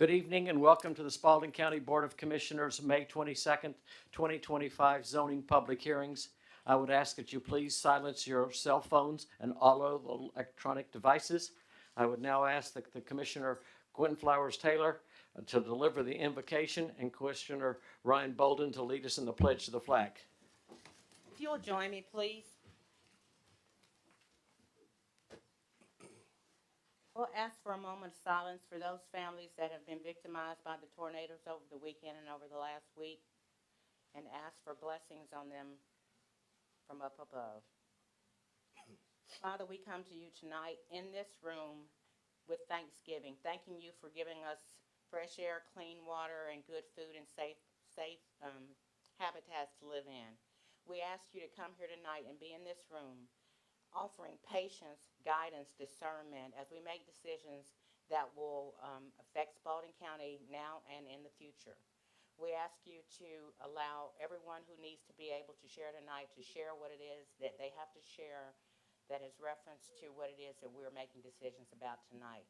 Good evening and welcome to the Spalding County Board of Commissioners, May 22nd, 2025 zoning public hearings. I would ask that you please silence your cell phones and all other electronic devices. I would now ask the Commissioner Gwen Flowers Taylor to deliver the invocation and Commissioner Ryan Bolden to lead us in the pledge to the flag. If you'll join me, please. We'll ask for a moment of silence for those families that have been victimized by the tornadoes over the weekend and over the last week, and ask for blessings on them from up above. Father, we come to you tonight in this room with thanksgiving, thanking you for giving us fresh air, clean water, and good food and safe habitats to live in. We ask you to come here tonight and be in this room, offering patience, guidance, discernment as we make decisions that will affect Spalding County now and in the future. We ask you to allow everyone who needs to be able to share tonight to share what it is that they have to share that is reference to what it is that we're making decisions about tonight.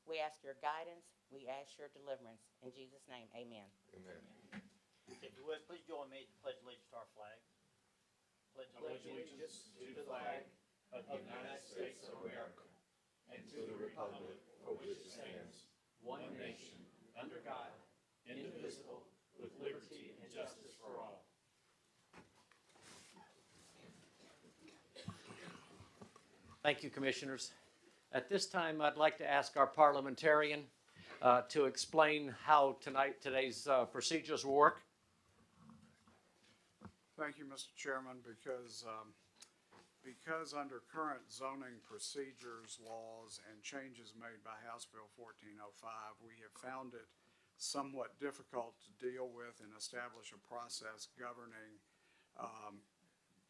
We ask your guidance. We ask your deliverance. In Jesus' name, amen. Amen. If you would, please join me to pledge allegiance to our flag. Pledge allegiance to the flag of the United States of America and to the republic for which it stands, one nation, under God, indivisible, with liberty and justice for all. Thank you, Commissioners. At this time, I'd like to ask our parliamentarian to explain how today's procedures work. Thank you, Mr. Chairman, because under current zoning procedures, laws, and changes made by House Bill 1405, we have found it somewhat difficult to deal with and establish a process governing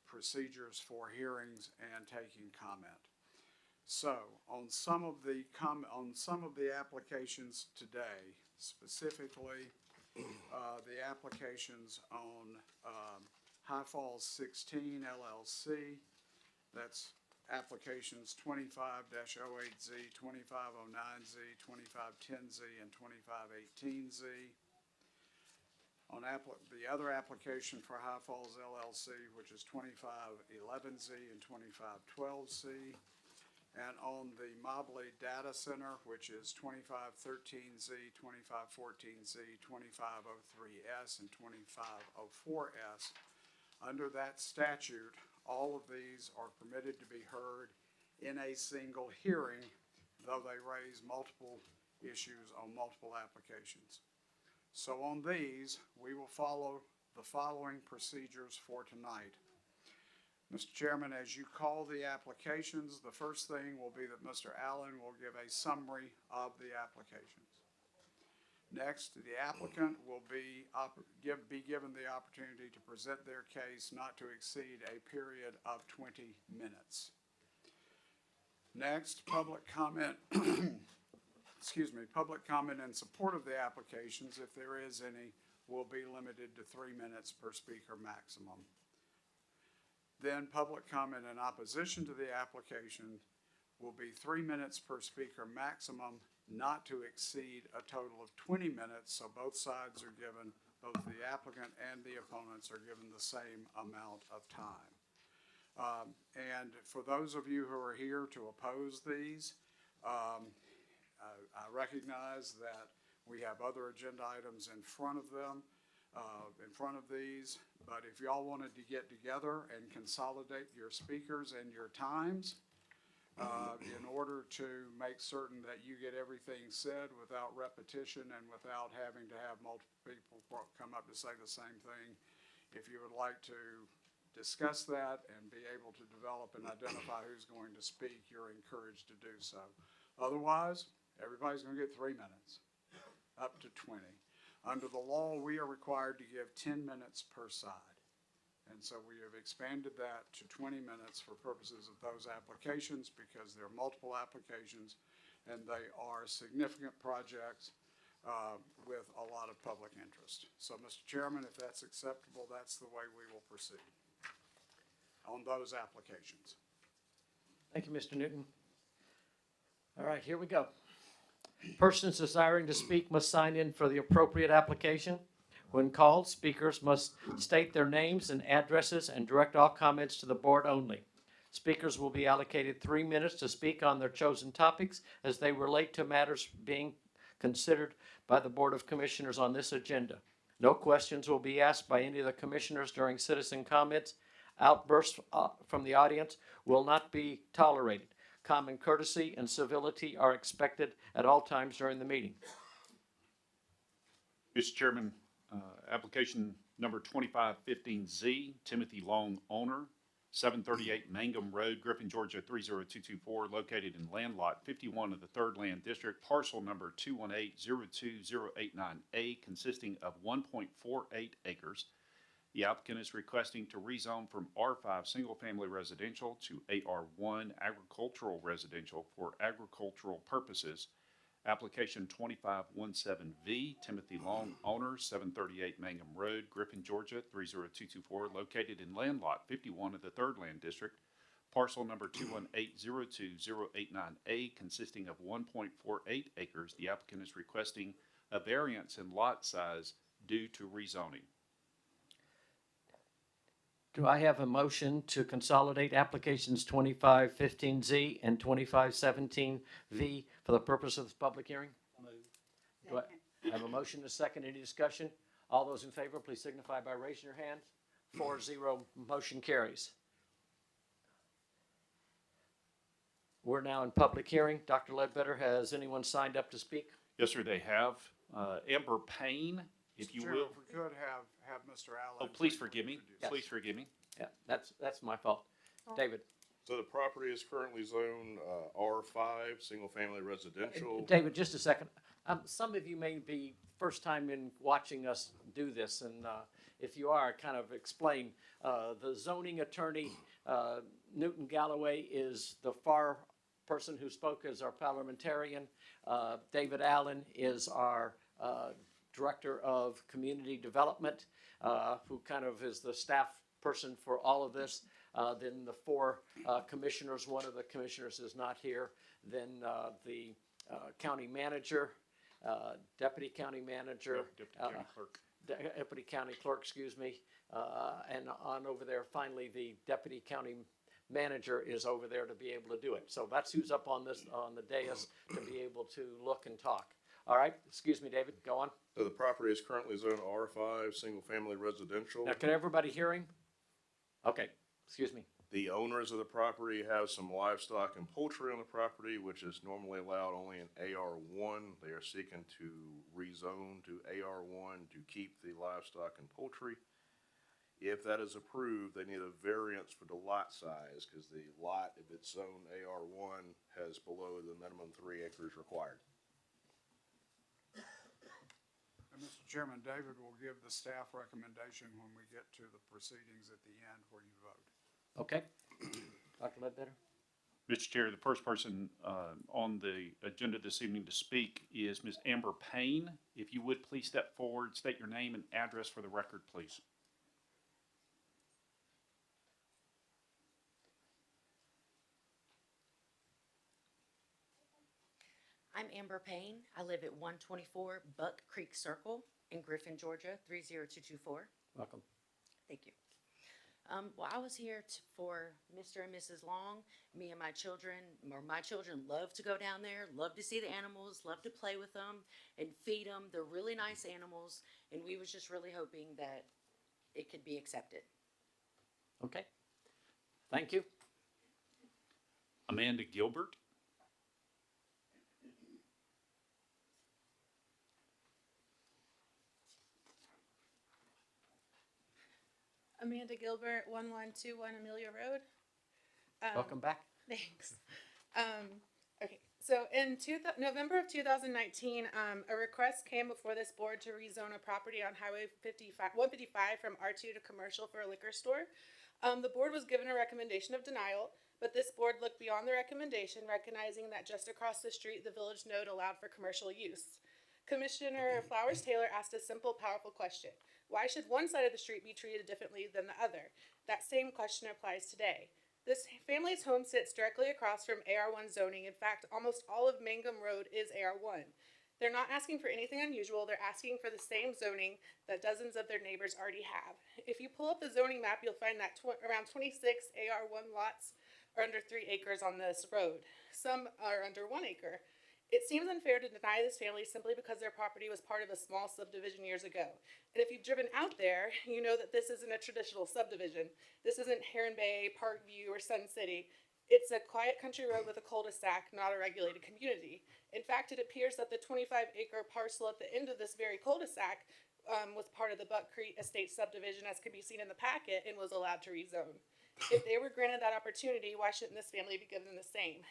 procedures for hearings and taking comment. So, on some of the applications today, specifically the applications on High Falls 16 LLC, that's applications 25-08Z, 2509Z, 2510Z, and 2518Z. On the other application for High Falls LLC, which is 2511Z and 2512C, and on the Mobley Data Center, which is 2513Z, 2514Z, 2503S, and 2504S. Under that statute, all of these are permitted to be heard in a single hearing, though they raise multiple issues on multiple applications. So on these, we will follow the following procedures for tonight. Mr. Chairman, as you call the applications, the first thing will be that Mr. Allen will give a summary of the applications. Next, the applicant will be given the opportunity to present their case not to exceed a period of 20 minutes. Next, public comment, public comment in support of the applications, if there is any, will be limited to 3 minutes per speaker maximum. Then public comment in opposition to the application will be 3 minutes per speaker maximum, not to exceed a total of 20 minutes, so both sides are given, both the applicant and the opponents are given the same amount of time. And for those of you who are here to oppose these, I recognize that we have other agenda items in front of them, these, but if y'all wanted to get together and consolidate your speakers and your times, in order to make certain that you get everything said without repetition and without having to have multiple people come up to say the same thing. If you would like to discuss that and be able to develop and identify who's going to speak, you're encouraged to do so. Otherwise, everybody's going to get 3 minutes, up to 20. Under the law, we are required to give 10 minutes per side. And so we have expanded that to 20 minutes for purposes of those applications because there are multiple applications and they are significant projects with a lot of public interest. So, Mr. Chairman, if that's acceptable, that's the way we will proceed on those applications. Thank you, Mr. Newton. All right, here we go. Persons desiring to speak must sign in for the appropriate application. When called, speakers must state their names and addresses and direct all comments to the board only. Speakers will be allocated 3 minutes to speak on their chosen topics as they relate to matters being considered by the Board of Commissioners on this agenda. No questions will be asked by any of the commissioners during citizen comments. Outbursts from the audience will not be tolerated. Common courtesy and civility are expected at all times during the meeting. Mr. Chairman, application number 2515Z, Timothy Long, owner, 738 Mangum Road, Griffin, Georgia 30224, located in land lot 51 of the 3rd Land District, parcel number 218-02089A, consisting of 1.48 acres. The applicant is requesting to rezone from R5 single-family residential to AR1 agricultural residential for agricultural purposes. Application 2517V, Timothy Long, owner, 738 Mangum Road, Griffin, Georgia 30224, located in land lot 51 of the 3rd Land District, parcel number 218-02089A, consisting of 1.48 acres. The applicant is requesting a variance in lot size due to rezoning. Do I have a motion to consolidate applications 2515Z and 2517V for the purpose of this public hearing? Do I have a motion and a second? Any discussion? All those in favor, please signify by raising your hand. 4-0, motion carries. We're now in public hearing. Dr. Ledbetter, has anyone signed up to speak? Yes, sir, they have. Amber Payne, if you Chairman, will. if we could have Mr. Allen. Oh, please forgive me. introduce. Yes. Please forgive me. Yeah, that's my fault. David. So the property is currently zoned R5, single-family residential. David, just a second. Some of you may be first time in watching us do this, and if you are, kind of explain. The zoning attorney, Newton Galloway, is the far person who spoke as our parliamentarian. David Allen is our Director of Community Development, who kind of is the staff person for all of this. Then the 4 commissioners, one of the commissioners is not here. Then the county manager, deputy county manager, Deputy County Clerk. deputy county clerk, excuse me, and on over there, finally, the deputy county manager is over there to be able to do it. So that's who's up on this, on the dais, to be able to look and talk. All right, excuse me, David, go on. So the property is currently zoned R5, single-family residential. Now, can everybody hear him? Okay, excuse me. The owners of the property have some livestock and poultry on the property, which is normally allowed only in AR1. They are seeking to rezone to AR1 to keep the livestock and poultry. If that is approved, they need a variance for the lot size, because the lot, if it's zoned AR1, has below the minimum 3 acres required. And Mr. Chairman, David will give the staff recommendation when we get to the proceedings at the end where you vote. Okay. Dr. Ledbetter? Mr. Chair, the first person on the agenda this evening to speak is Ms. Amber Payne. If you would, please step forward, state your name and address for the record, please. I'm Amber Payne. I live at 124 Buck Creek Circle in Griffin, Georgia, 30224. Welcome. Thank you. Well, I was here for Mr. and Mrs. Long. Me and my children love to go down there, love to see the animals, love to play with them and feed them. They're really nice animals, and we was just really hoping that it could be accepted. Okay. Thank you. Amanda Gilbert. Amanda Gilbert, 1121 Amelia Road. Welcome back. Thanks. Okay, so in November of 2019, a request came before this board to rezone a property on Highway 155 from R2 to commercial for a liquor store. The board was given a recommendation of denial, but this board looked beyond the recommendation, recognizing that just across the street, the village node allowed for commercial use. Commissioner Flowers Taylor asked a simple, powerful question. Why should one side of the street be treated differently than the other? That same question applies today. This family's home sits directly across from AR1 zoning. In fact, almost all of Mangum Road is AR1. They're not asking for anything unusual. They're asking for the same zoning that dozens of their neighbors already have. If you pull up the zoning map, you'll find that around 26 AR1 lots are under 3 acres on this road. Some are under 1 acre. It seems unfair to deny this family simply because their property was part of a small subdivision years ago. And if you've driven out there, you know that this isn't a traditional subdivision. This isn't Heron Bay, Parkview, or Sun City. It's a quiet country road with a cul-de-sac, not a regulated community. In fact, it appears that the 25-acre parcel at the end of this very cul-de-sac was part of the Buck Creek Estate subdivision, as can be seen in the packet, and was allowed to rezone. If they were granted that opportunity, why shouldn't this family be given the same?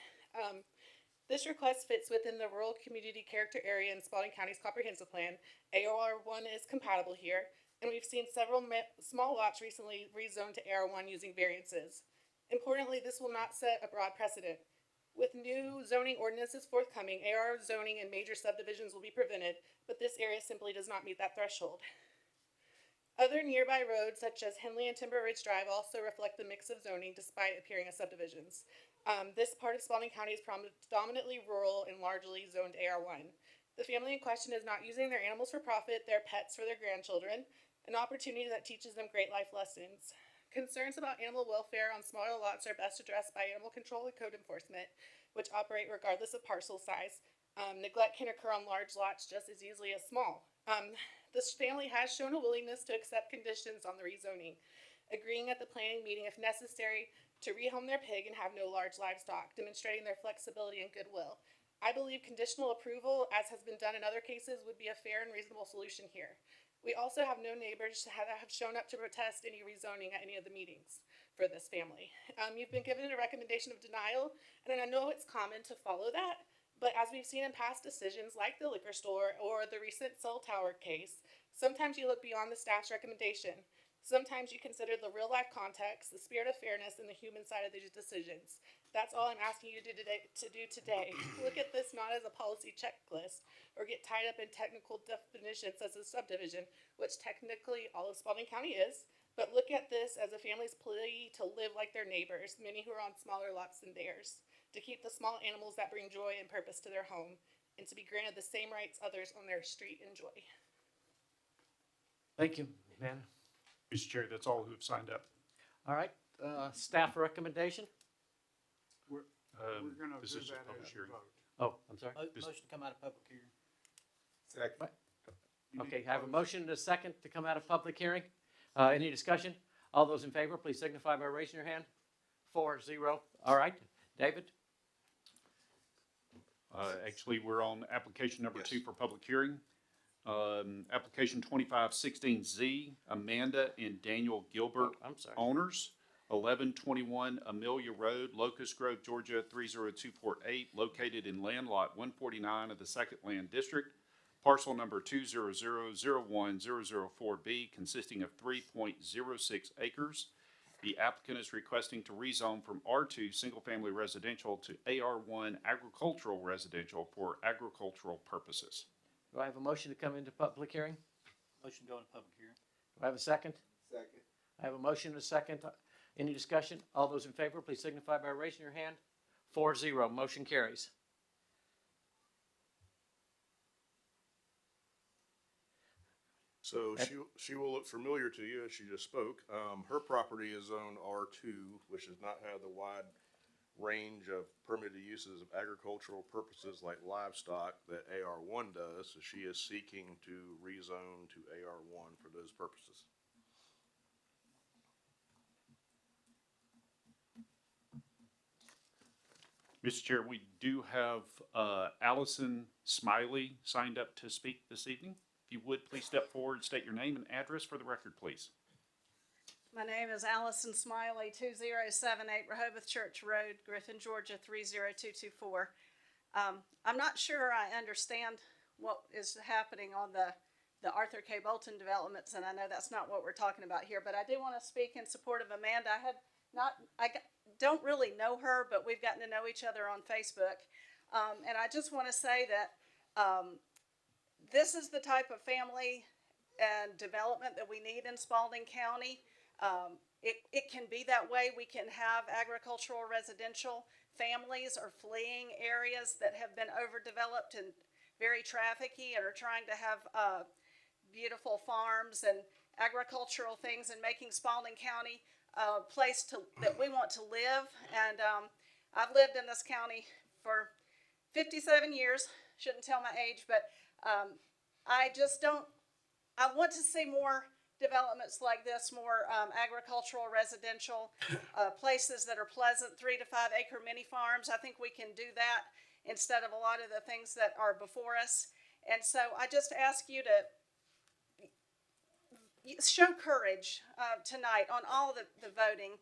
This request fits within the rural community character area in Spalding County's comprehensive plan. AR1 is compatible here, and we've seen several small lots recently rezoned to AR1 using variances. Importantly, this will not set a broad precedent. With new zoning ordinances forthcoming, AR zoning in major subdivisions will be prevented, but this area simply does not meet that threshold. Other nearby roads, such as Henley and Timber Ridge Drive, also reflect the mix of zoning despite appearing as subdivisions. This part of Spalding County is predominantly rural and largely zoned AR1. The family in question is not using their animals for profit, their pets for their grandchildren, an opportunity that teaches them great life lessons. Concerns about animal welfare on smaller lots are best addressed by animal control and code enforcement, which operate regardless of parcel size. Neglect can occur on large lots just as easily as small. This family has shown a willingness to accept conditions on the rezoning, agreeing at the planning meeting if necessary to rehome their pig and have no large livestock, demonstrating their flexibility and goodwill. I believe conditional approval, as has been done in other cases, would be a fair and reasonable solution here. We also have no neighbors that have shown up to protest any rezoning at any of the meetings for this family. You've been given a recommendation of denial, and I know it's common to follow that, but as we've seen in past decisions like the liquor store or the recent cell tower case, sometimes you look beyond the staff's recommendation. Sometimes you consider the real life context, the spirit of fairness, and the human side of these decisions. That's all I'm asking you to do today. Look at this not as a policy checklist or get tied up in technical definitions as a subdivision, which technically all of Spalding County is, but look at this as a family's plea to live like their neighbors, many who are on smaller lots than theirs, to keep the small animals that bring joy and purpose to their home, and to be granted the same rights others on their street enjoy. Thank you, man. Mr. Chair, that's all who have signed up. All right, staff recommendation? We're gonna This do is a that public as a hearing. vote. Oh, I'm sorry. Motion to come out of public hearing. Second. Okay, I have a motion and a second to come out of public hearing. Any discussion? All those in favor, please signify by raising your hand. 4-0. All right, David? Actually, we're on application number Yes. 2 for public hearing. Application 2516Z, Amanda and Daniel Gilbert, I'm sorry. owners, 1121 Amelia Road, Locust Grove, Georgia, 30248, located in land lot 149 of the Second Land District, parcel number 200010004B, consisting of 3.06 acres. The applicant is requesting to rezone from R2 single-family residential to AR1 agricultural residential for agricultural purposes. Do I have a motion to come into public hearing? Motion to go into public hearing. Do I have a second? Second. I have a motion and a second. Any discussion? All those in favor, please signify by raising your hand. 4-0, motion carries. So she will look familiar to you as she just spoke. Her property is zoned R2, which does not have the wide range of permitted uses of agricultural purposes like livestock that AR1 does. So she is seeking to rezone to AR1 for those purposes. Mr. Chair, we do have Allison Smiley signed up to speak this evening. If you would, please step forward, state your name and address for the record, please. My name is Allison Smiley, 2078 Rehoboth Church Road, Griffin, Georgia, 30224. I'm not sure I understand what is happening on the Arthur K. Bolton developments, and I know that's not what we're talking about here, but I do want to speak in support of Amanda. Don't really know her, but we've gotten to know each other on Facebook. And I just want to say that this is the type of family and development that we need in Spalding County. it can be that way. We can have agricultural residential. Families are fleeing areas that have been overdeveloped and very trafficky and are trying to have beautiful farms and agricultural things and making Spalding County a place that we want to live. And I've lived in this county for 57 years. Shouldn't tell my age, but I just don't. I want to see more developments like this, more agricultural, residential places that are pleasant, 3 to 5 acre mini farms. I think we can do that instead of a lot of the things that are before us. And so I just ask you to show courage tonight on all the voting.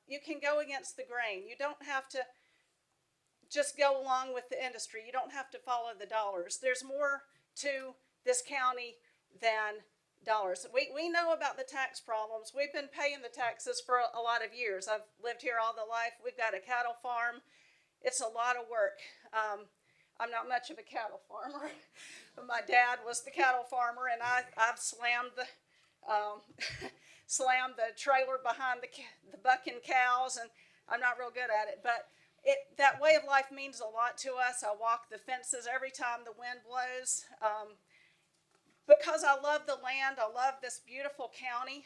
You can go against the grain. You don't have to just go along with the industry. You don't have to follow the dollars. There's more to this county than dollars. We know about the tax problems. We've been paying the taxes for a lot of years. I've lived here all the life. We've got a cattle farm. It's a lot of work. I'm not much of a cattle farmer. My dad was the cattle farmer, and I've slammed the slammed the trailer behind the bucking cows, and I'm not real good at it. But that way of life means a lot to us. I walk the fences every time the wind blows. Because I love the land, I love this beautiful county.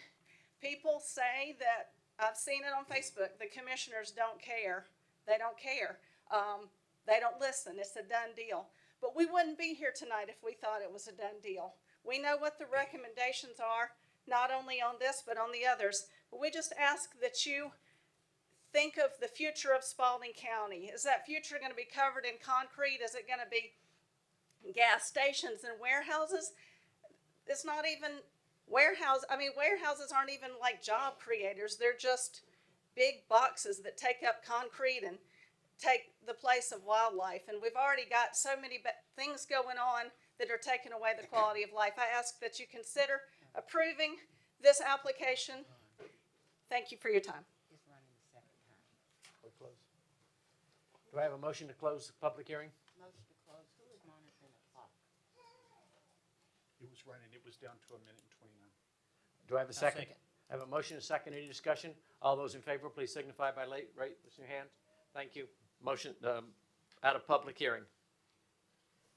People say that, I've seen it on Facebook, the commissioners don't care. They don't care. They don't listen. It's a done deal. But we wouldn't be here tonight if we thought it was a done deal. We know what the recommendations are, not only on this, but on the others. But we just ask that you think of the future of Spalding County. Is that future going to be covered in concrete? Is it going to be gas stations and warehouses? It's not even warehouses aren't even like job creators. They're just big boxes that take up concrete and take the place of wildlife. And we've already got so many things going on that are taking away the quality of life. I ask that you consider approving this application. Thank you for your time. We're closed. Do I have a motion to close the public hearing? Motion to close. Who is monitoring the clock? It was running, it was down to 1:29. Do I have a second? second. I have a motion and a second. Any discussion? All those in favor, please signify by raising your hand. Thank you. Motion out of public hearing.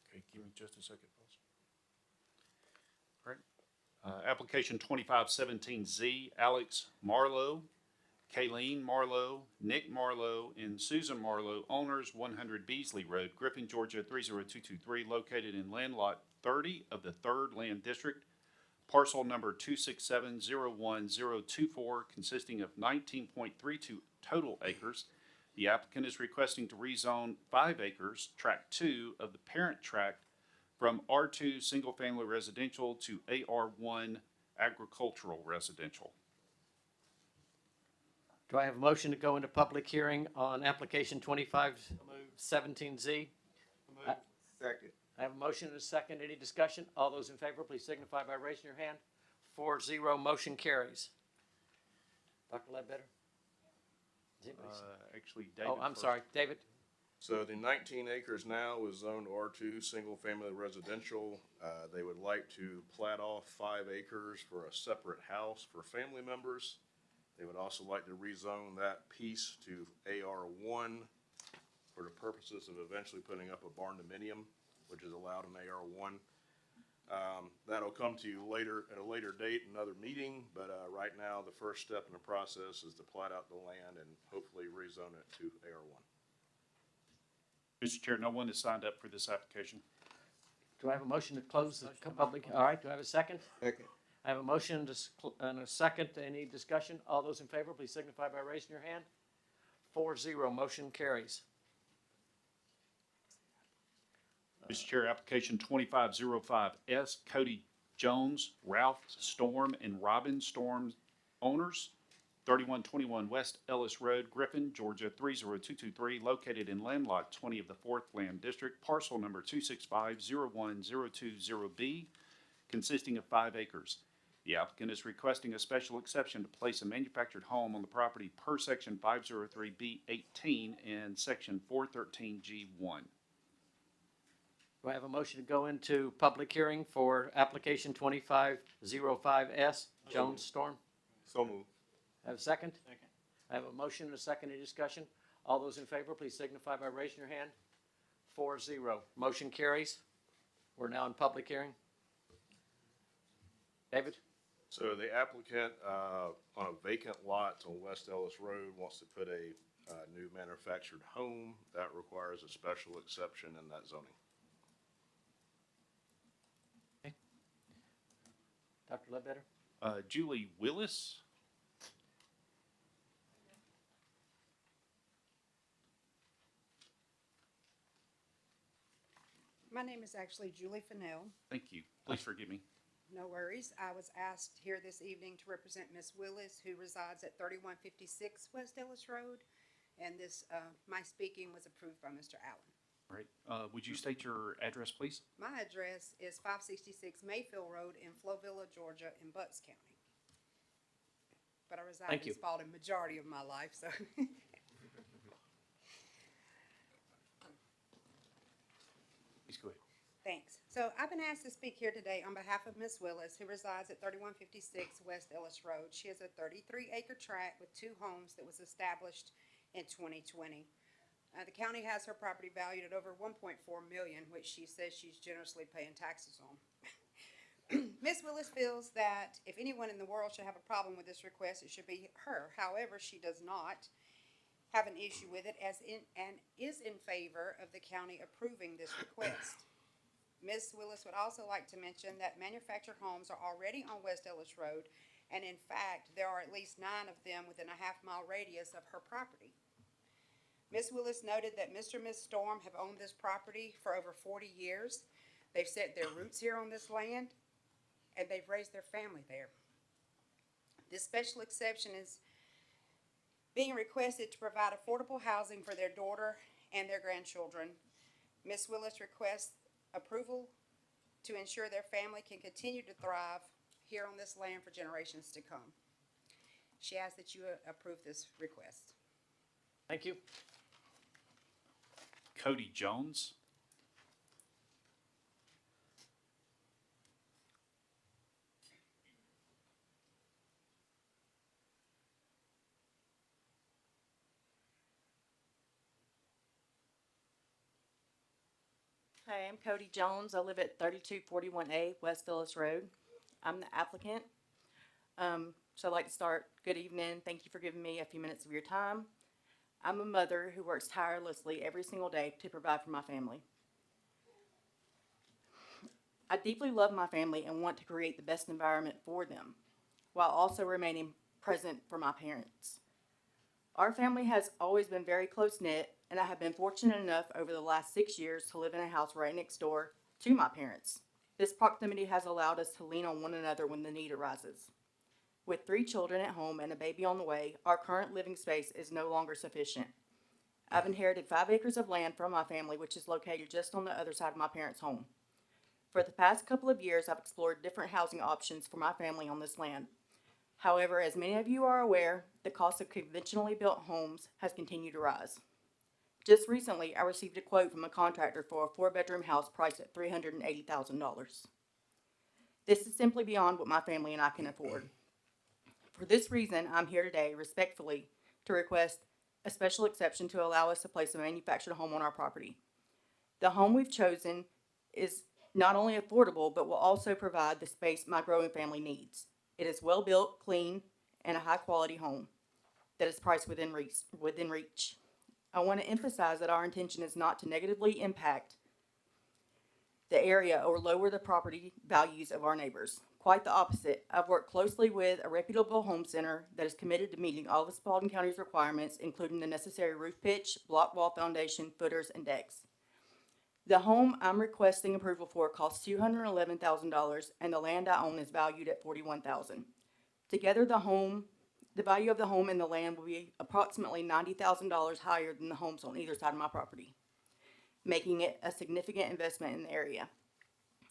Okay, give me just a second, please. All right. Application 2517Z, Alex Marlowe, Kayleen Marlowe, Nick Marlowe, and Susan Marlowe, owners 100 Beasley Road, Griffin, Georgia 30223, located in land lot 30 of the 3rd Land District, parcel number 267-01024, consisting of 19.32 total acres. The applicant is requesting to rezone 5 acres, tract 2 of the parent tract, from R2 Single Family Residential to AR1 Agricultural Residential. Do I have a motion to go into public hearing on application 2517Z? Second. I have a motion and a second. Any discussion? All those in favor, please signify by raising your hand. 4-0, motion carries. Dr. Ledbetter? Is anybody- Actually, David. Oh, I'm first. sorry. David? So the 19 acres now is zoned R2, single-family residential. They would like to plat off 5 acres for a separate house for family members. They would also like to rezone that piece to AR1 for the purposes of eventually putting up a barn dominium, which is allowed in AR1. That'll come to you later, at a later date, another meeting, but right now, the first step in the process is to plat out the land and hopefully rezone it to AR1. Mr. Chair, no one has signed up for this application. Do I have a motion to close the public? All right, do I have a second? Second. I have a motion and a second. Any discussion? All those in favor, please signify by raising your hand. 4-0, motion carries. Mr. Chair, application 2505S, Cody Jones, Ralph Storm, and Robin Storm, owners, 3121 West Ellis Road, Griffin, Georgia 30223, located in land lot 20 of the 4th Land District, parcel number 265-01020B, consisting of 5 acres. The applicant is requesting a special exception to place a manufactured home on the property per section 503B18 and section 413G1. Do I have a motion to go into public hearing for application 2505S, Jones Storm? So moved. Have a second? Second. I have a motion and a second. Any discussion? All those in favor, please signify by raising your hand. 4-0. Motion carries. We're now in public hearing. David? So the applicant, on a vacant lot on West Ellis Road, wants to put a, new manufactured home. That requires a special exception in that zoning. Dr. Ledbetter? Julie Willis. My name is actually Julie Fennell. Thank you. Please forgive me. No worries. I was asked here this evening to represent Miss Willis, who resides at 3156 West Ellis Road. And this, my speaking was approved by Mr. Allen. All right. Would you state your address, please? My address is 566 Mayfield Road in Flovilla, Georgia, in Bucks County. But I reside Thank in you. Spalding majority of my life, so. Please go ahead. Thanks. So I've been asked to speak here today on behalf of Miss Willis, who resides at 3156 West Ellis Road. She has a 33-acre tract with 2 homes that was established in 2020. The county has her property valued at over $1.4 million, which she says she's generously paying taxes on. Miss Willis feels that if anyone in the world should have a problem with this request, it should be her. However, she does not have an issue with it and is in favor of the county approving this request. Ms. Willis would also like to mention that manufactured homes are already on West Ellis Road, and in fact, there are at least 9 of them within a half-mile radius of her property. Ms. Willis noted that Mr. and Ms. Storm have owned this property for over 40 years. They've set their roots here on this land, and they've raised their family there. This special exception is being requested to provide affordable housing for their daughter and their grandchildren. Ms. Willis requests approval to ensure their family can continue to thrive here on this land for generations to come. She asks that you approve this request. Thank you. Cody Jones. Hi, I'm Cody Jones. I live at 3241A West Ellis Road. I'm the applicant. So I'd like to start, good evening. Thank you for giving me a few minutes of your time. I'm a mother who works tirelessly every single day to provide for my family. I deeply love my family and want to create the best environment for them, while also remaining present for my parents. Our family has always been very close-knit, and I have been fortunate enough over the last 6 years to live in a house right next door to my parents. This proximity has allowed us to lean on one another when the need arises. With 3 children at home and a baby on the way, our current living space is no longer sufficient. I've inherited 5 acres of land from my family, which is located just on the other side of my parents' home. For the past couple of years, I've explored different housing options for my family on this land. However, as many of you are aware, the cost of conventionally built homes has continued to rise. Just recently, I received a quote from a contractor for a 4-bedroom house priced at $380,000. This is simply beyond what my family and I can afford. For this reason, I'm here today respectfully to request a special exception to allow us to place a manufactured home on our property. The home we've chosen is not only affordable, but will also provide the space my growing family needs. It is well built, clean, and a high quality home that is priced within reach. I want to emphasize that our intention is not to negatively impact the area or lower the property values of our neighbors. Quite the opposite. I've worked closely with a reputable home center that is committed to meeting all of Spalding County's requirements, including the necessary roof pitch, block wall foundation, footers, and decks. The home I'm requesting approval for costs $211,000, and the land I own is valued at $41,000. Together, the value of the home and the land will be approximately $90,000 higher than the homes on either side of my property, making it a significant investment in the area.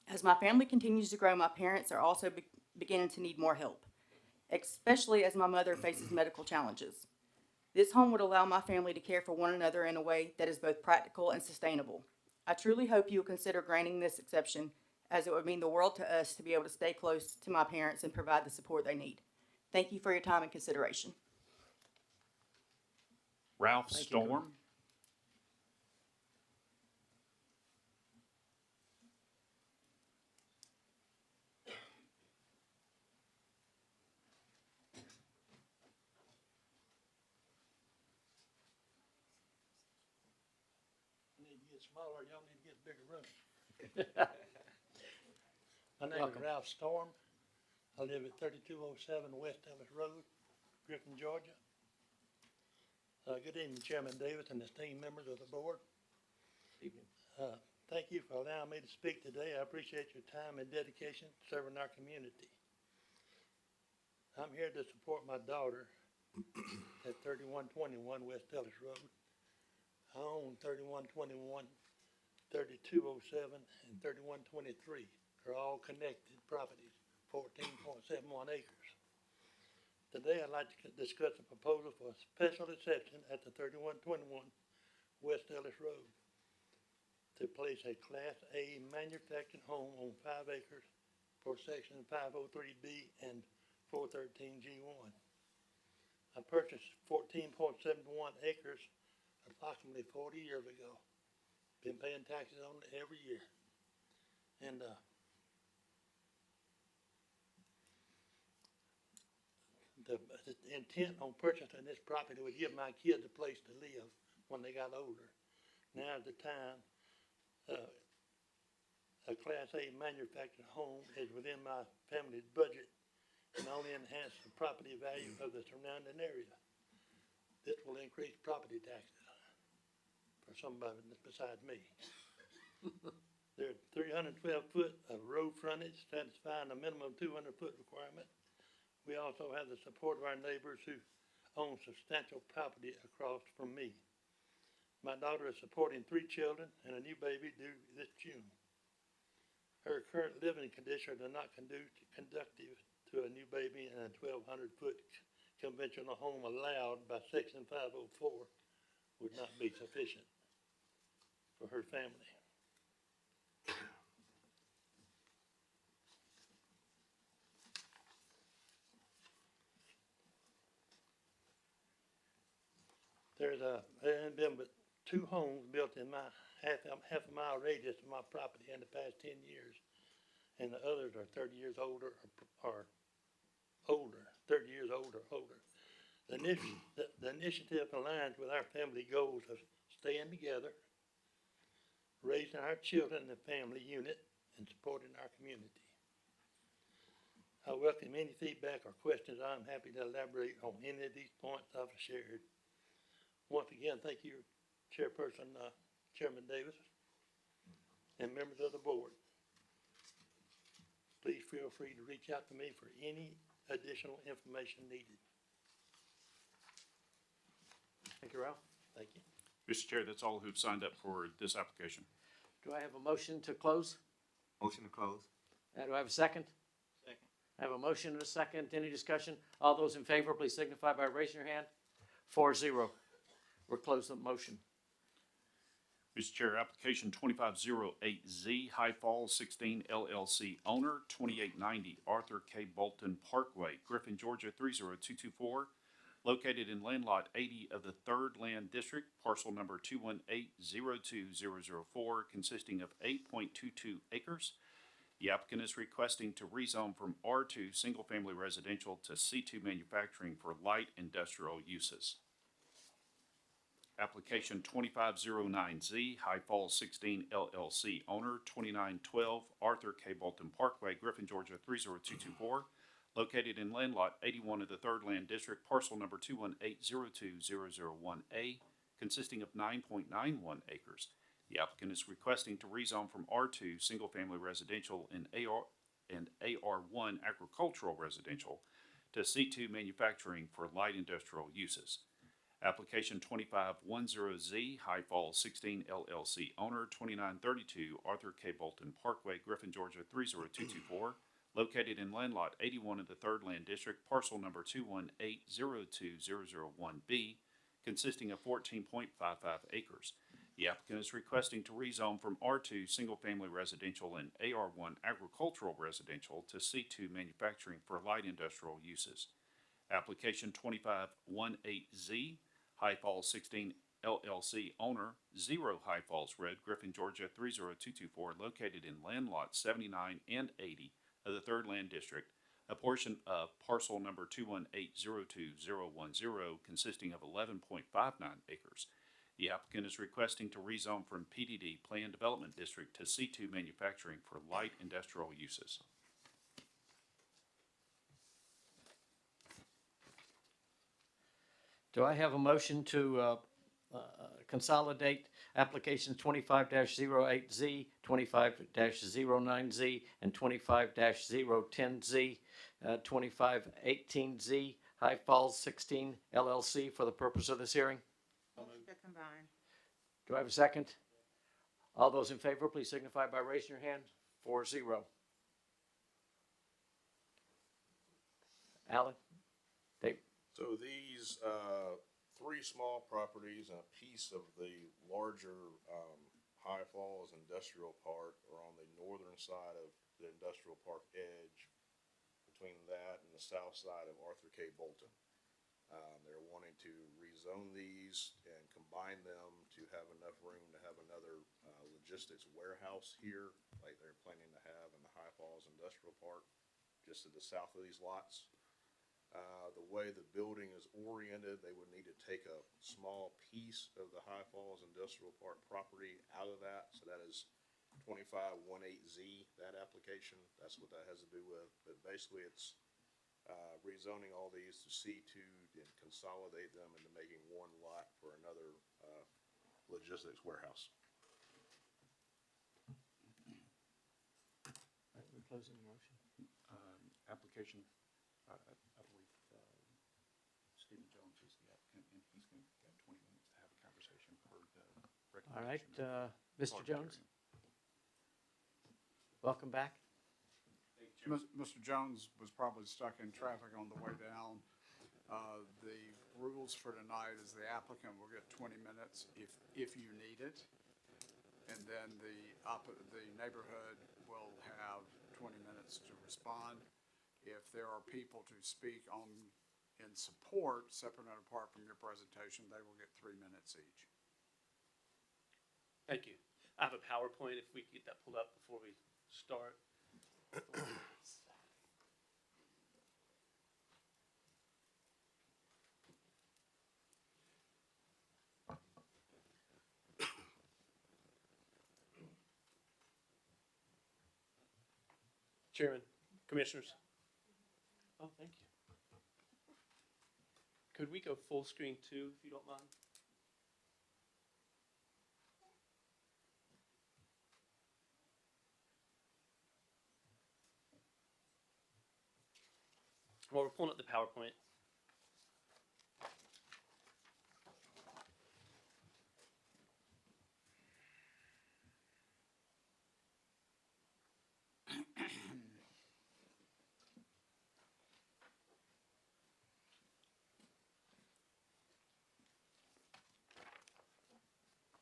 As my family continues to grow, my parents are also beginning to need more help, especially as my mother faces medical challenges. This home would allow my family to care for one another in a way that is both practical and sustainable. I truly hope you will consider granting this exception, as it would mean the world to us to be able to stay close to my parents and provide the support they need. Thank you for your time and consideration. Ralph Thank you, Storm. Need to get smaller, y'all need to get bigger room. My name is Welcome. Ralph Storm. I live at 3207 West Ellis Road, Griffin, Georgia. Good evening, Chairman Davis and esteemed members of the board. Evening. Thank you for allowing me to speak today. I appreciate your time and dedication serving our community. I'm here to support my daughter at 3121 West Ellis Road. I own 3121, 3207, and 3123. They're all connected properties, 14.71 acres. Today, I'd like to discuss a proposal for a special exception at the 3121 West Ellis Road to place a Class A manufactured home on 5 acres for Section 503B and 413G1. I purchased 14.71 acres approximately 40 years ago. Been paying taxes on it every year. And the intent on purchasing this property would give my kids a place to live when they got older. Now is the time. A Class A manufactured home is within my family's budget and only enhance the property value of the surrounding area. This will increase property taxes for somebody besides me. There's 312 foot of road frontage, satisfying a minimum 200 foot requirement. We also have the support of our neighbors who own substantial property across from me. My daughter is supporting 3 children and a new baby due this June. Her current living conditions are not conducive to a new baby, and a 1,200 foot conventional home allowed by Section 504 would not be sufficient for her family. There have been but 2 homes built in my half a mile radius of my property in the past 10 years, and the others are 30 years older or older, 30 years older or older. The initiative aligns with our family goals of staying together, raising our children in the family unit, and supporting our community. I welcome any feedback or questions. I'm happy to elaborate on any of these points I've shared. Once again, thank you, Chairperson, Chairman Davis, and members of the board. Please feel free to reach out to me for any additional information needed. Thank you, Ralph. Thank you. Mr. Chair, that's all who've signed up for this application. Do I have a motion to close? Motion to close. Do I have a second? Second. I have a motion and a second. Any discussion? All those in favor, please signify by raising your hand. 4-0. We're closed the motion. Mr. Chair, application 2508Z, High Falls 16 LLC owner, 2890 Arthur K. Bolton Parkway, Griffin, Georgia 30224, located in land lot 80 of the 3rd Land District, parcel number 218-02004, consisting of 8.22 acres. The applicant is requesting to rezone from R2 Single Family Residential to C2 Manufacturing for light industrial uses. Application 2509Z, High Falls 16 LLC owner, 2912 Arthur K. Bolton Parkway, Griffin, Georgia 30224, located in land lot 81 of the 3rd Land District, parcel number 218-02001A, consisting of 9.91 acres. The applicant is requesting to rezone from R2 Single Family Residential and AR1 Agricultural Residential to C2 Manufacturing for light industrial uses. Application 2510Z, High Falls 16 LLC owner, 2932 Arthur K. Bolton Parkway, Griffin, Georgia 30224, located in land lot 81 of the 3rd Land District, parcel number 218-02001B, consisting of 14.55 acres. The applicant is requesting to rezone from R2 Single Family Residential and AR1 Agricultural Residential to C2 Manufacturing for light industrial uses. Application 2518Z, High Falls 16 LLC owner, 0 High Falls Road, Griffin, Georgia 30224, located in land lots 79 and 80 of the Third Land District, a portion of parcel number 218021010 consisting of 11.59 acres. The applicant is requesting to rezone from PDD Planned Development District to C2 Manufacturing for light industrial uses. Do I have a motion to consolidate applications 25-08Z, 25-09Z, and 25-010Z, 2518Z, High Falls 16 LLC for the purpose of this hearing? Motion to combine. Do I have a second? All those in favor, please signify by raising your hand. 4-0. Alan? Dave? So these, three small properties and a piece of the larger, High Falls Industrial Park are on the northern side of the industrial park edge, between that and the south side of Arthur K. Bolton. They're wanting to rezone these and combine them to have enough room to have another, logistics warehouse here, like they're planning to have in the High Falls Industrial Park, just to the south of these lots. The way the building is oriented, they would need to take a small piece of the High Falls Industrial Park property out of that. So that is 2518Z, that application. That's what that has to do with. But basically it's rezoning all these to C2 and consolidate them into making one lot for another logistics warehouse. We're closing the motion. Application, I believe Stephen Jones is the applicant, and he's going to have 20 minutes to have a conversation per the All right, recommendation. Mr. Jones, welcome back. Mr. Jones was probably stuck in traffic on the way down. The rules for tonight is the applicant will get 20 minutes if you need it. And then the neighborhood will have 20 minutes to respond. If there are people to speak in support, separate and apart from your presentation, they will get 3 minutes each. Thank you. I have a PowerPoint if we could get that pulled up before we start. Chairman, Commissioners. Oh, thank you. Could we go full screen too, if you don't mind? While we're pulling up the PowerPoint.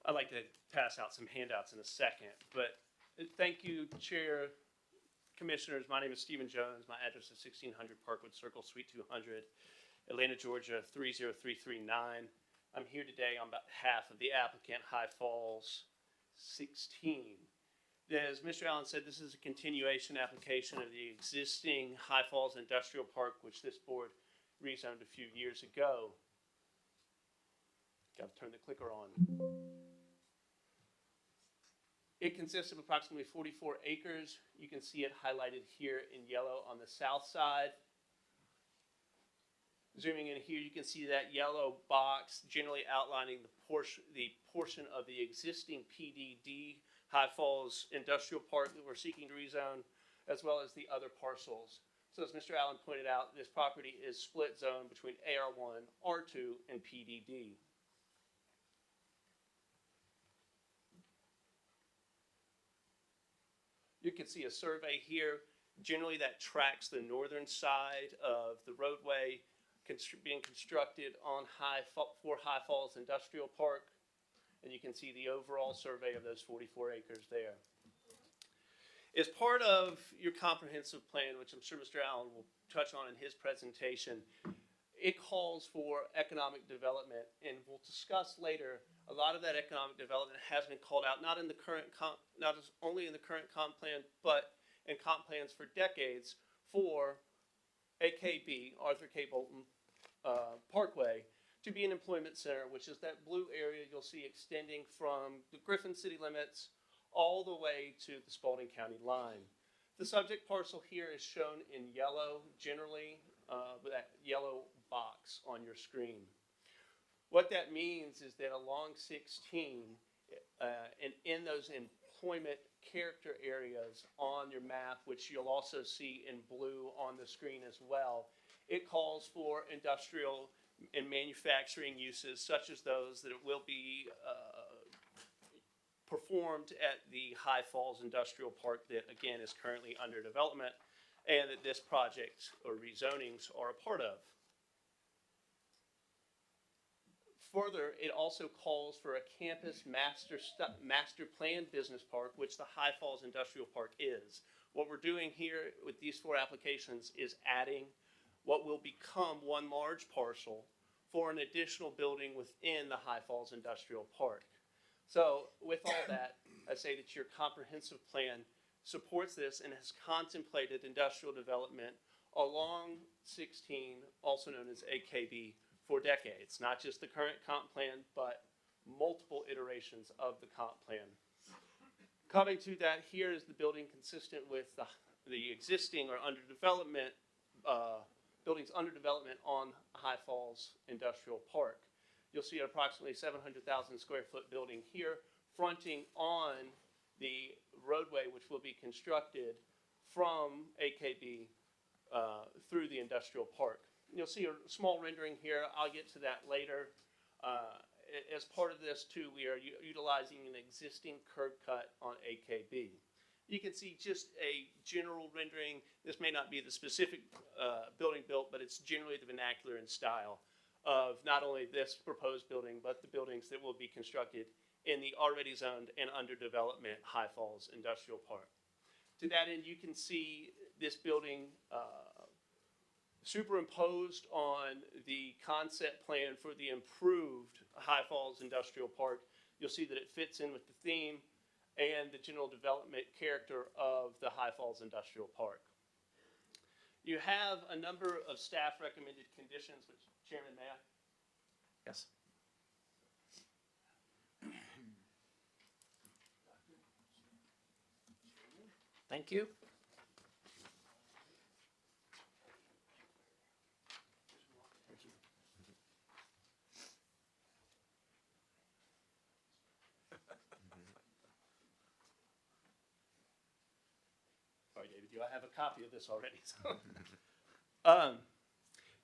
I'd like to pass out some handouts in a second, but thank you, Chair, Commissioners. My name is Stephen Jones. My address is 1600 Parkwood Circle, Suite 200, Atlanta, Georgia 30339. I'm here today on behalf of the applicant, High Falls 16. As Mr. Allen said, this is a continuation application of the existing High Falls Industrial Park, which this board rezoned a few years ago. Got to turn the clicker on. It consists of approximately 44 acres. You can see it highlighted here in yellow on the south side. Zooming in here, you can see that yellow box generally outlining the portion of the existing PDD High Falls Industrial Park that we're seeking to rezone, as well as the other parcels. So as Mr. Allen pointed out, this property is split zone between AR1, R2, and PDD. You can see a survey here, generally that tracks the northern side of the roadway being constructed on for High Falls Industrial Park. And you can see the overall survey of those 44 acres there. As part of your comprehensive plan, which I'm sure Mr. Allen will touch on in his presentation, it calls for economic development, and we'll discuss later, a lot of that economic development has been called out, not in the current not as only in the current comp plan, but in comp plans for decades for AKB, Arthur K. Bolton Parkway, to be an employment center, which is that blue area you'll see extending from the Griffin city limits all the way to the Spalding County line. The subject parcel here is shown in yellow, generally, with that yellow box on your screen. What that means is that along 16, and in those employment character areas on your map, which you'll also see in blue on the screen as well, it calls for industrial and manufacturing uses such as those that will be performed at the High Falls Industrial Park that, again, is currently under development and that this project or rezonings are a part of. Further, it also calls for a campus master plan business park, which the High Falls Industrial Park is. What we're doing here with these 4 applications is adding what will become one large parcel for an additional building within the High Falls Industrial Park. So with all that, I say that your comprehensive plan supports this and has contemplated industrial development along 16, also known as AKB, for decades. Not just the current comp plan, but multiple iterations of the comp plan. Coming to that, here is the building consistent with the existing or under development buildings under development on High Falls Industrial Park. You'll see an approximately 700,000 square foot building here, fronting on the roadway which will be constructed from AKB through the industrial park. You'll see a small rendering here. I'll get to that later. As part of this too, we are utilizing an existing curb cut on AKB. You can see just a general rendering. This may not be the specific building built, but it's generally the vernacular and style of not only this proposed building, but the buildings that will be constructed in the already zoned and under development High Falls Industrial Park. To that end, you can see this building superimposed on the concept plan for the improved High Falls Industrial Park. You'll see that it fits in with the theme and the general development character of the High Falls Industrial Park. You have a number of staff recommended conditions, which Chairman, may I? Yes. Thank you. Sorry, David, I have a copy of this already. So.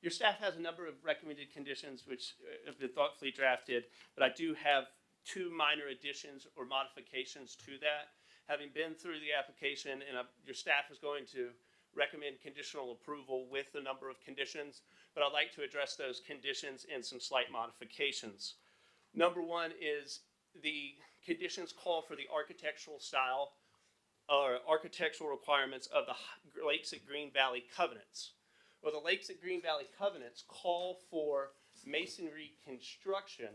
Your staff has a number of recommended conditions which have been thoughtfully drafted, but I do have 2 minor additions or modifications to that. Having been through the application, and your staff is going to recommend conditional approval with a number of conditions, but I'd like to address those conditions and some slight modifications. Number 1 is the conditions call for the architectural style or architectural requirements of the Lakes at Green Valley Covenants. Well, the Lakes at Green Valley Covenants call for masonry construction,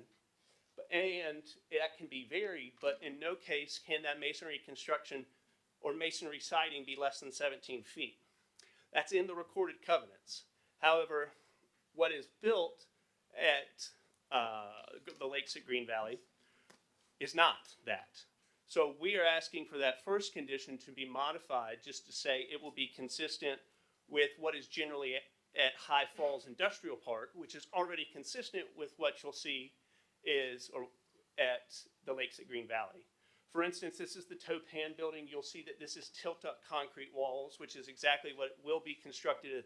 and that can be varied, but in no case can that masonry construction or masonry siding be less than 17 feet. That's in the recorded covenants. However, what is built at the Lakes at Green Valley is not that. So we are asking for that first condition to be modified just to say it will be consistent with what is generally at High Falls Industrial Park, which is already consistent with what you'll see is or at the Lakes at Green Valley. For instance, this is the Topan building. You'll see that this is tilt-up concrete walls, which is exactly what will be constructed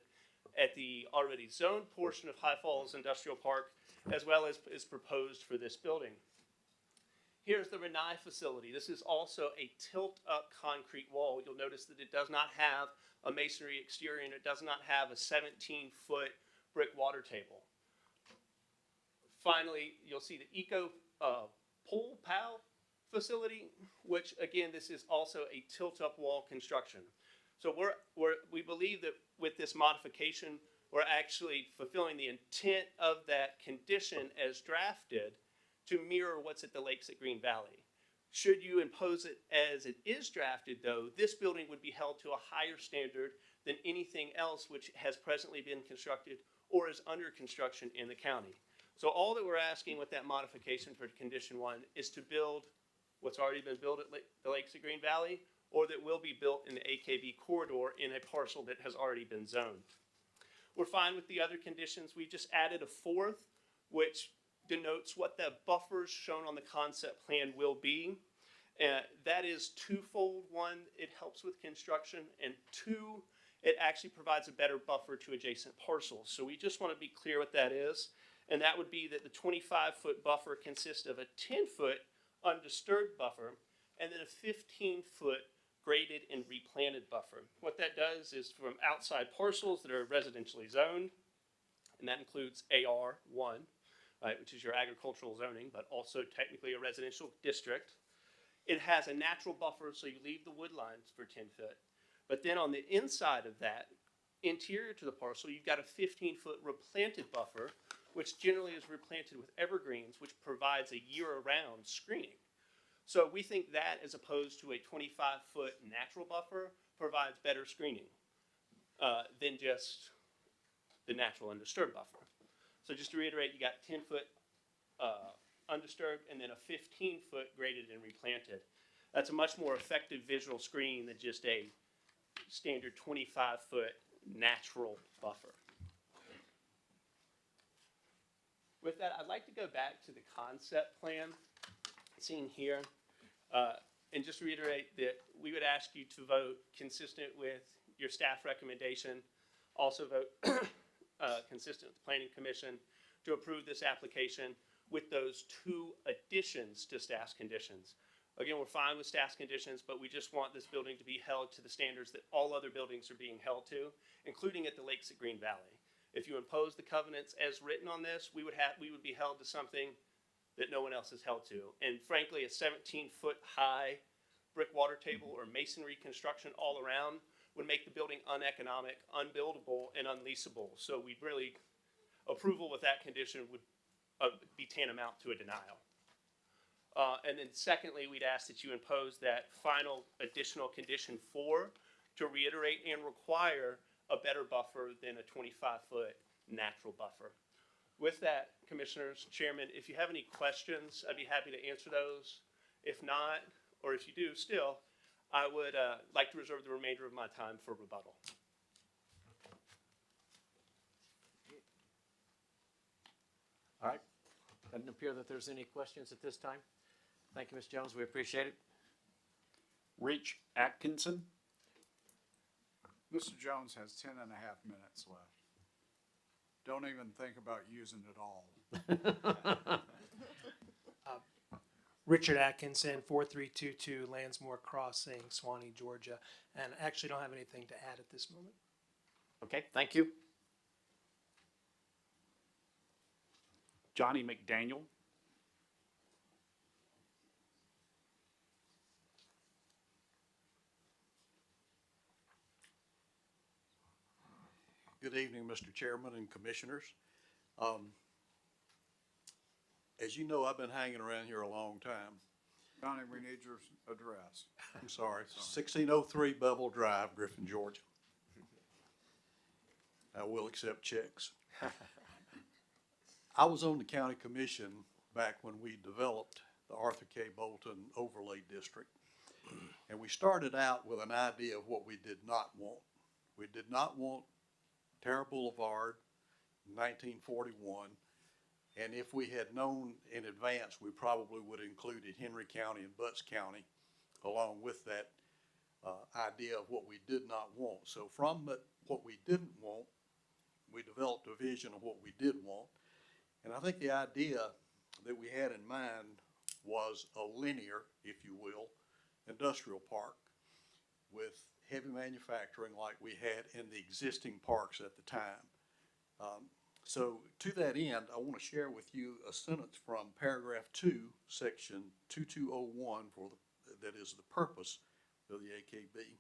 at the already zoned portion of High Falls Industrial Park, as well as is proposed for this building. Here's the Renai facility. This is also a tilt-up concrete wall. You'll notice that it does not have a masonry exterior and it does not have a 17-foot brick water table. Finally, you'll see the Eco Pool POW facility, which again, this is also a tilt-up wall construction. So we believe that with this modification, or actually fulfilling the intent of that condition as drafted to mirror what's at the lakes at Green Valley. Should you impose it as it is drafted, though, this building would be held to a higher standard than anything else which has presently been constructed or is under construction in the county. So all that we're asking with that modification for condition 1 is to build what's already been built at the lakes at Green Valley, or that will be built in the AKB corridor in a parcel that has already been zoned. We're fine with the other conditions. We just added a fourth, which denotes what the buffers shown on the concept plan will be. That is twofold. One, it helps with construction, and two, it actually provides a better buffer to adjacent parcels. So we just want to be clear what that is, and that would be that the 25-foot buffer consists of a 10-foot undisturbed buffer and then a 15-foot graded and replanted buffer. What that does is from outside parcels that are residentially zoned, and that includes AR1, right, which is your agricultural zoning, but also technically a residential district. It has a natural buffer, so you leave the wood lines for 10 foot. But then on the inside of that, interior to the parcel, you've got a 15-foot replanted buffer, which generally is replanted with evergreens, which provides a year-round screening. So we think that, as opposed to a 25-foot natural buffer, provides better screening than just the natural undisturbed buffer. So just to reiterate, you got 10-foot undisturbed and then a 15-foot graded and replanted. That's a much more effective visual screen than just a standard 25-foot natural buffer. With that, I'd like to go back to the concept plan seen here, and just reiterate that we would ask you to vote consistent with your staff recommendation. Also vote consistent with the Planning Commission to approve this application with those two additions to staff's conditions. Again, we're fine with staff's conditions, but we just want this building to be held to the standards that all other buildings are being held to, including at the lakes at Green Valley. If you impose the covenants as written on this, we would be held to something that no one else is held to. And frankly, a 17-foot high brick water table or masonry construction all around would make the building uneconomic, unbuildable, and unleasable. So we'd really, approval with that condition would be tantamount to a denial. And then secondly, we'd ask that you impose that final additional condition 4 to reiterate and require a better buffer than a 25-foot natural buffer. With that, Commissioners, Chairman, if you have any questions, I'd be happy to answer those. If not, or if you do still, I would like to reserve the remainder of my time for rebuttal. All right. Doesn't appear that there's any questions at this time. Thank you, Ms. Jones. We appreciate it. Rich Atkinson. Mr. Jones has 10 and a half minutes left. Don't even think about using it all. Richard Atkinson, 4322 Lansmore Crossing, Swanee, Georgia, and I actually don't have anything to add at this moment. Okay, thank you. Johnny McDaniel. Good evening, Mr. Chairman and Commissioners. As you know, I've been hanging around here a long time. Johnny, we need your address. I'm sorry, 1603 Bevel Drive, Griffin, Georgia. I will accept checks. I was on the county commission back when we developed the Arthur K. Bolton Overlay District. And we started out with an idea of what we did not want. We did not want Terra Boulevard, 1941, and if we had known in advance, we probably would have included Henry County and Butts County along with that idea of what we did not want. So from what we didn't want, we developed a vision of what we did want. And I think the idea that we had in mind was a linear, if you will, industrial park with heavy manufacturing like we had in the existing parks at the time. So to that end, I want to share with you a sentence from paragraph 2, section 2201 that is the purpose of the AKB.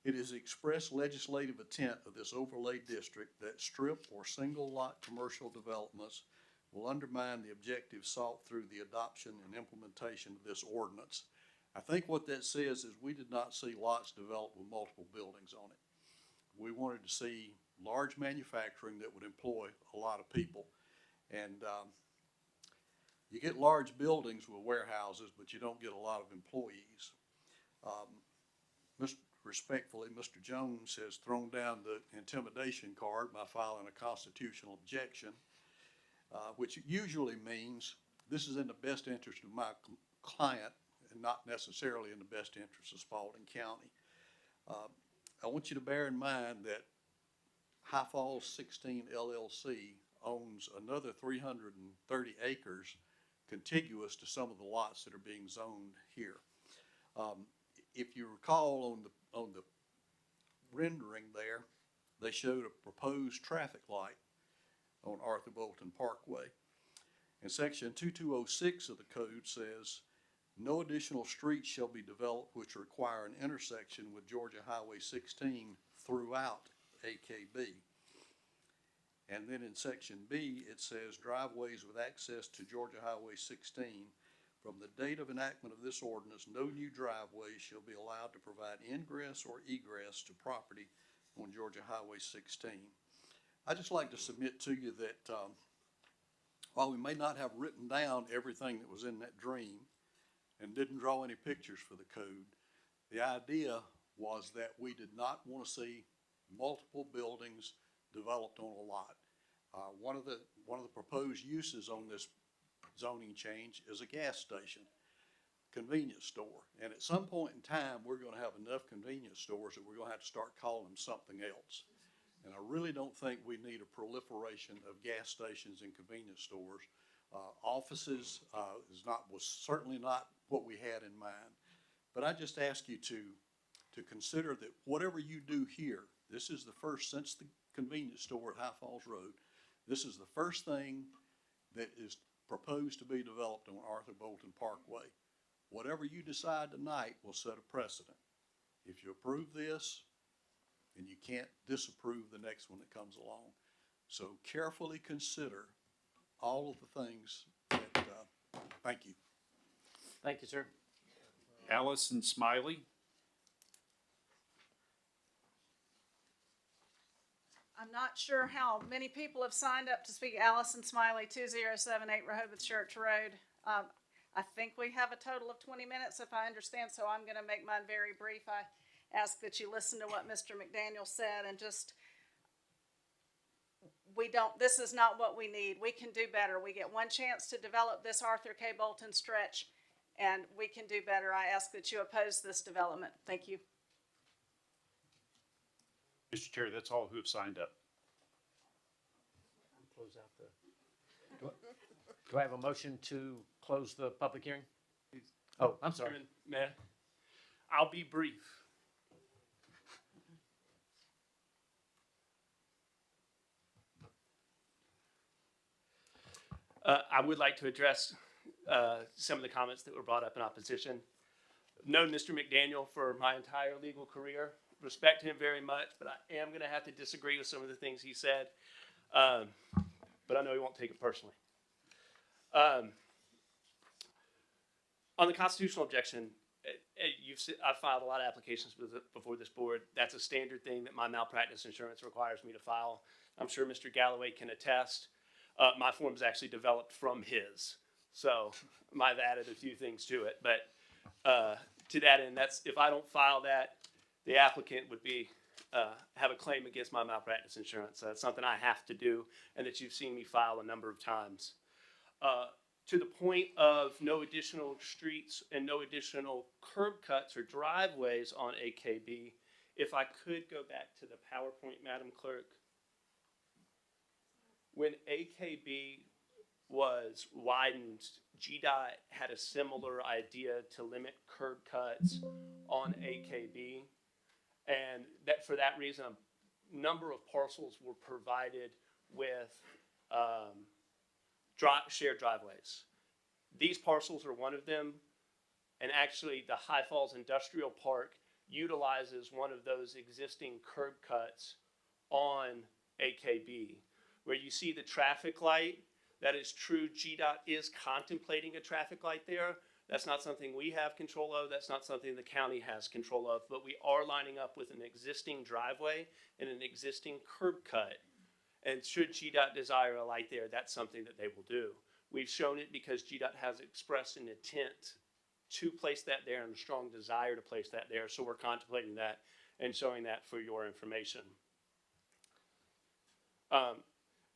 It is the express legislative intent of this overlay district that strip or single lot commercial developments will undermine the objectives sought through the adoption and implementation of this ordinance. I think what that says is we did not see lots developed with multiple buildings on it. We wanted to see large manufacturing that would employ a lot of people. And you get large buildings with warehouses, but you don't get a lot of employees. Respectfully, Mr. Jones has thrown down the intimidation card by filing a constitutional objection, which usually means this is in the best interest of my client and not necessarily in the best interest of Spalding County. I want you to bear in mind that High Falls 16 LLC owns another 330 acres contiguous to some of the lots that are being zoned here. If you recall on the rendering there, they showed a proposed traffic light on Arthur Bolton Parkway. And section 2206 of the code says, no additional streets shall be developed which require an intersection with Georgia Highway 16 throughout AKB. And then in section B, it says driveways with access to Georgia Highway 16. From the date of enactment of this ordinance, no new driveways shall be allowed to provide ingress or egress to property on Georgia Highway 16. I'd just like to submit to you that while we may not have written down everything that was in that dream and didn't draw any pictures for the code, the idea was that we did not want to see multiple buildings developed on a lot. One of the proposed uses on this zoning change is a gas station, convenience store. And at some point in time, we're going to have enough convenience stores that we're going to have to start calling them something else. And I really don't think we need a proliferation of gas stations and convenience stores. Offices was certainly not what we had in mind. But I just ask you to consider that whatever you do here, this is the first, since the convenience store at High Falls Road, this is the first thing that is proposed to be developed on Arthur Bolton Parkway. Whatever you decide tonight will set a precedent. If you approve this, then you can't disapprove the next one that comes along. So carefully consider all of the things that, thank you. Thank you, sir. Allison Smiley. I'm not sure how many people have signed up to speak. Allison Smiley, 2078 Rehoboth Church Road. I think we have a total of 20 minutes, if I understand, so I'm going to make mine very brief. I ask that you listen to what Mr. McDaniel said and just, this is not what we need. We can do better. We get one chance to develop this Arthur K. Bolton stretch, and we can do better. I ask that you oppose this development. Thank you. Mr. Chair, that's all who have signed up. Close out the. Do I have a motion to close the public hearing? Oh, I'm sorry. Chairman, Mayor, I'll be brief. I would like to address some of the comments that were brought up in opposition. I've known Mr. McDaniel for my entire legal career. Respect him very much, but I am going to have to disagree with some of the things he said. But I know he won't take it personally. On the constitutional objection, I've filed a lot of applications before this board. That's a standard thing that my malpractice insurance requires me to file. I'm sure Mr. Galloway can attest. My form is actually developed from his, so I might have added a few things to it. But to that end, if I don't file that, the applicant would have a claim against my malpractice insurance. That's something I have to do, and that you've seen me file a number of times. To the point of no additional streets and no additional curb cuts or driveways on AKB, if I could go back to the PowerPoint, Madam Clerk. When AKB was widened, GDOT had a similar idea to limit curb cuts on AKB. And that for that reason, a number of parcels were provided with shared driveways. These parcels are one of them. And actually, the High Falls Industrial Park utilizes one of those existing curb cuts on AKB. Where you see the traffic light, that is true, GDOT is contemplating a traffic light there. That's not something we have control of, that's not something the county has control of, but we are lining up with an existing driveway and an existing curb cut. And should GDOT desire a light there, that's something that they will do. We've shown it because GDOT has expressed an intent to place that there and a strong desire to place that there, so we're contemplating that and showing that for your information.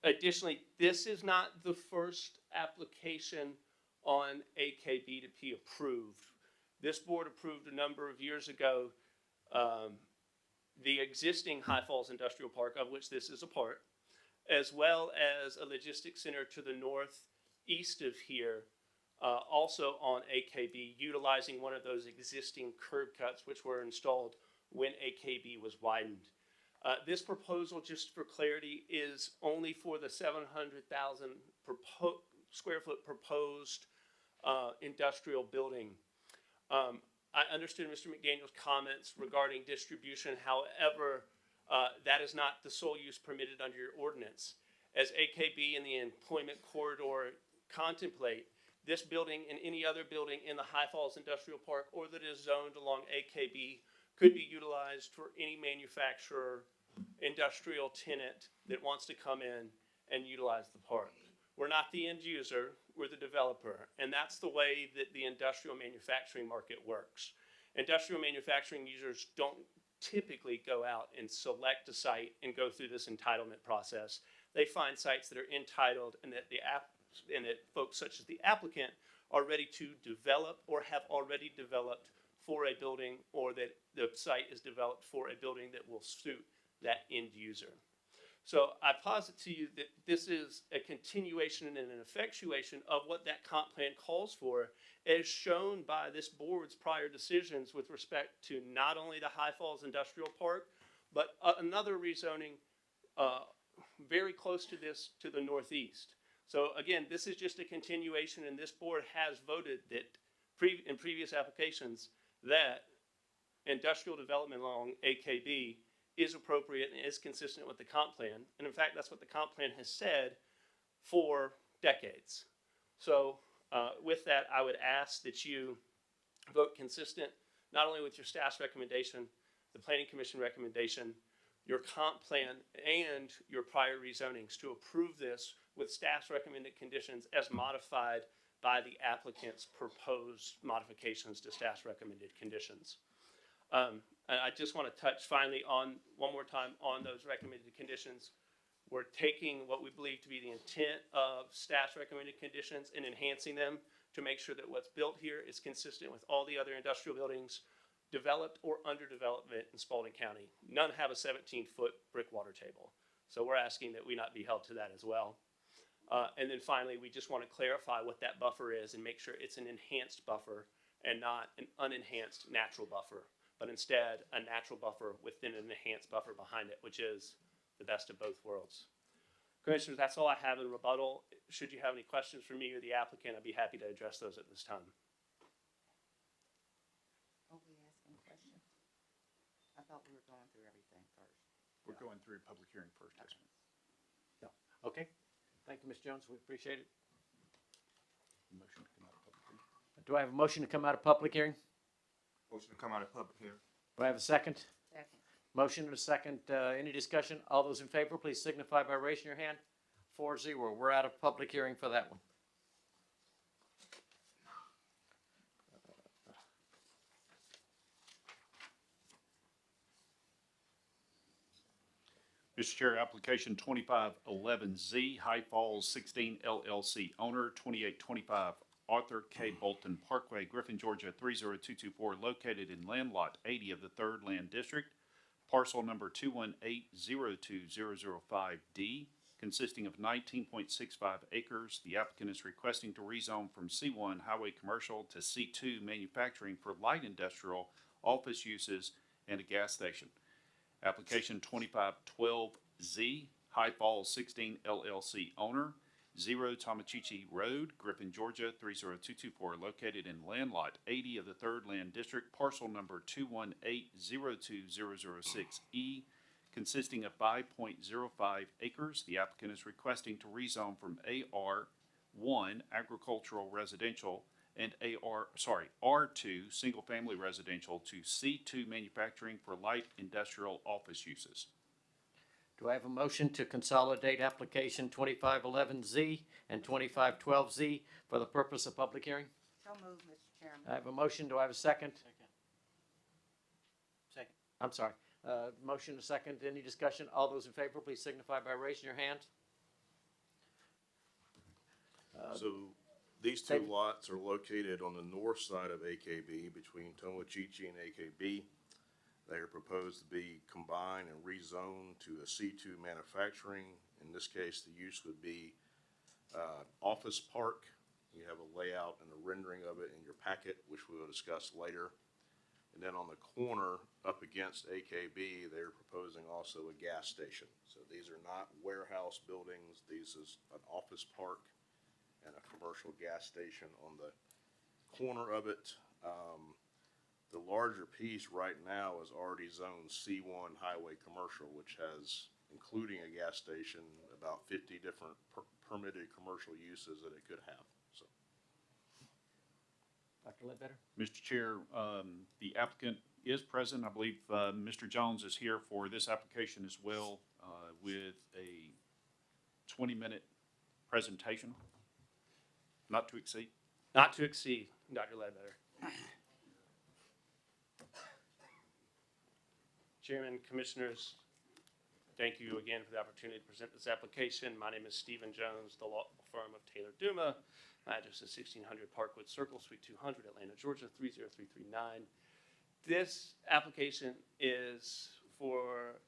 Additionally, this is not the first application on AKB to be approved. This board approved a number of years ago the existing High Falls Industrial Park, of which this is a part, as well as a logistics center to the northeast of here, also on AKB, utilizing one of those existing curb cuts which were installed when AKB was widened. This proposal, just for clarity, is only for the 700,000 square foot proposed industrial building. I understood Mr. McDaniel's comments regarding distribution. However, that is not the sole use permitted under your ordinance. As AKB and the employment corridor contemplate, this building and any other building in the High Falls Industrial Park or that is zoned along AKB could be utilized for any manufacturer, industrial tenant that wants to come in and utilize the park. We're not the end user, we're the developer, and that's the way that the industrial manufacturing market works. Industrial manufacturing users don't typically go out and select a site and go through this entitlement process. They find sites that are entitled and that folks such as the applicant are ready to develop or have already developed for a building, or that the site is developed for a building that will suit that end user. So I posit to you that this is a continuation and an effectuation of what that comp plan calls for, as shown by this board's prior decisions with respect to not only the High Falls Industrial Park, but another rezoning very close to this to the northeast. So again, this is just a continuation, and this board has voted that in previous applications that industrial development along AKB is appropriate and is consistent with the comp plan. And in fact, that's what the comp plan has said for decades. So with that, I would ask that you vote consistent, not only with your staff's recommendation, the Planning Commission recommendation, your comp plan, and your prior rezonings to approve this with staff's recommended conditions as modified by the applicant's proposed modifications to staff's recommended conditions. And I just want to touch finally on, one more time, on those recommended conditions. We're taking what we believe to be the intent of staff's recommended conditions and enhancing them to make sure that what's built here is consistent with all the other industrial buildings developed or under development in Spalding County. None have a 17-foot brick water table. So we're asking that we not be held to that as well. And then finally, we just want to clarify what that buffer is and make sure it's an enhanced buffer and not an unenhanced natural buffer, but instead a natural buffer within an enhanced buffer behind it, which is the best of both worlds. Commissioners, that's all I have in rebuttal. Should you have any questions for me or the applicant, I'd be happy to address those at this time. Are we asking questions? I thought we were going through everything first. We're going through public hearing first. Yes, ma'am. No. Okay. Thank you, Ms. Jones. We appreciate it. Motion to come out of public hearing. Do I have a motion to come out of public hearing? Motion to come out of public hearing. Do I have a second? Second. Motion and a second. Any discussion? All those in favor, please signify by raising your hand. 4-0. We're out of public hearing for that one. Mr. Chair, application 2511Z, High Falls 16 LLC, owner 2825 Arthur K. Bolton Parkway, Griffin, Georgia 30224, located in land lot 80 of the 3rd Land District, parcel number 218-02005D, consisting of 19.65 acres. The applicant is requesting to rezone from C1 Highway Commercial to C2 Manufacturing for light industrial, office uses, and a gas station. Application 2512Z, High Falls 16 LLC owner, 0 Tomachichi Road, Griffin, Georgia, 30224, located in land lot 80 of the 3rd Land District, parcel number 218-02006E, consisting of 5.05 acres. The applicant is requesting to rezone from AR1 agricultural residential and R2 single-family residential to C2 manufacturing for light industrial office uses. Do I have a motion to consolidate application 2511Z and 2512Z for the purpose of public hearing? So moved, Mr. Chairman. I have a motion. Do I have a second? Second. I'm sorry. Motion, a second. Any discussion? All those in favor, please signify by raising your hand. So these two lots are located on the north side of AKB between Tomochichi and AKB. They are proposed to be combined and rezoned to a C2 manufacturing. In this case, the use would be office park. You have a layout and a rendering of it in your packet, which we will discuss later. And then on the corner up against AKB, they're proposing also a gas station. So these are not warehouse buildings. These is an office park and a commercial gas station on the corner of it. The larger piece right now is already zoned C1 highway commercial, which has, including a gas station, about 50 different permitted commercial uses that it could have. So, Dr. Ledbetter? Mr. Chair, the applicant is present. I believe Mr. Jones is here for this application as well with a 20-minute presentation, not to exceed. Not to exceed, Dr. Ledbetter. Chairman, Commissioners, thank you again for the opportunity to present this application. My name is Stephen Jones, the law firm of Taylor Duma. My address is 1600 Parkwood Circle, Suite 200, Atlanta, Georgia, 30339. This application is for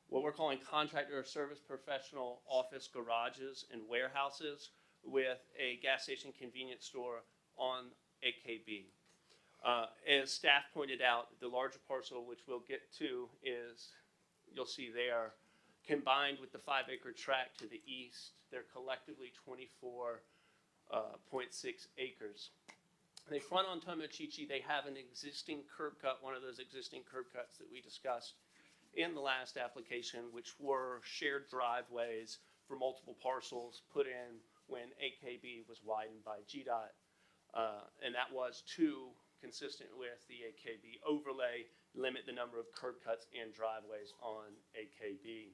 what we're calling contractor or service professional office garages and warehouses with a gas station convenience store on AKB. As staff pointed out, the larger parcel, which we'll get to, is, you'll see there, combined with the 5-acre tract to the east, they're collectively 24.6 acres. They front on Tomochichi. They have an existing curb cut, one of those existing curb cuts that we discussed in the last application, which were shared driveways for multiple parcels put in when AKB was widened by GDOT. And that was to, consistent with the AKB overlay, limit the number of curb cuts and driveways on AKB.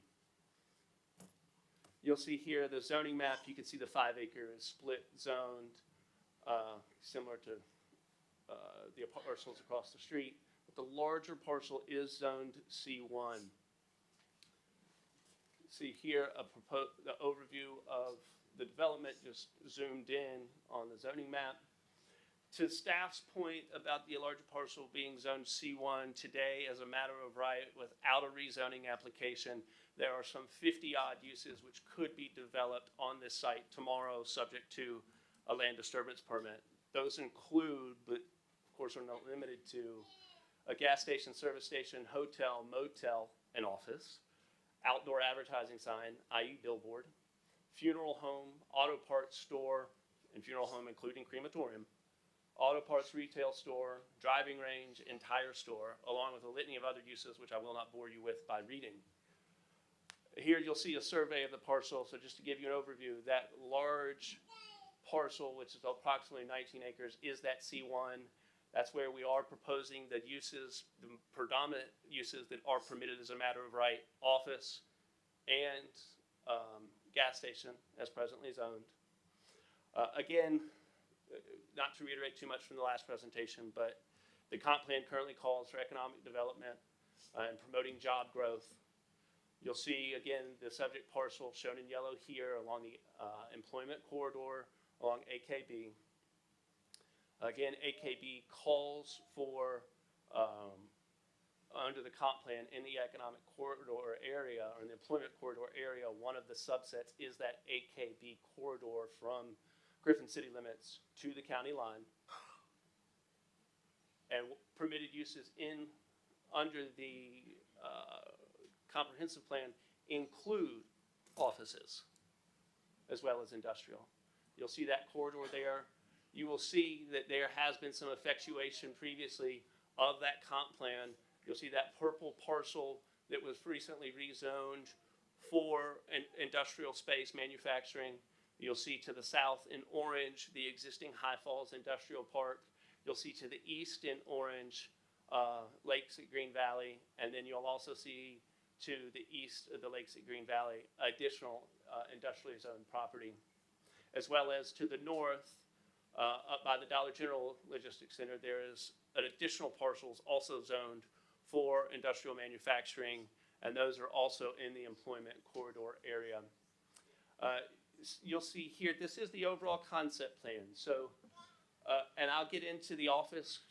You'll see here the zoning map. You can see the 5-acre is split zoned, similar to the parcels across the street. But the larger parcel is zoned C1. See here the overview of the development, just zoomed in on the zoning map. To staff's point about the larger parcel being zoned C1 today, as a matter of right, without a rezoning application, there are some 50-odd uses which could be developed on this site tomorrow, subject to a land disturbance permit. Those include, but of course are not limited to, a gas station, service station, hotel, motel, and office, outdoor advertising sign, i.e. billboard, funeral home, auto parts store, and funeral home including crematorium, auto parts retail store, driving range, and tire store, along with a litany of other uses which I will not bore you with by reading. Here you'll see a survey of the parcel. So just to give you an overview, that large parcel, which is approximately 19 acres, is that C1. That's where we are proposing the uses, the predominant uses that are permitted as a matter of right: office and gas station as presently zoned. Again, not to reiterate too much from the last presentation, but the comp plan currently calls for economic development and promoting job growth. You'll see, again, the subject parcel shown in yellow here along the employment corridor along AKB. Again, AKB calls for, under the comp plan in the economic corridor area, or in the employment corridor area, one of the subsets is that AKB corridor from Griffin city limits to the county line. And permitted uses under the comprehensive plan include offices. as well as industrial. You'll see that corridor there. You will see that there has been some effectuation previously of that comp plan. You'll see that purple parcel that was recently rezoned for an industrial space manufacturing. You'll see to the south in orange the existing High Falls Industrial Park. You'll see to the east in orange Lakes at Green Valley, and then you'll also see to the east of the Lakes at Green Valley additional industrially zoned property, as well as to the north up by the Dollar General Logistics Center. There is an additional parcels also zoned for industrial manufacturing, and those are also in the employment corridor area. You'll see here, this is the overall concept plan. So, and I'll get into the office,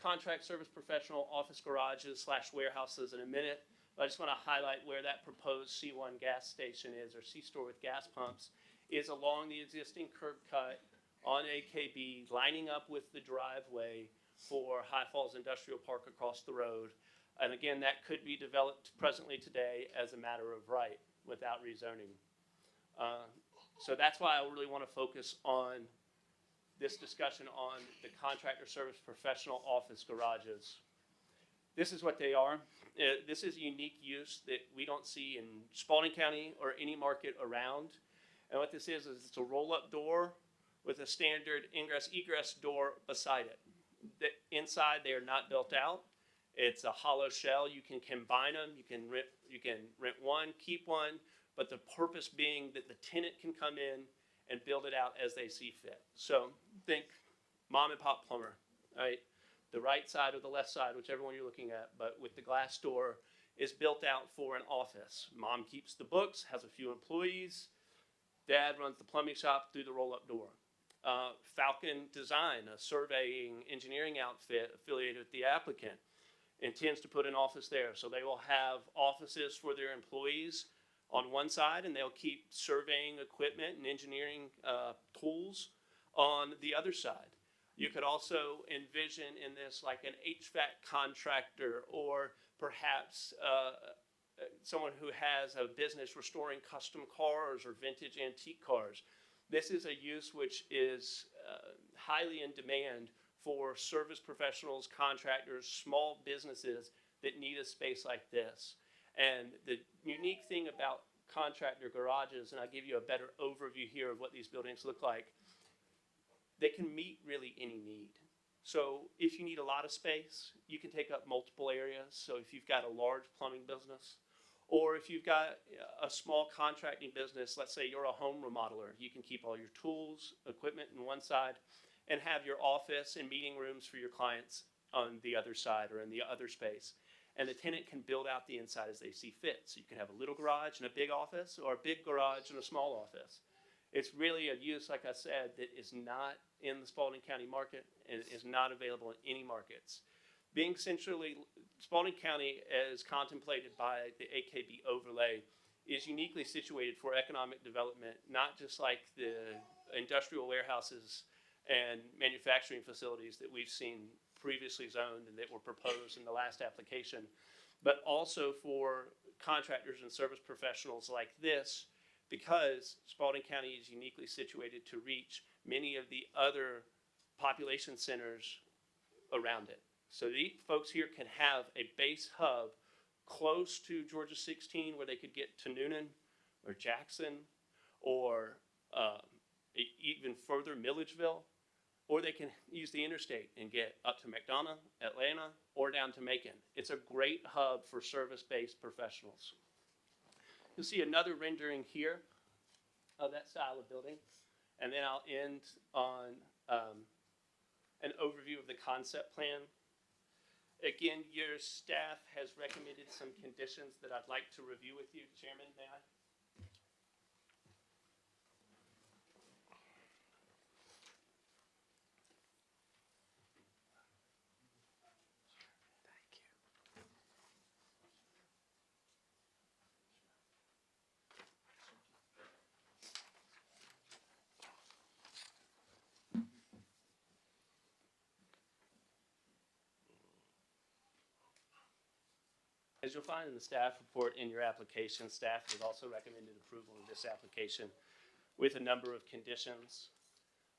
contract service professional office garages / warehouses in a minute. But I just want to highlight where that proposed C1 gas station is, or C-store with gas pumps, is along the existing curb cut on AKB, lining up with the driveway for High Falls Industrial Park across the road. And again, that could be developed presently today as a matter of right without rezoning. So that's why I really want to focus on this discussion on the contractor service professional office garages. This is what they are. This is a unique use that we don't see in Spalding County or any market around. And what this is it's a roll-up door with a standard ingress-egress door beside it. Inside, they are not built out. It's a hollow shell. You can combine them. You can rent one, keep one, but the purpose being that the tenant can come in and build it out as they see fit. So think mom and pop plumber, right? The right side or the left side, whichever one you're looking at, but with the glass door, is built out for an office. Mom keeps the books, has a few employees. Dad runs the plumbing shop through the roll-up door. Falcon Design, a surveying engineering outfit affiliated with the applicant, intends to put an office there. So they will have offices for their employees on one side, and they'll keep surveying equipment and engineering tools on the other side. You could also envision in this like an HVAC contractor, or perhaps someone who has a business restoring custom cars or vintage antique cars. This is a use which is highly in demand for service professionals, contractors, small businesses that need a space like this. And the unique thing about contractor garages, and I'll give you a better overview here of what these buildings look like, they can meet really any need. So if you need a lot of space, you can take up multiple areas. So if you've got a large plumbing business, or if you've got a small contracting business, let's say you're a home remodeler, you can keep all your tools, equipment in one side, and have your office and meeting rooms for your clients on the other side or in the other space. And the tenant can build out the inside as they see fit. So you can have a little garage and a big office, or a big garage and a small office. It's really a use, like I said, that is not in the Spalding County market and is not available in any markets. Being centrally, Spalding County, as contemplated by the AKB overlay, is uniquely situated for economic development, not just like the industrial warehouses and manufacturing facilities that we've seen previously zoned and that were proposed in the last application, but also for contractors and service professionals like this, because Spalding County is uniquely situated to reach many of the other population centers around it. So the folks here can have a base hub close to Georgia 16 where they could get to Noonan or Jackson or even further Milledgeville, or they can use the interstate and get up to McDonough, Atlanta, or down to Macon. It's a great hub for service-based professionals. You'll see another rendering here of that style of building, and then I'll end on an overview of the concept plan. Again, your staff has recommended some conditions that I'd like to review with you. Chairman, may I? As you'll find in the staff report in your application, staff has also recommended approval of this application with a number of conditions.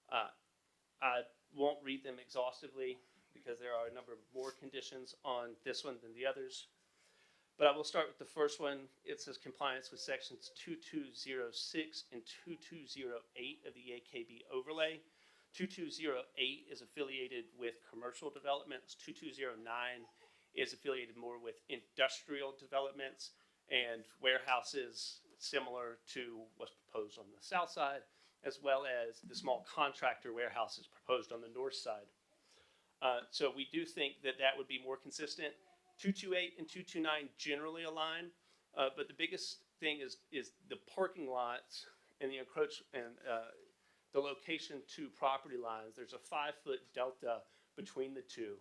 I won't read them exhaustively because there are a number of more conditions on this one than the others. But I will start with the first one. It says compliance with sections 2206 and 2208 of the AKB overlay. 2208 is affiliated with commercial developments. 2209 is affiliated more with industrial developments and warehouses similar to what's proposed on the south side, as well as the small contractor warehouses proposed on the north side. So we do think that that would be more consistent. 228 and 229 generally align, but the biggest thing is the parking lots and the encroach and the location to property lines. There's a 5-foot delta between the two.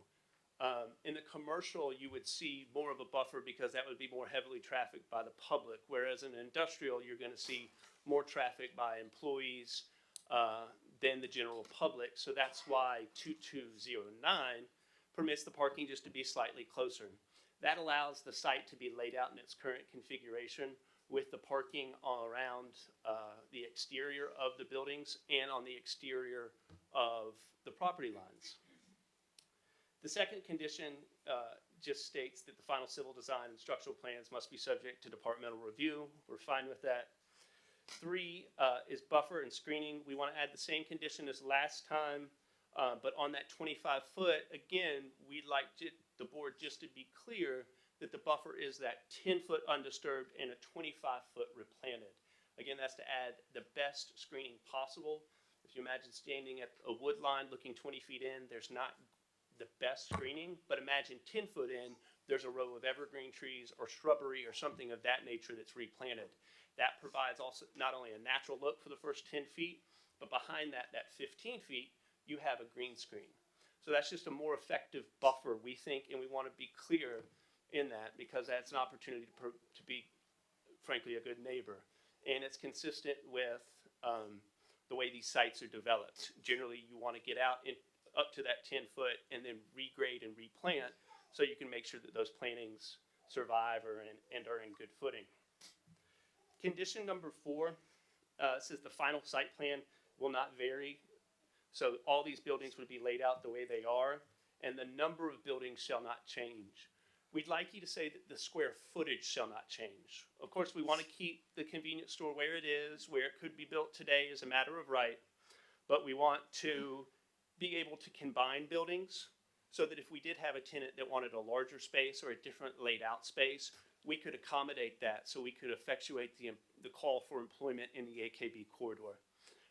In the commercial, you would see more of a buffer because that would be more heavily trafficked by the public, whereas in industrial, you're going to see more traffic by employees than the general public. So that's why 2209 permits the parking just to be slightly closer. That allows the site to be laid out in its current configuration with the parking all around the exterior of the buildings and on the exterior of the property lines. The second condition just states that the final civil design and structural plans must be subject to departmental review. We're fine with that. 3 is buffer and screening. We want to add the same condition as last time, but on that 25-foot, again, we'd like the board just to be clear that the buffer is that 10-foot undisturbed and a 25-foot replanted. Again, that's to add the best screening possible. If you imagine standing at a wood line looking 20 feet in, there's not the best screening, but imagine 10 foot in, there's a row of evergreen trees or shrubbery or something of that nature that's replanted. That provides also not only a natural look for the first 10 feet, but behind that 15 feet, you have a green screen. So that's just a more effective buffer, we think, and we want to be clear in that because that's an opportunity to be, frankly, a good neighbor. And it's consistent with the way these sites are developed. Generally, you want to get out up to that 10 foot and then regrade and replant so you can make sure that those plantings survive and are in good footing. Condition number 4 says the final site plan will not vary. So all these buildings would be laid out the way they are, and the number of buildings shall not change. We'd like you to say that the square footage shall not change. Of course, we want to keep the convenience store where it is, where it could be built today as a matter of right, but we want to be able to combine buildings so that if we did have a tenant that wanted a larger space or a different laid out space, we could accommodate that so we could effectuate the call for employment in the AKB corridor.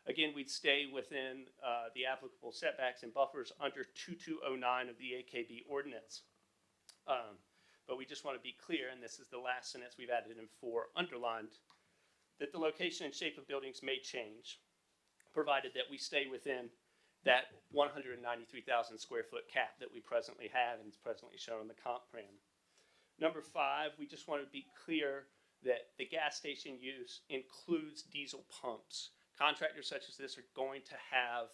Again, we'd stay within the applicable setbacks and buffers under 2209 of the AKB ordinance. But we just want to be clear, and this is the last sentence we've added in 4 underlined, that the location and shape of buildings may change, provided that we stay within that 193,000 square foot cap that we presently have and is presently shown on the comp plan. Number 5, we just want to be clear that the gas station use includes diesel pumps. Contractors such as this are going to have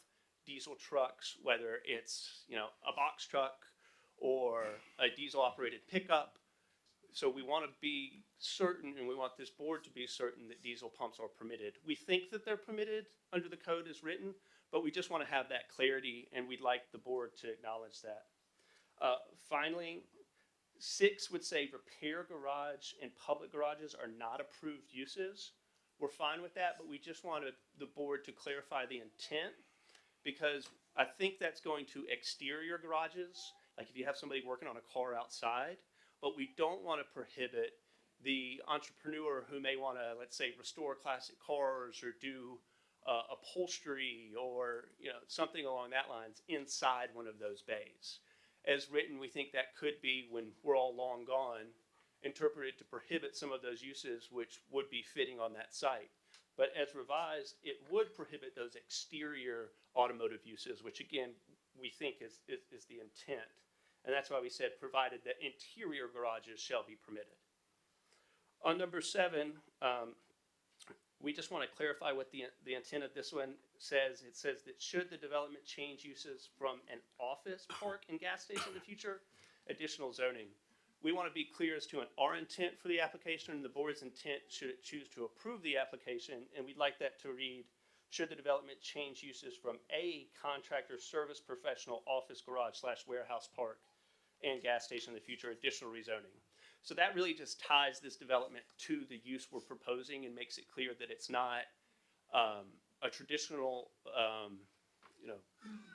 diesel trucks, whether it's a box truck or a diesel operated pickup. So we want to be certain, and we want this board to be certain, that diesel pumps are permitted. We think that they're permitted under the code as written, but we just want to have that clarity, and we'd like the board to acknowledge that. Finally, 6 would say repair garage and public garages are not approved uses. We're fine with that, but we just wanted the board to clarify the intent, because I think that's going to exterior garages, like if you have somebody working on a car outside, but we don't want to prohibit the entrepreneur who may want to, let's say, restore classic cars or do upholstery or something along that lines inside one of those bays. As written, we think that could be, when we're all long gone, interpreted to prohibit some of those uses which would be fitting on that site. But as revised, it would prohibit those exterior automotive uses, which again, we think is the intent. And that's why we said, provided that interior garages shall be permitted. On number 7, we just want to clarify what the intent of this one says. It says that should the development change uses from an office, park, and gas station in the future, additional zoning We want to be clear as to our intent for the application and the board's intent should it choose to approve the application, and we'd like that to read, should the development change uses from a contractor service professional office garage / warehouse park and gas station in the future, additional rezoning. So that really just ties this development to the use we're proposing and makes it clear that it's not a traditional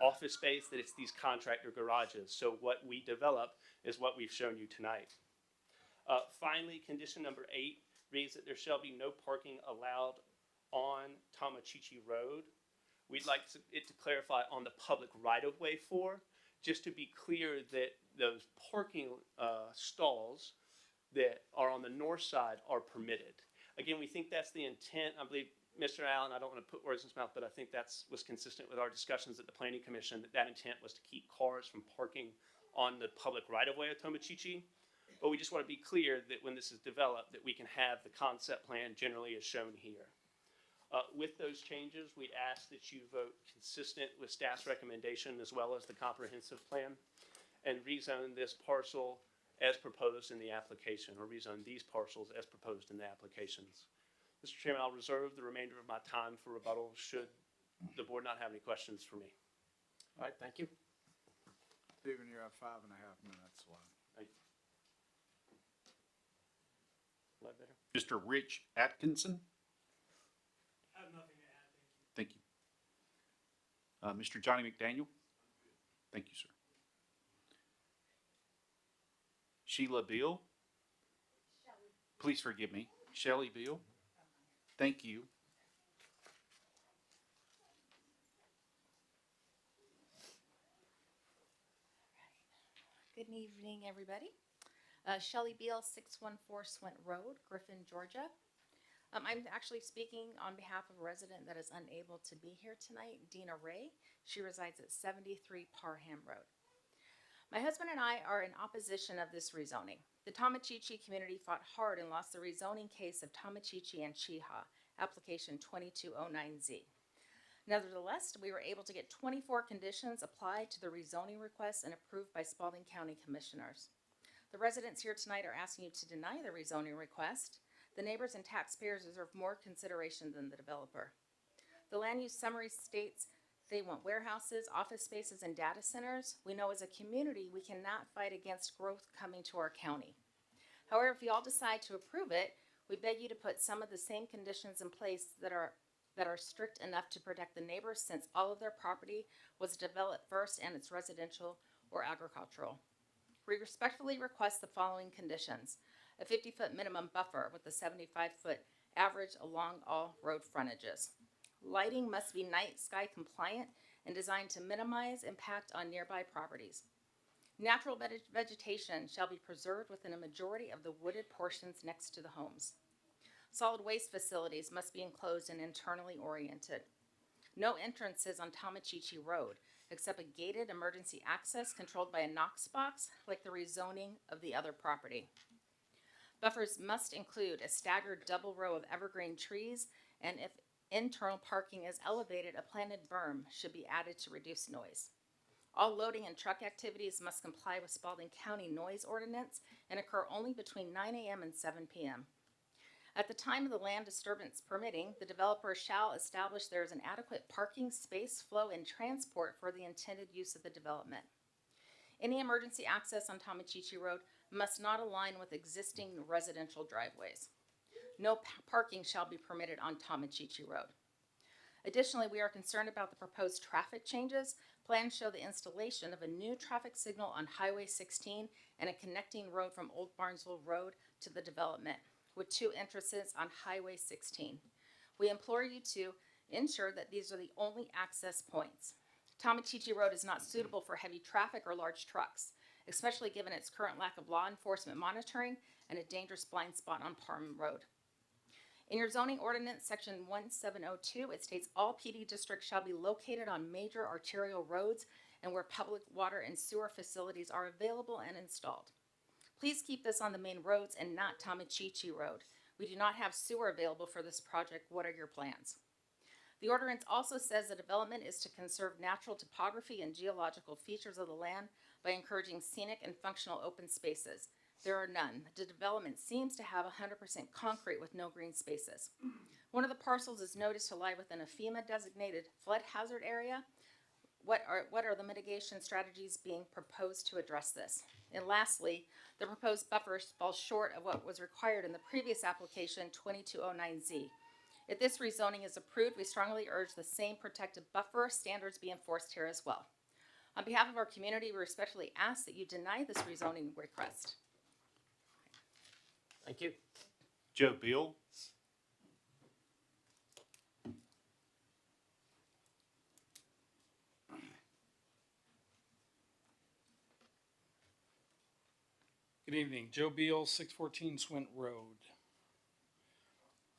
office space, that it's these contractor garages. So what we develop is what we've shown you tonight. Finally, condition number 8 reads that there shall be no parking allowed on Tomachichi Road. We'd like it to clarify on the public right-of-way just to be clear that those parking stalls that are on the north side are permitted. Again, we think that's the intent. I believe, Mr. Allen, I don't want to put words in his mouth, but I think was consistent with our discussions at the Planning Commission, that intent was to keep cars from parking on the public right-of-way of Tomachichi. But we just want to be clear that when this is developed, that we can have the concept plan generally as shown here. With those changes, we'd ask that you vote consistent with staff's recommendation as well as the comprehensive plan and rezone this parcel as proposed in the application, or rezone these parcels as proposed in the applications. Mr. Chairman, I'll reserve the remainder of my time for rebuttal should the board not have any questions for me. All right, thank you. Stephen, you have 5.5 minutes left. Ledbetter. Mr. Rich Atkinson? I have nothing to add, Thank you. Mr. Johnny McDaniel? Thank you, sir. Sheila Beal? Please forgive me. Shelley Beal? Thank you. Good evening, everybody. Shelley Beal, 614 Swint Road, Griffin, Georgia. I'm actually speaking on behalf of a resident that is unable to be here tonight, Dina Ray. She resides at 73 Parham Road. My husband and I are in opposition of this rezoning. The Tomachichi community fought hard and lost the rezoning case of Tomachichi and Chiha, application 2209Z. Nevertheless, we were able to get 24 conditions applied to the rezoning request and approved by Spalding County Commissioners. The residents here tonight are asking you to deny the rezoning request. The neighbors and taxpayers deserve more consideration than the developer. The land use summary states they want warehouses, office spaces, and data centers. We know as a community we cannot fight against growth coming to our county. However, if you all decide to approve it, we beg you to put some of the same conditions in place that are strict enough to protect the neighbors, since all of their property was developed first and it's residential or agricultural. We respectfully request the following conditions: a 50-foot minimum buffer with a 75-foot average along all road frontages. Lighting must be night sky compliant and designed to minimize impact on nearby properties. Natural vegetation shall be preserved within a majority of the wooded portions next to the homes. Solid waste facilities must be enclosed and internally oriented. No entrances on Tomachichi Road except a gated emergency access controlled by a Knox box like the rezoning of the other property. Buffers must include a staggered double row of evergreen trees, and if internal parking is elevated, a planted berm should be added to reduce noise. All loading and truck activities must comply with Spalding County noise ordinance and occur only between 9 a.m. and 7 p.m. At the time of the land disturbance permitting, the developer shall establish there is an adequate parking space, flow, and transport for the intended use of the development. Any emergency access on Tomachichi Road must not align with existing residential driveways. No parking shall be permitted on Tomachichi Road. Additionally, we are concerned about the proposed traffic changes. Plans show the installation of a new traffic signal on Highway 16 and a connecting road from Old Barnesville Road to the development, with 2 entrances on Highway 16. We implore you to ensure that these are the only access points. Tomachichi Road is not suitable for heavy traffic or large trucks, especially given its current lack of law enforcement monitoring and a dangerous blind spot on Parham Road. In your zoning ordinance, section 1702, it states all PD districts shall be located on major arterial roads and where public water and sewer facilities are available and installed. Please keep this on the main roads and not Tomachichi Road. We do not have sewer available for this project. What are your plans? The ordinance also says the development is to conserve natural topography and geological features of the land by encouraging scenic and functional open spaces. There are none. The development seems to have 100% concrete with no green spaces. One of the parcels is noticed to lie within a FEMA designated flood hazard area. What are the mitigation strategies being proposed to address this? And lastly, the proposed buffers fall short of what was required in the previous application 2209Z. If this rezoning is approved, we strongly urge the same protective buffer standards be enforced here as well. On behalf of our community, we respectfully ask that you deny this rezoning request. Thank you. Joe Beal. Good evening, Joe Beal, 614 Swint Road.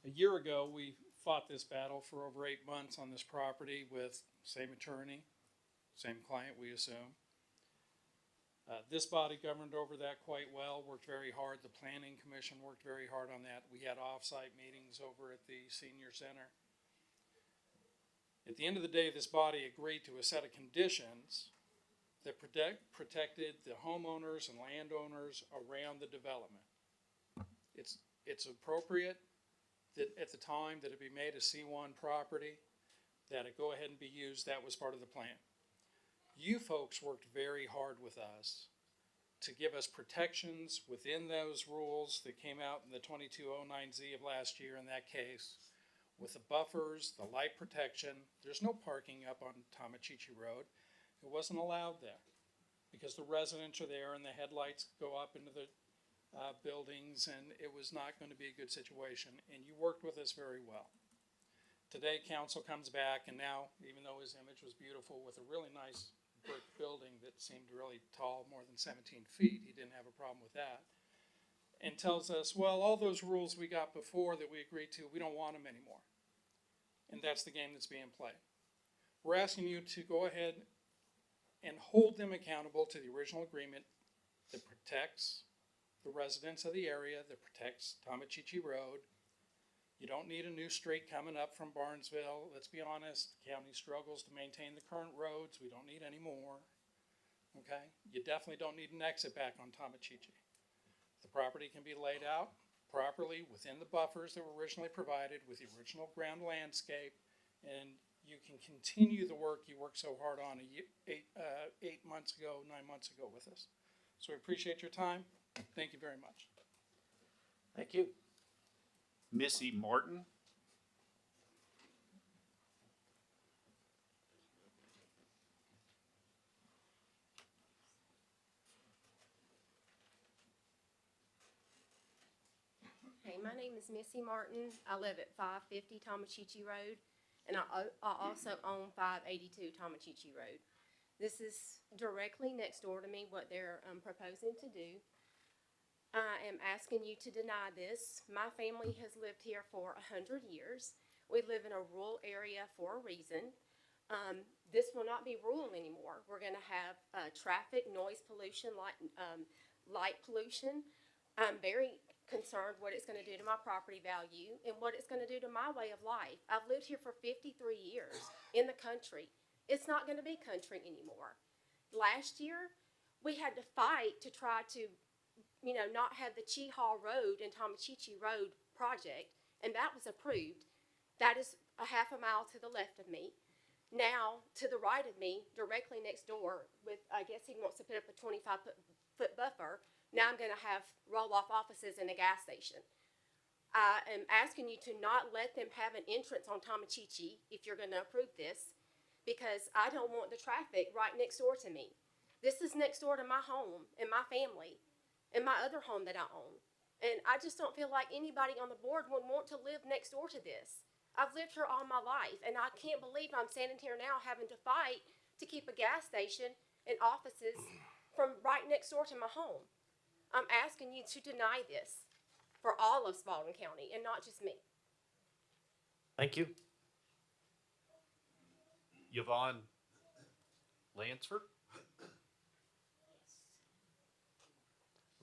A year ago, we fought this battle for over 8 months on this property with same attorney, same client, we assume. This body governed over that quite well, worked very hard. The Planning Commission worked very hard on that. We had off-site meetings over at the senior center. At the end of the day, this body agreed to a set of conditions that protected the homeowners and landowners around the development. It's appropriate that at the time that it be made a C1 property, that it go ahead and be used. That was part of the plan. You folks worked very hard with us to give us protections within those rules that came out in the 2209Z of last year in that case, with the buffers, the light protection. There's no parking up on Tomachichi Road. It wasn't allowed there because the residents are there and the headlights go up into the buildings, and it was not going to be a good situation. And you worked with us very well. Today, council comes back, and now, even though his image was beautiful with a really nice brick building that seemed really tall, more than 17 feet, he didn't have a problem with that, and tells us, well, all those rules we got before that we agreed to, we don't want them anymore. And that's the game that's being played. We're asking you to go ahead and hold them accountable to the original agreement that protects the residents of the area, that protects Tomachichi Road. You don't need a new street coming up from Barnesville. Let's be honest, the county struggles to maintain the current roads. We don't need any more, okay? You definitely don't need an exit back on Tomachichi. The property can be laid out properly within the buffers that were originally provided with the original ground landscape, and you can continue the work you worked so hard on 8 months ago, 9 months ago with us. So we appreciate your time. Thank you very much. Thank you. Missy Martin. Hey, my name is Missy Martin. I live at 550 Tomachichi Road, and I also own 582 Tomachichi Road. This is directly next door to me, what they're proposing to do. I am asking you to deny this. My family has lived here for 100 years. We live in a rural area for a reason. This will not be rural anymore. We're going to have traffic, noise pollution, light pollution. I'm very concerned what it's going to do to my property value and what it's going to do to my way of life. I've lived here for 53 years in the country. It's not going to be country anymore. Last year, we had to fight to try to not have the Cheehaw Road and Tomachichi Road project, and that was approved. That is a half a mile to the left of me. Now, to the right of me, directly next door, I guess he wants to put up a 25-foot buffer. Now I'm going to have roll-off offices and a gas station. I am asking you to not let them have an entrance on Tomachichi if you're going to approve this, because I don't want the traffic right next door to me. This is next door to my home and my family and my other home that I own. And I just don't feel like anybody on the board would want to live next door to this. I've lived here all my life, and I can't believe I'm standing here now having to fight to keep a gas station and offices from right next door to my home. I'm asking you to deny this for all of Spalding County and not just me. Thank you. Yvonne Lansford.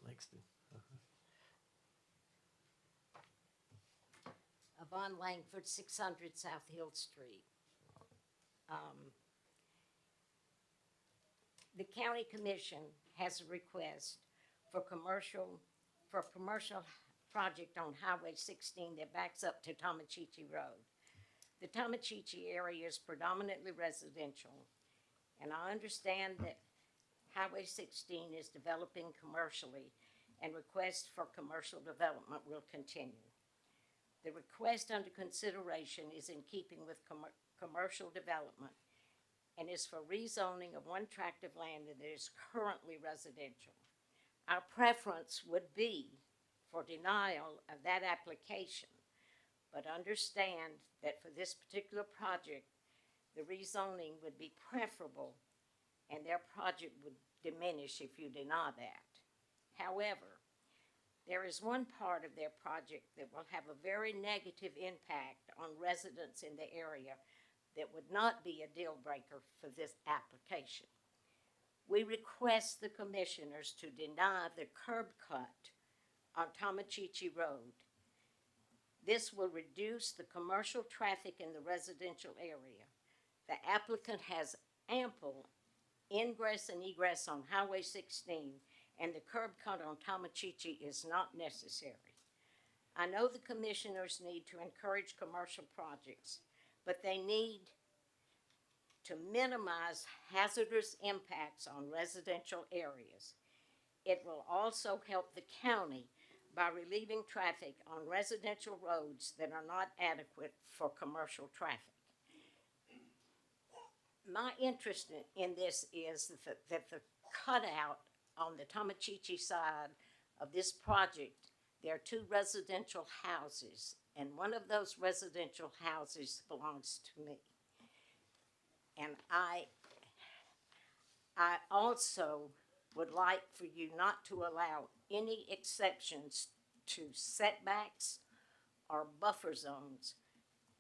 Langston. Yvonne Langford, 600 South Hill Street. The county commission has a request for commercial project on Highway 16 that backs up to Tomachichi Road. The Tomachichi area is predominantly residential, and I understand that Highway 16 is developing commercially, and requests for commercial development will continue. The request under consideration is in keeping with commercial development and is for rezoning of one tract of land that is currently residential. Our preference would be for denial of that application, but understand that for this particular project, the rezoning would be preferable and their project would diminish if you deny that. However, there is one part of their project that will have a very negative impact on residents in the area that would not be a deal breaker for this application. We request the commissioners to deny the curb cut on Tomachichi Road. This will reduce the commercial traffic in the residential area. The applicant has ample ingress and egress on Highway 16, and the curb cut on Tomachichi is not necessary. I know the commissioners need to encourage commercial projects, but they need to minimize hazardous impacts on residential areas. It will also help the county by relieving traffic on residential roads that are not adequate for commercial traffic. My interest in this is that the cutout on the Tomachichi side of this project, there are two residential houses, and one of those residential houses belongs to me. And I also would like for you not to allow any exceptions to setbacks or buffer zones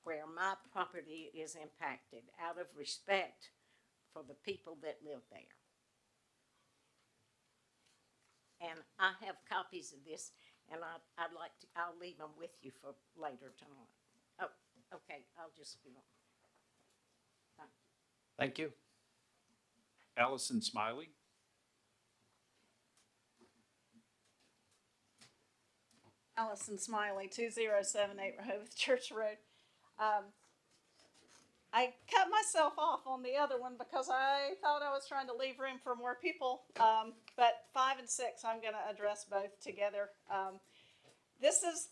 where my property is impacted, out of respect for the people that live there. And I have copies of this, and I'll leave them with you for later tonight. Oh, okay, I'll just be on. Thank you. Allison Smiley. Allison Smiley, 2078 Rehoboth Church Road. I cut myself off on the other one because I thought I was trying to leave room for more people. But 5 and 6, I'm going to address both together. This is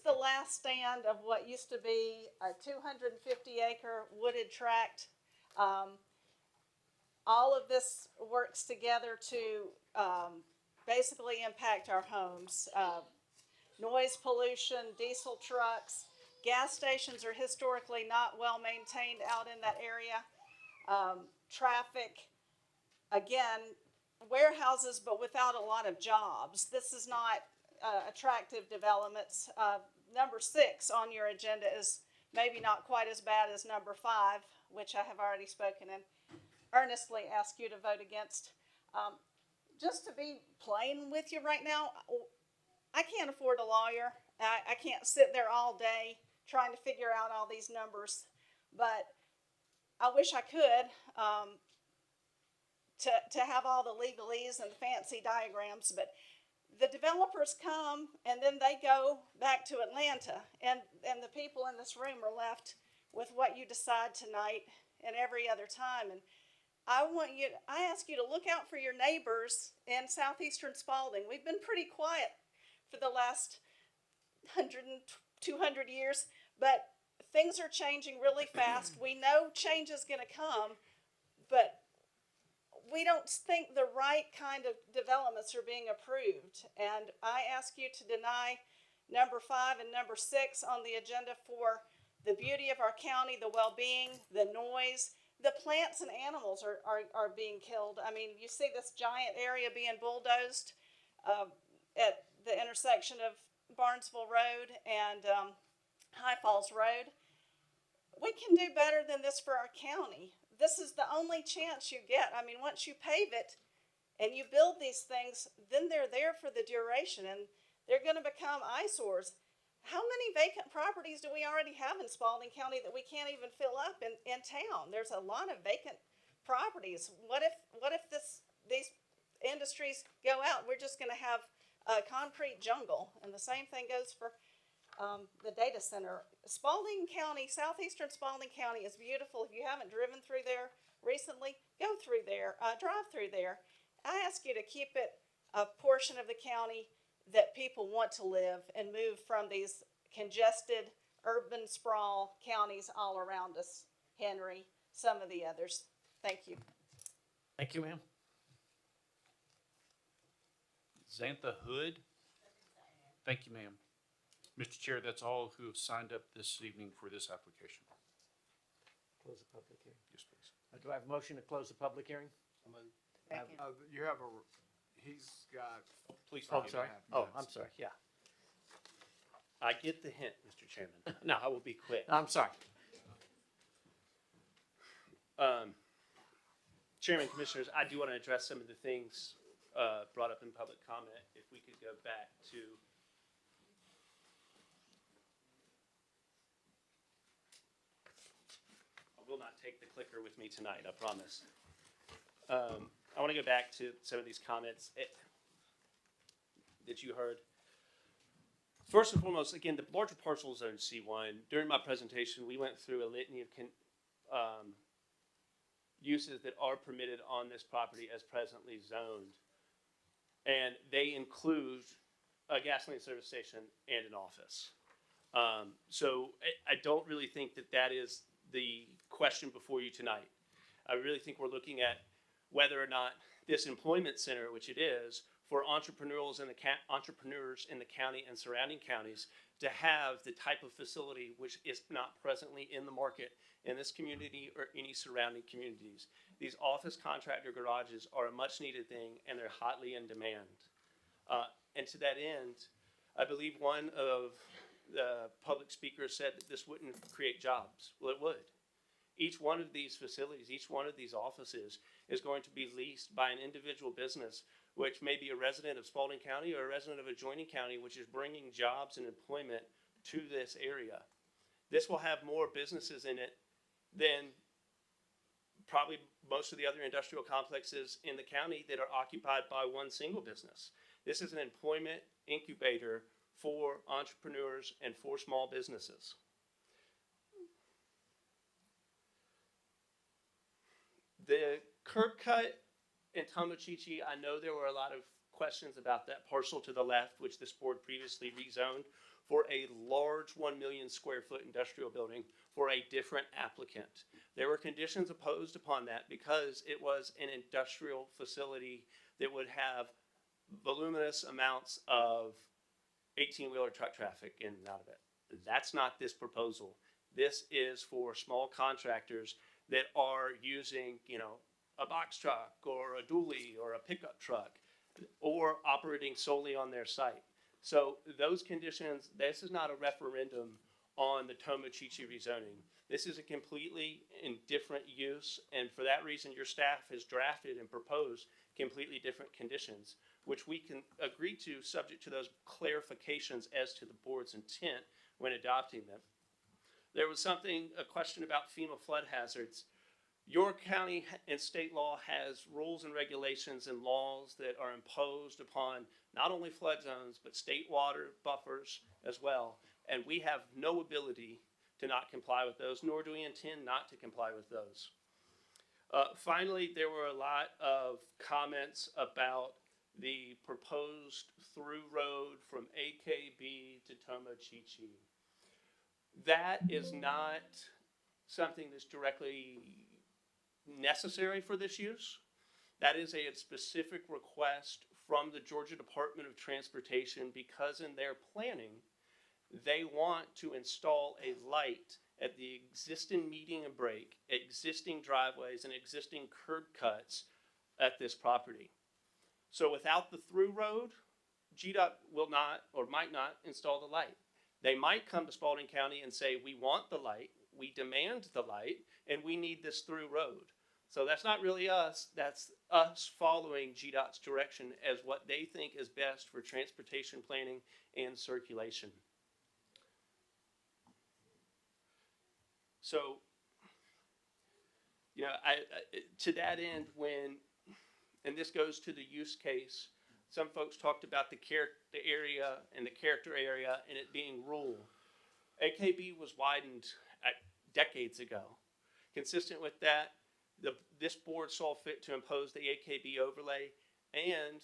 the last stand of what used to be a 250-acre wooded tract. All of this works together to basically impact our homes. Noise pollution, diesel trucks, gas stations are historically not well maintained out in that area. Traffic, again, warehouses, but without a lot of jobs. This is not attractive developments. Number 6 on your agenda is maybe not quite as bad as number 5, which I have already spoken and earnestly ask you to vote against. Just to be plain with you right now, I can't afford a lawyer. I can't sit there all day trying to figure out all these numbers, but I wish I could to have all the legalese and the fancy diagrams, but the developers come and then they go back to Atlanta, and the people in this room are left with what you decide tonight and every other time. And I ask you to look out for your neighbors in southeastern Spalding. We've been pretty quiet for the last 100 and 200 years, but things are changing really fast. We know change is going to come, but we don't think the right kind of developments are being approved. And I ask you to deny number 5 and number 6 on the agenda for the beauty of our county, the well-being, the noise. The plants and animals are being killed. I mean, you see this giant area being bulldozed at the intersection of Barnesville Road and High Falls Road. We can do better than this for our county. This is the only chance you get. I mean, once you pave it and you build these things, then they're there for the duration, and they're going to become eyesores. How many vacant properties do we already have in Spalding County that we can't even fill up in town? There's a lot of vacant properties. What if these industries go out, we're just gonna have a concrete jungle. And the same thing goes for, the data center. Spalding County, southeastern Spalding County is beautiful. If you haven't driven through there recently, go through there, drive through there. I ask you to keep it a portion of the county that people want to live and move from these congested urban sprawl counties all around us. Henry, some of the others. Thank you. Thank you, ma'am. Xantha Hood? Thank you, ma'am. Mr. Chair, that's all who have signed up this evening for this application. Close the public hearing. Yes, please. Do I have a motion to close the public hearing? You have he's got. Please. Oh, I'm sorry. Oh, I'm sorry, yeah. I get the hint, Mr. Chairman. No, I will be quick. I'm sorry. Chairman, Commissioners, I do want to address some of the things brought up in public comment. If we could go back to I will not take the clicker with me tonight, I promise. I want to go back to some of these comments that you heard. First and foremost, again, the larger parcel zone C1, during my presentation, we went through a litany of uses that are permitted on this property as presently zoned. And they include a gasoline service station and an office. So I don't really think that that is the question before you tonight. I really think we're looking at whether or not this employment center, which it is, for entrepreneurs in the county and surrounding counties to have the type of facility which is not presently in the market in this community or any surrounding communities. These office contractor garages are a much needed thing and they're hotly in demand. And to that end, I believe one of the public speakers said that this wouldn't create jobs. Well, it would. Each one of these facilities, each one of these offices is going to be leased by an individual business, which may be a resident of Spalding County or a resident of adjoining county, which is bringing jobs and employment to this area. This will have more businesses in it than probably most of the other industrial complexes in the county that are occupied by one single business. This is an employment incubator for entrepreneurs and for small businesses. The curb cut in Tomochichi, I know there were a lot of questions about that parcel to the left, which this board previously rezoned for a large 1 million square foot industrial building for a different applicant. There were conditions imposed upon that because it was an industrial facility that would have voluminous amounts of 18-wheeler truck traffic in and out of it. That's not this proposal. This is for small contractors that are using, a box truck or a dually or a pickup truck or operating solely on their site. So those conditions, this is not a referendum on the Tomochichi rezoning. This is a completely indifferent use, and for that reason, your staff has drafted and proposed completely different conditions, which we can agree to subject to those clarifications as to the board's intent when adopting them. There was a question about FEMA flood hazards. Your county and state law has rules and regulations and laws that are imposed upon not only flood zones, but state water buffers as well. And we have no ability to not comply with those, nor do we intend not to comply with those. Finally, there were a lot of comments about the proposed through road from AKB to Tomochichi. That is not something that's directly necessary for this use. That is a specific request from the Georgia Department of Transportation because in their planning, they want to install a light at the existing median and break, existing driveways, and existing curb cuts at this property. So without the through road, GDOT will not or might not install the light. They might come to Spalding County and say, we want the light, we demand the light, and we need this through road. So that's not really us, that's us following GDOT's direction as what they think is best for transportation planning and circulation. So, to that end, when and this goes to the use case. Some folks talked about the area and the character area and it being rural. AKB was widened decades ago. Consistent with that, this board saw fit to impose the AKB overlay and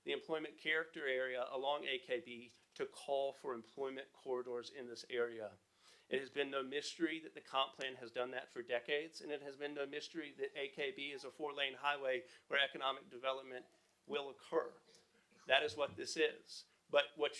the employment character area along AKB to call for employment corridors in this area. It has been no mystery that the comp plan has done that for decades, and it has been no mystery that AKB is a 4-lane highway where economic development will occur. That is what this is. But what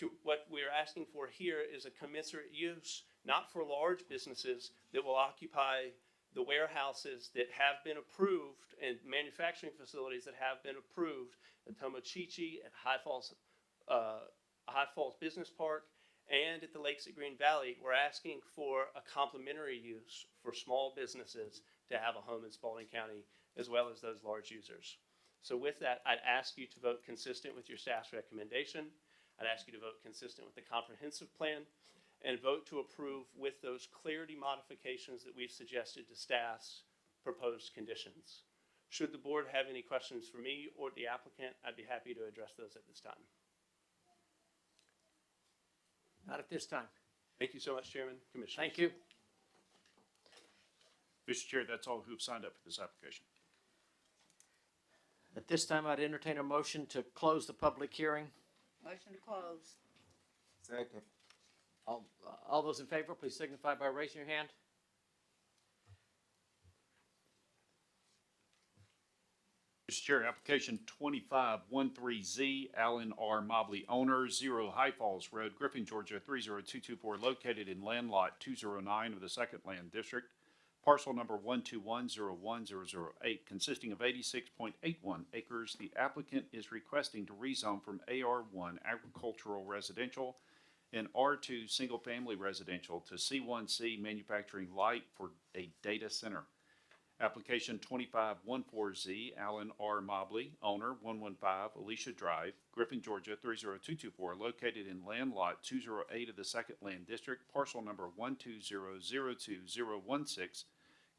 we're asking for here is a commensurate use, not for large businesses that will occupy the warehouses that have been approved and manufacturing facilities that have been approved at Tomochichi, at High Falls Business Park, and at the Lakes at Green Valley. We're asking for a complementary use for small businesses to have a home in Spalding County, as well as those large users. So with that, I'd ask you to vote consistent with your staff's recommendation. I'd ask you to vote consistent with the comprehensive plan and vote to approve with those clarity modifications that we've suggested to staff's proposed conditions. Should the board have any questions for me or the applicant, I'd be happy to address those at this time. Not at this time. Thank you so much, Chairman, Commissioners. Thank you. Mr. Chair, that's all who have signed up for this application. At this time, I'd entertain a motion to close the public hearing. Motion to close. Second. All those in favor, please signify by raising your hand. Mr. Chair, application 2513Z, Alan R. Mobley, owner, 0 High Falls Road, Griffin, Georgia, 30224, located in land lot 209 of the Second Land District, parcel number 121010008, consisting of 86.81 acres. The applicant is requesting to rezone from AR1 agricultural residential and R2 single-family residential to C1C manufacturing light for a data center. Application 2514Z, Alan R. Mobley, owner, 115 Alicia Drive, Griffin, Georgia, 30224, located in land lot 208 of the Second Land District, parcel number 120022016,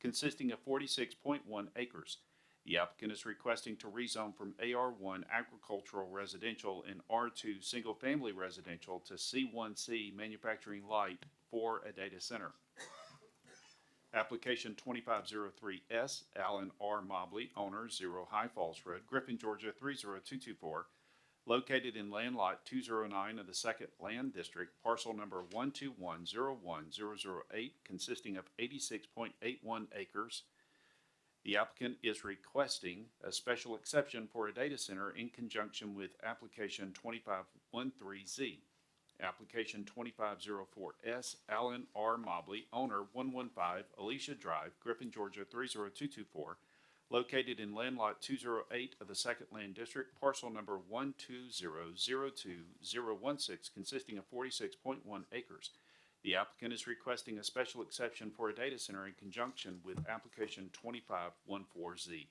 consisting of 46.1 acres. The applicant is requesting to rezone from AR1 agricultural residential and R2 single-family residential to C1C manufacturing light for a data center. Application 2503S, Alan R. Mobley, owner, 0 High Falls Road, Griffin, Georgia, 30224, located in land lot 209 of the Second Land District, parcel number 121010008, consisting of 86.81 acres. The applicant is requesting a special exception for a data center in conjunction with application 2513Z. Application 2504S, Alan R. Mobley, owner, 115 Alicia Drive, Griffin, Georgia, 30224, located in land lot 208 of the Second Land District, parcel number 120022016, consisting of 46.1 acres. The applicant is requesting a special exception for a data center in conjunction with application 2514Z.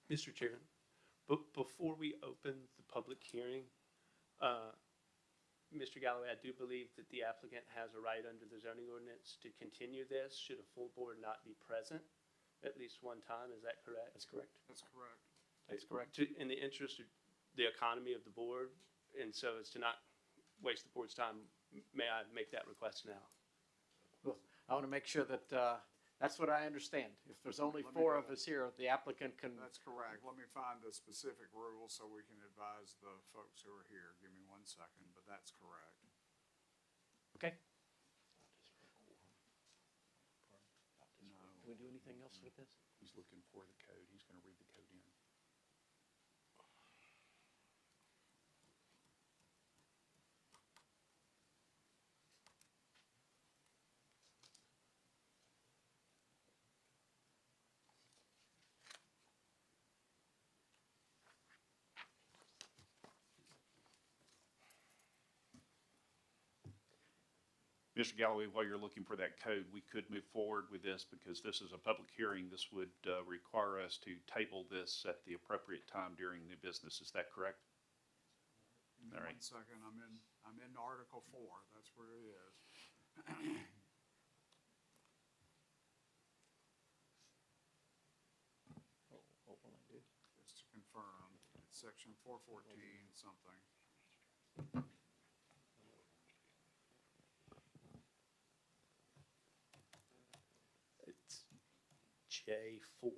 Mr. Chairman, before we open the public hearing, Mr. Galloway, I do believe that the applicant has a right under the zoning ordinance to continue this should a full board not be present at least one time. Is that correct? That's correct. That's correct. That's correct. In the interest of the economy of the board, and so as to not waste the board's time, may I make that request now? Well, I want to make sure that, that's what I understand. If there's only 4 of us here, the applicant can. That's correct. Let me find the specific rules so we can advise the folks who are here. Give me 1 second, but that's correct. Okay. No. Can we do anything else with this? He's looking for the code. He's going to read the code in. Mr. Galloway, while you're looking for that code, we could move forward with this because this is a public hearing. This would require us to table this at the appropriate time during new business. Is that correct? Give me All right. 1 second. I'm in Article 4. That's where it is. What will I do? section 414 something. It's J4.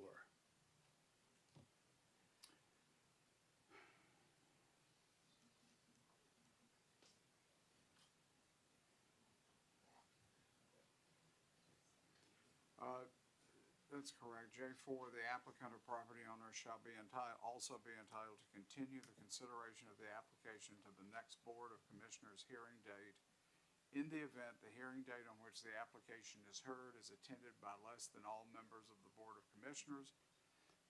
That's correct. J4, the applicant or property owner shall be also be entitled to continue the consideration of the application to the next Board of Commissioners hearing date in the event the hearing date on which the application is heard is attended by less than all members of the Board of Commissioners,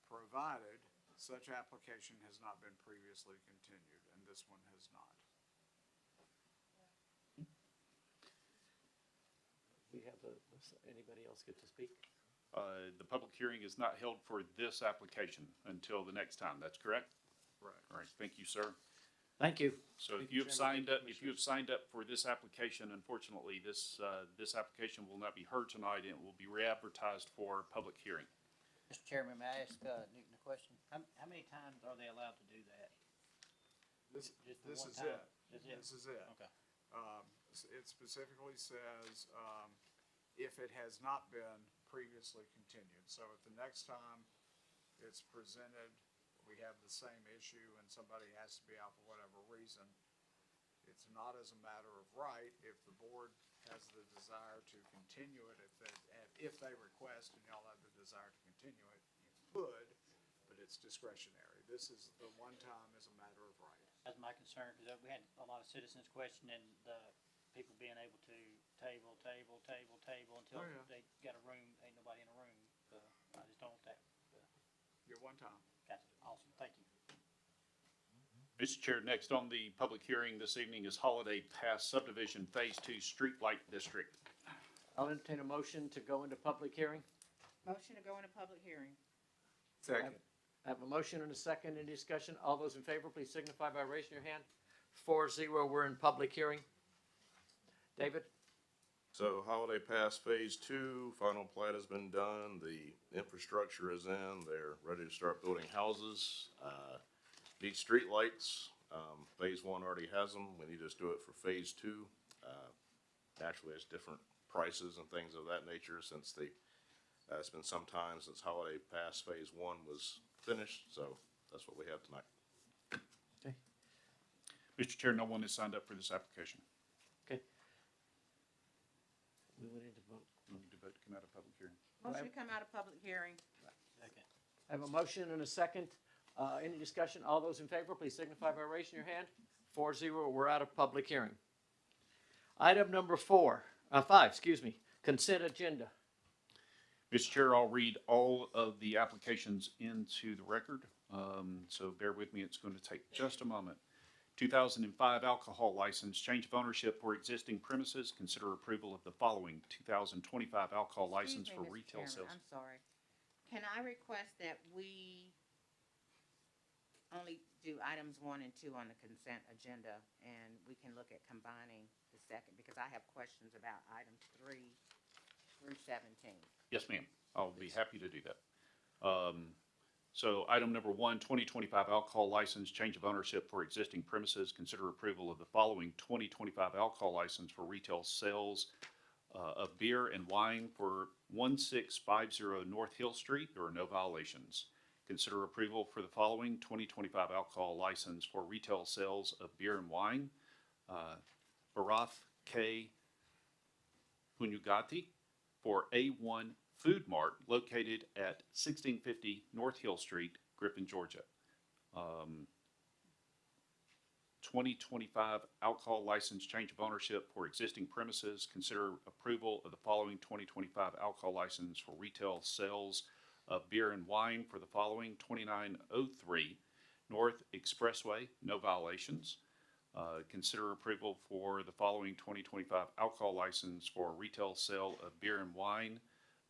provided such application has not been previously continued, and this one has not. We have anybody else get to speak? The public hearing is not held for this application until the next time, that's correct? Right. All right, thank you, sir. Thank you. So if you have signed up, for this application, unfortunately, this application will not be heard tonight, and it will be re-advertised for public hearing. Mr. Chairman, may I ask Newton a question? How many times are they allowed to do that? This Just the is one it. time? This is it. Okay. It specifically says, if it has not been previously continued. So if the next time it's presented, we have the same issue and somebody has to be out for whatever reason, it's not as a matter of right. If the board has the desire to continue it, if they request and y'all have the desire to continue it, you could, but it's discretionary. This is the one time as a matter of right. That's my concern, because we had a lot of citizens questioning the people being able to table until Oh, yeah. they got a room, ain't nobody in a room. I just don't want that. Get one time. Gotcha. Awesome, thank you. Mr. Chair, next on the public hearing this evening is Holiday Pass Subdivision Phase 2 Streetlight District. I'll entertain a motion to go into public hearing. Motion to go into public hearing. Second. I have a motion and a second. Any discussion? All those in favor, please signify by raising your hand. 4-0, we're in public hearing. David? So Holiday Pass Phase 2, final plat has been done, the infrastructure is in, they're ready to start building houses. Need street lights, Phase 1 already has them, we need to just do it for Phase 2. Naturally, it's different prices and things of that nature since it's been some time since Holiday Pass Phase 1 was finished, so that's what we have tonight. Okay. Mr. Chair, no one has signed up for this application. Okay. We went into vote. We need to vote to come out of public hearing. Motion to come out of public hearing. Second. I have a motion and a second. Any discussion? All those in favor, please signify by raising your hand. 4-0, we're out of public hearing. Item number 5, consent agenda. Mr. Chair, I'll read all of the applications into the record, so bear with me, it's going to take just a moment. 2005 alcohol license, change of ownership for existing premises, consider approval of the following. 2025 alcohol license Excuse for me, Mr. retail Chairman, sales. I'm sorry. Can I request that we only do items 1 and 2 on the consent agenda, and we can look at combining the second, because I have questions about items 3 through 17. Yes, ma'am, I'll be happy to do that. So item number 1, 2025 alcohol license, change of ownership for existing premises, consider approval of the following. 2025 alcohol license for retail sales of beer and wine for 1650 North Hill Street. There are no violations. Consider approval for the following. 2025 alcohol license for retail sales of beer and wine. Barath K. Punyugati for A1 Food Mart located at 1650 North Hill Street, Griffin, Georgia. 2025 alcohol license, change of ownership for existing premises. Consider approval of the following. 2025 alcohol license for retail sales of beer and wine for the following. 2903 North Expressway, no violations. Consider approval for the following. 2025 alcohol license for retail sale of beer and wine.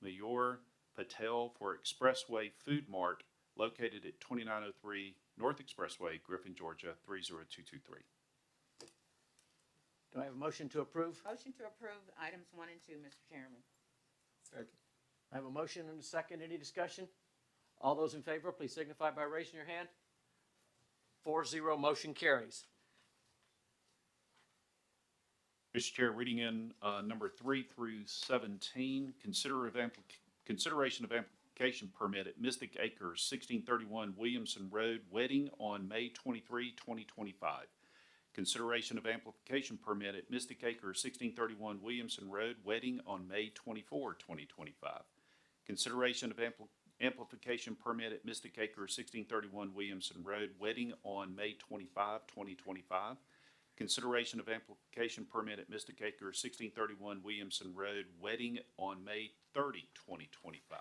Mayor Patel for Expressway Food Mart located at 2903 North Expressway, Griffin, Georgia, 30223. Do I have a motion to approve? Motion to approve items 1 and 2, Mr. Chairman. Second. I have a motion and a second. Any discussion? All those in favor, please signify by raising your hand. 4-0, motion carries. Mr. Chair, reading in number 3 through 17, consideration of application permit at Mystic Acres, 1631 Williamson Road, wedding on May 23, 2025. Consideration of amplification permit at Mystic Acres, 1631 Williamson Road, wedding on May 24, 2025. Consideration of amplification permit at Mystic Acres, 1631 Williamson Road, wedding on May 25, 2025. Consideration of amplification permit at Mystic Acres, 1631 Williamson Road, wedding on May 30, 2025.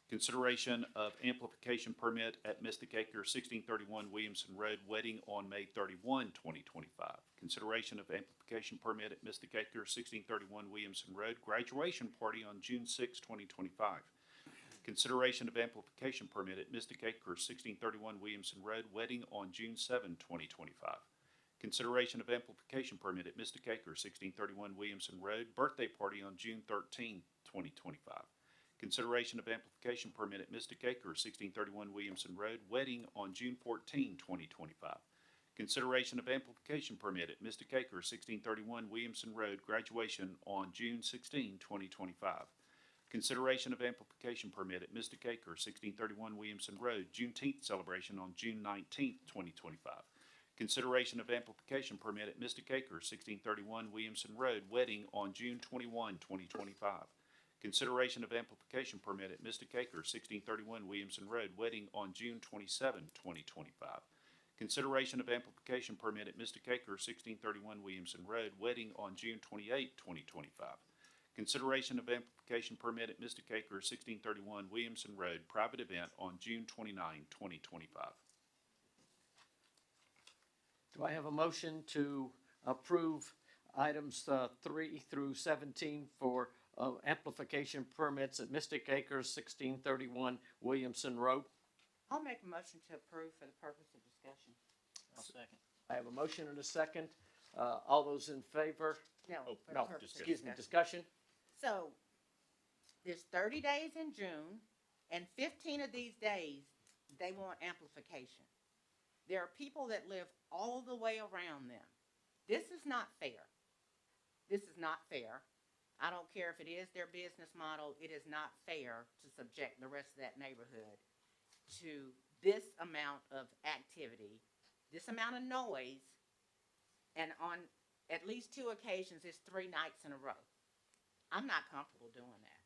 Consideration of amplification permit at Mystic Acres, 1631 Williamson Road, wedding on May 31, 2025. Consideration of amplification permit at Mystic Acres, 1631 Williamson Road, graduation party on June 6, 2025. Consideration of amplification permit at Mystic Acres, 1631 Williamson Road, wedding on June 7, 2025. Consideration of amplification permit at Mystic Acres, 1631 Williamson Road, birthday party on June 13, 2025. Consideration of amplification permit at Mystic Acres, 1631 Williamson Road, wedding on June 14, 2025. Consideration of amplification permit at Mystic Acres, 1631 Williamson Road, graduation on June 16, 2025. Consideration of amplification permit at Mystic Acres, 1631 Williamson Road, Juneteenth celebration on June 19, 2025. Consideration of amplification permit at Mystic Acres, 1631 Williamson Road, wedding on June 21, 2025. Consideration of amplification permit at Mystic Acres, 1631 Williamson Road, wedding on June 27, 2025. Consideration of amplification permit at Mystic Acres, 1631 Williamson Road, wedding on June 28, 2025. Consideration of amplification permit at Mystic Acres, 1631 Williamson Road, private event on June 29, 2025. Do I have a motion to approve items 3 through 17 for amplification permits at Mystic Acres, 1631 Williamson Road? I'll make a motion to approve for the purpose of discussion. I'll second. I have a motion and a second. All those in favor? No, Oh, for the No, purpose of excuse me, discussion. discussion? So, there's 30 days in June, and 15 of these days, they want amplification. There are people that live all the way around them. This is not fair. This is not fair. I don't care if it is their business model, it is not fair to subject the rest of that neighborhood to this amount of activity, this amount of noise, and on at least 2 occasions, it's 3 nights in a row. I'm not comfortable doing that.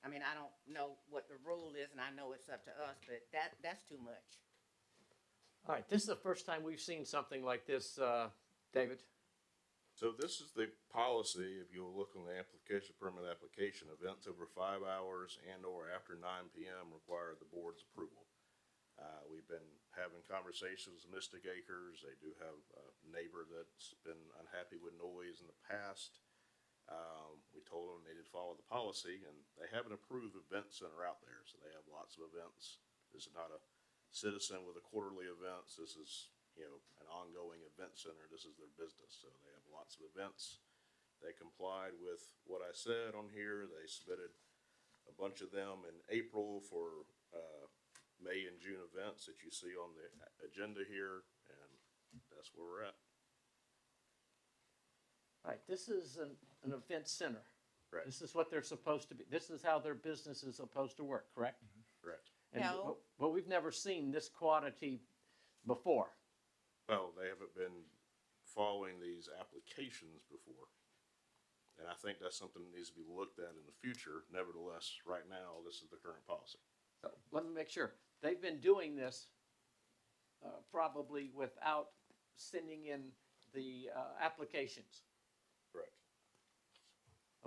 I mean, I don't know what the rule is, and I know it's up to us, but that's too much. All right, this is the first time we've seen something like this, David. So this is the policy, if you'll look on the application, permit application, events over 5 hours and or after 9 PM require the board's approval. We've been having conversations with Mystic Acres. They do have a neighbor that's been unhappy with noise in the past. We told them they did follow the policy, and they have an approved event center out there, so they have lots of events. This is not a citizen with a quarterly events. This is, an ongoing event center. This is their business, so they have lots of events. They complied with what I said on here. They submitted a bunch of them in April for May and June events that you see on the agenda here, and that's where we're at. All right, this is an event center. Correct. This is what they're supposed to be. This is how their business is supposed to work, correct? Correct. And No. But we've never seen this quantity before. Well, they haven't been following these applications before. And I think that's something that needs to be looked at in the future. Nevertheless, right now, this is the current policy. So let me make sure. They've been doing this probably without sending in the applications, Correct.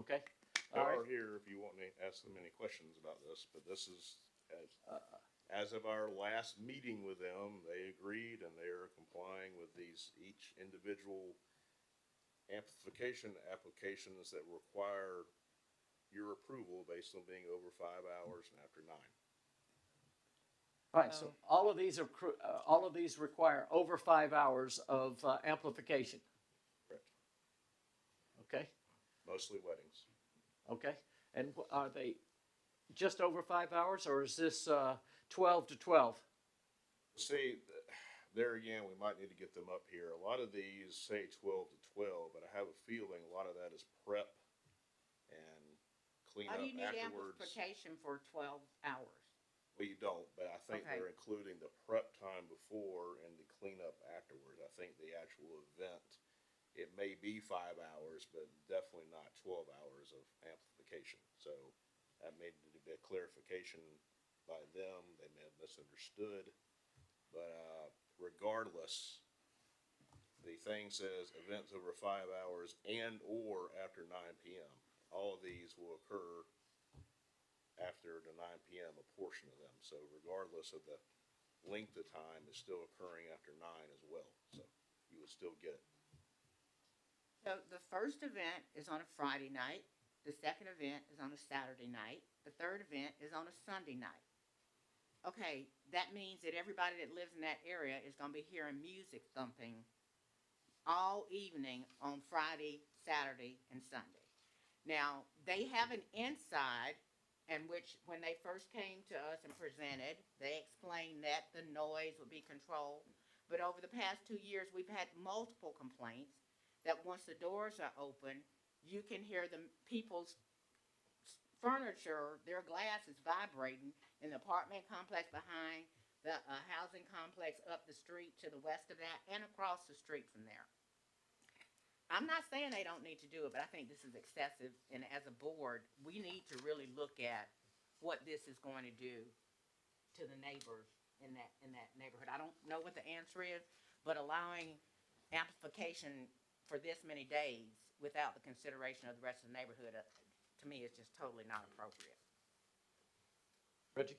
okay? They All right. are here if you want me to ask them any questions about this, but this is, as of our last meeting with them, they agreed and they are complying with these, each individual amplification applications that require your approval based on being over 5 hours and after 9. All right, so all of these require over 5 hours of amplification, Correct. okay? Mostly weddings. Okay, and are they just over 5 hours, or is this 12 to 12? See, there again, we might need to get them up here. A lot of these say 12 to 12, but I have a feeling a lot of that is prep and clean How up do you need afterwards. amplification for 12 hours? Well, you don't, but I think Okay. they're including the prep time before and the cleanup afterwards. I think the actual event, it may be 5 hours, but definitely not 12 hours of amplification. So that may need to be a clarification by them. They may have misunderstood. But regardless, the thing says events over 5 hours and or after 9 p.m. All of these will occur after the 9 p.m., a portion of them. So regardless of the length of time, is still occurring after 9 as well. So you would still get it. So the first event is on a Friday night. The second event is on a Saturday night. The third event is on a Sunday night. Okay, that means that everybody that lives in that area is going to be hearing music thumping all evening on Friday, Saturday, and Sunday. Now, they have an inside in which when they first came to us and presented, they explained that the noise would be controlled. But over the past 2 years, we've had multiple complaints that once the doors are open, you can hear the people's furniture, their glass is vibrating in the apartment complex behind, the housing complex up the street to the west of that, and across the street from there. I'm not saying they don't need to do it, but I think this is excessive, and as a board, we need to really look at what this is going to do to the neighbors in that neighborhood. I don't know what the answer is, but allowing amplification for this many days without the consideration of the rest of the neighborhood, to me, is just totally not appropriate. Reggie?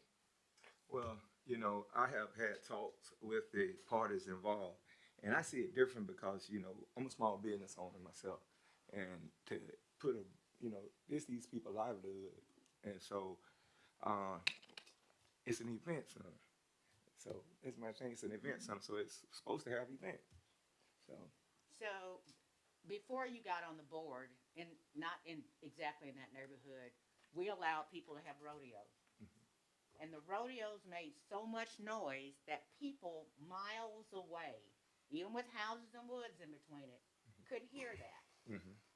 Well, you know, I have had talks with the parties involved, and I see it different because, you know, I'm a small business owner myself, and to put a, you know, these people livelihood, and so it's an event center. So that's my thing. It's an event center, so it's supposed to have events. So, before you got on the board, and not in exactly in that neighborhood, we allowed people to have rodeos. And the rodeos made so much noise that people miles away, even with houses and woods in between it, could hear that.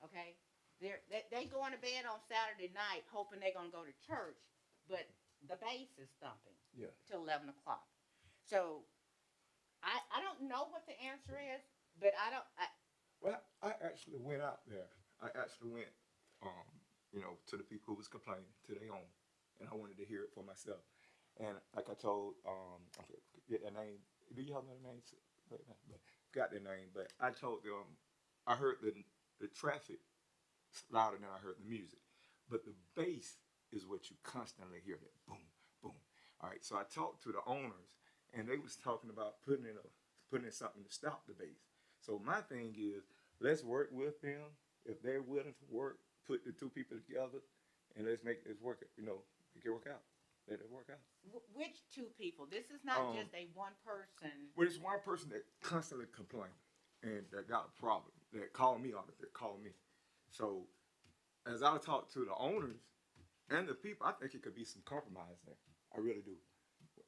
Okay? They go into bed on Saturday night hoping they're going to go to church, but the bass is thumping till 11 o'clock. So, I don't know what the answer is, but Well, I actually went out there. I actually went, you know, to the people who was complaining, to their own, and I wanted to hear it for myself. And like I told, I forget their name. Do you have their names? But got their name. But I told them, I heard the traffic louder than I heard the music. But the bass is what you constantly hear, that boom, boom. All right, so I talked to the owners, and they was talking about putting in something to stop the bass. So my thing is, let's work with them. If they're willing to work, put the two people together, and let's make this work. You know, make it work out. Let it work out. which two people? This is not just a one person. Well, it's one person that constantly complained and that got a problem. That called me on it. That called me. So, as I talked to the owners and the people, I think it could be some compromise there. I really do.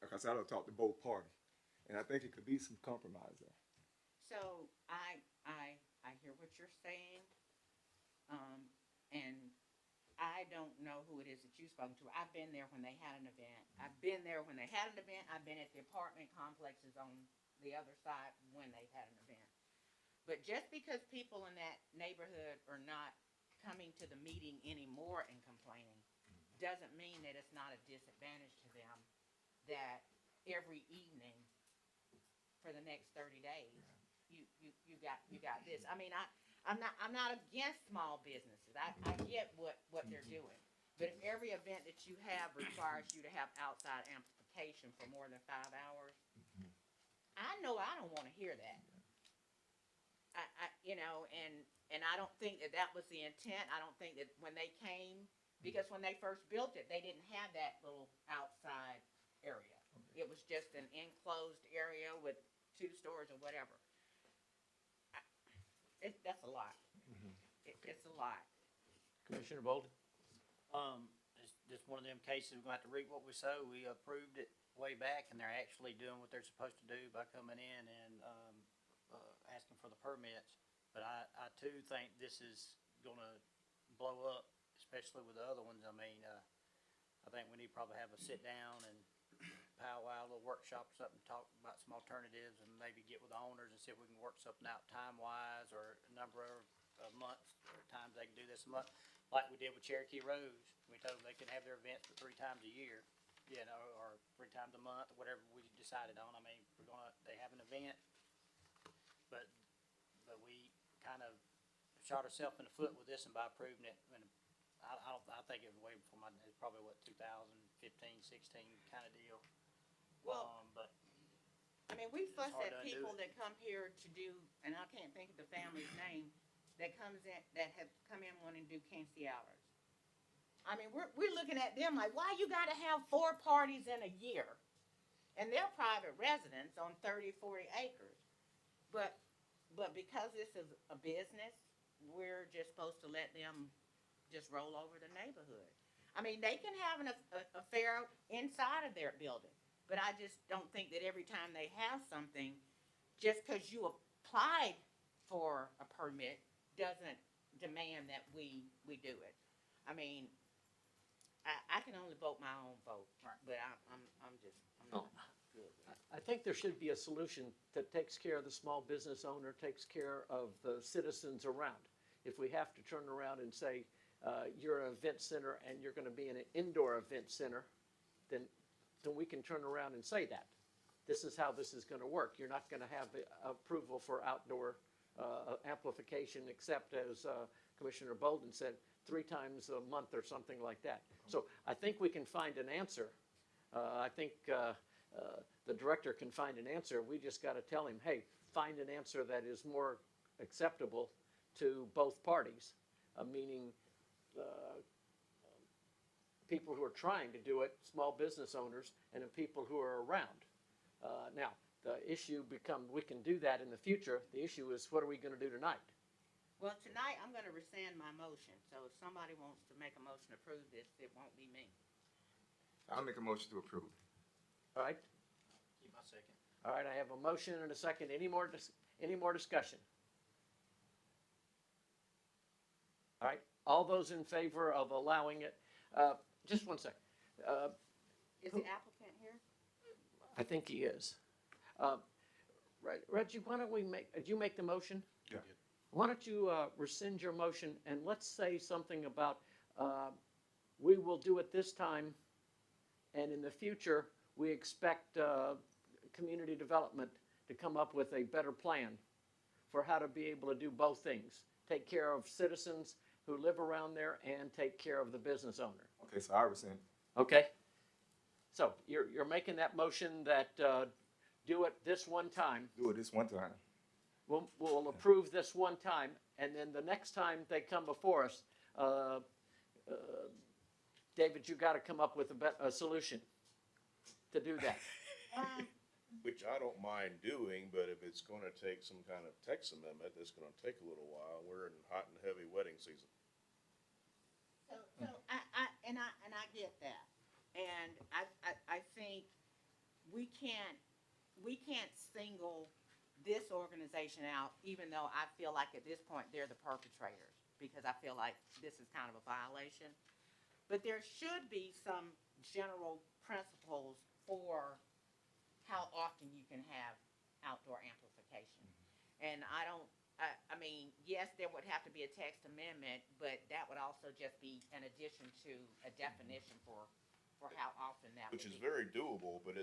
Like I said, I talked to both parties, and I think it could be some compromise there. So I hear what you're saying, and I don't know who it is that you've spoken to. I've been there when they had an event. I've been there when they had an event. I've been at the apartment complexes on the other side when they've had an event. But just because people in that neighborhood are not coming to the meeting anymore and complaining, doesn't mean that it's not a disadvantage to them that every evening for the next 30 days, you got this. I mean, I'm not against small businesses. I get what they're doing. But if every event that you have requires you to have outside amplification for more than 5 hours, I know I don't want to hear that. You know, and I don't think that was the intent. I don't think that when they came, because when they first built it, they didn't have that little outside area. It was just an enclosed area with 2 stores or whatever. That's a lot. It's a lot. Commissioner Bolden? It's just one of them cases, we're gonna have to reap what we sow. We approved it way back, and they're actually doing what they're supposed to do by coming in and, asking for the permits. But I too think this is gonna blow up, especially with the other ones. I mean, I think we need to probably have a sit down and powwow, a little workshop or something, talk about some alternatives and maybe get with the owners and see if we can work something out time-wise or a number of months or times they can do this a month, like we did with Cherokee Rose. We told them they can have their events for 3 times a year, you know, or 3 times a month, or whatever we decided on. I mean, they have an event, but we kind of shot ourselves in the foot with this and by approving it. And I think it was way before it's probably what, 2015, 16 kind of deal. Well, But I mean, we fuss hard at to undo people it. that come here to do, and I can't think of the family's name, that comes in, that have come in wanting to do quinceañeras. I mean, we're looking at them like, why you gotta have 4 parties in a year? And they're private residents on 30, 40 acres. But because this is a business, we're just supposed to let them just roll over the neighborhood. I mean, they can have an affair inside of their building, but I just don't think that every time they have something, just because you applied for a permit doesn't demand that we do it. I mean, I can only vote my own vote, but I'm not good with it. I think there should be a solution that takes care of the small business owner, takes care of the citizens around. If we have to turn around and say, you're an event center and you're gonna be in an indoor event center, then we can turn around and say that. This is how this is gonna work. You're not gonna have approval for outdoor amplification, except as Commissioner Bolden said, 3 times a month or something like that. So I think we can find an answer. I think the director can find an answer. We just gotta tell him, hey, find an answer that is more acceptable to both parties, meaning people who are trying to do it, small business owners, and the people who are around. Now, the issue becomes, we can do that in the future. The issue is, what are we gonna do tonight? Well, tonight, I'm gonna rescind my motion, so if somebody wants to make a motion to approve this, it won't be me. I'll make a motion to approve. All right? keep my second. All right, I have a motion and a second. Any more discussion? All right, all those in favor of allowing it, just one second. Is the applicant here? I think he is. Reggie, why don't did you make the motion? Yeah. Why don't you rescind your motion and let's say something about, we will do it this time, and in the future, we expect community development to come up with a better plan for how to be able to do both things. Take care of citizens who live around there and take care of the business owner. Okay, so I rescind. Okay? So you're making that motion that do it this one time. Do it this one time. We'll approve this one time, and then the next time they come before us, David, you gotta come up with a solution to do that. Which I don't mind doing, but if it's gonna take some kind of text amendment, that's gonna take a little while. We're in hot and heavy wedding season. So I get that, and I think we can't single this organization out, even though I feel like at this point they're the perpetrators, because I feel like this is kind of a violation. But there should be some general principles for how often you can have outdoor amplification. And I mean, yes, there would have to be a text amendment, but that would also just be an addition to a definition for how often that would be. Which is very doable, but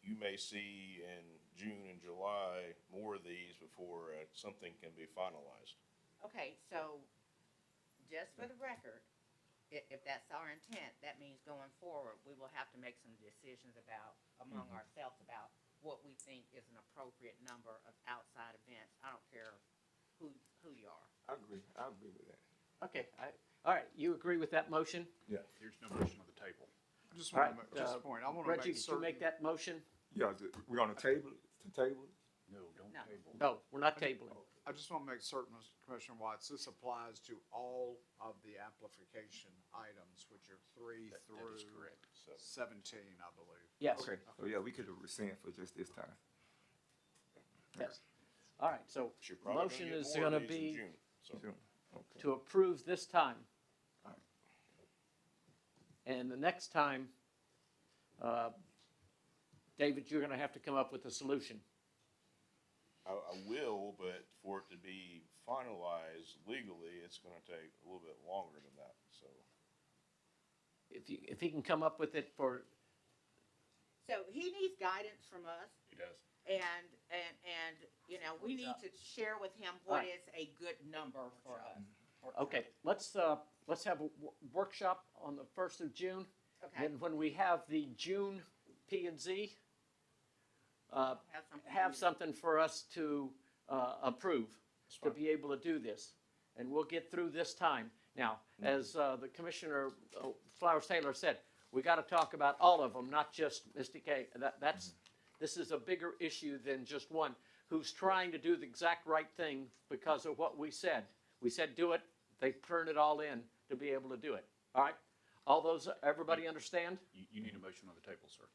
you may see in June and July more of these before something can be finalized. Okay, so just for the record, if that's our intent, that means going forward, we will have to make some decisions among ourselves about what we think is an appropriate number of outside events. I don't care who you are. I agree with that. Okay, all right, you agree with that motion? Yeah. There's no motion on the table. I just All want right, to make, just a point, I want to Reggie, make did you make certain, that motion? Yeah, we're on the table, to table? No, don't No. table. No, we're not tabling. I just want to make certain, Mr. Commissioner Watts, this applies to all of the amplification items, which are 3 That through is correct. So 17, I believe. Yes. Okay, so yeah, we could rescind for just this time. Yes. All right, so but you're probably motion get is more of gonna these in be June, so. June. Okay. to approve this time. All right. And the next time, David, you're gonna have to come up with a solution. I will, but for it to be finalized legally, it's gonna take a little bit longer than that, so. If he can come up with it for, So he needs guidance from us, He does. and, you know, we need to share with him what Right. is a good number for us. okay, let's have a workshop on the 1st of June. Okay. And when we have the June P and Z, Have have something for us to approve, to be able to do this. And we'll get through this time. Now, as the Commissioner Flowers Taylor said, we got to talk about all of them, not just Mystic A. This is a bigger issue than just one who's trying to do the exact right thing because of what we said. We said do it, they turned it all in to be able to do it. All right? All those, everybody understand? You need a motion on the table, sir.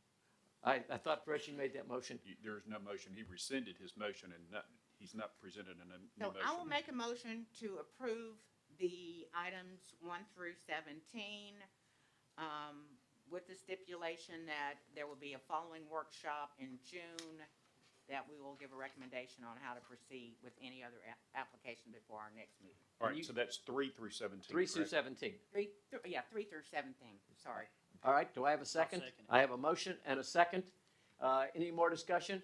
I thought Reggie made that motion. There is no motion. He rescinded his motion and he's not presented a new So motion. I will make a motion to approve the items 1 through 17, with the stipulation that there will be a following workshop in June, that we will give a recommendation on how to proceed with any other application before our next meeting. All right, so that's 3 through 17. 3 through correct? 17. 3 through 17, sorry. All right, do I have a second? second it. I have a motion and a second. Any more discussion?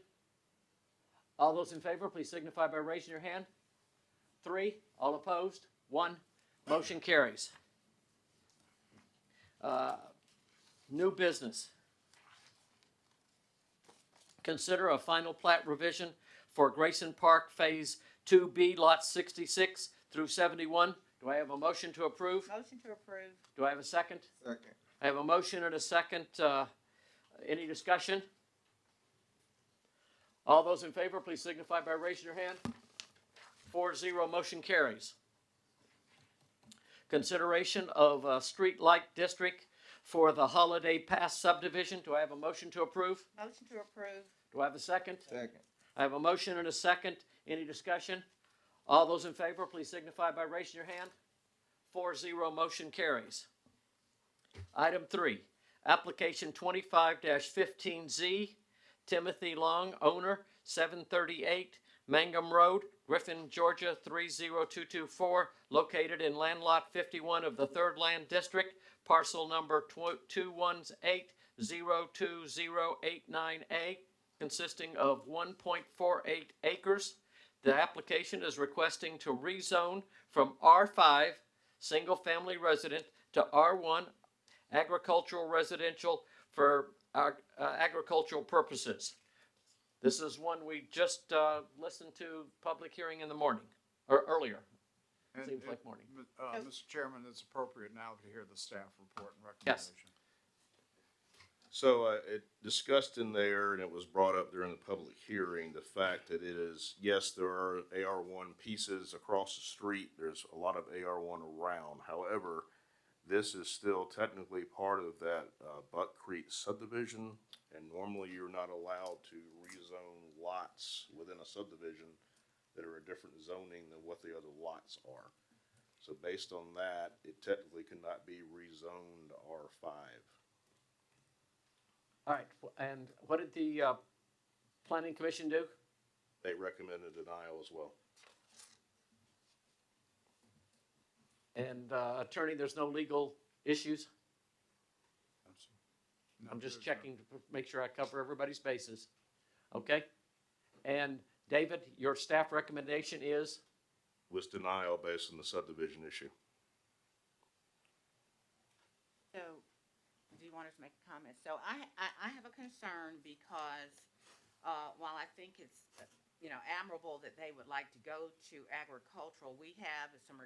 All those in favor, please signify by raising your hand. 3, all opposed, 1, motion carries. New business. Consider a final plat revision for Grayson Park Phase 2B, lots 66 through 71. Do I have a motion to approve? Motion to approve. Do I have a second? Second. I have a motion and a second. Any discussion? All those in favor, please signify by raising your hand. 4-0, motion carries. Consideration of a street light district for the Holiday Pass subdivision. Do I have a motion to approve? Motion to approve. Do I have a second? Second. I have a motion and a second. Any discussion? All those in favor, please signify by raising your hand. 4-0, motion carries. Item 3, application 25-15Z, Timothy Long, owner, 738 Mangum Road, Griffin, Georgia, 30224, located in land lot 51 of the 3rd Land District, parcel number 218-02089A, consisting of 1.48 acres. The application is requesting to rezone from R5, single-family resident, to R1, agricultural residential for agricultural purposes. This is one we just listened to public hearing in the morning, or earlier. And Seems like morning. Mr. Chairman, it's appropriate now to hear the staff report and Yes. recommendation. So it discussed in there, and it was brought up during the public hearing, the fact that it is, yes, there are AR1 pieces across the street. There's a lot of AR1 around. However, this is still technically part of that Buck Creek subdivision, and normally you're not allowed to rezone lots within a subdivision that are a different zoning than what the other lots are. So based on that, it technically cannot be rezoned R5. All right, and what did the planning commission do? They recommended denial as well. And attorney, there's no legal issues? No, I'm just there's no- checking to make sure I cover everybody's bases. Okay? And David, your staff recommendation is? Was denial based on the subdivision issue. So, do you want us to make a comment? So I have a concern because, while I think it's, admirable that they would like to go to agricultural, we have some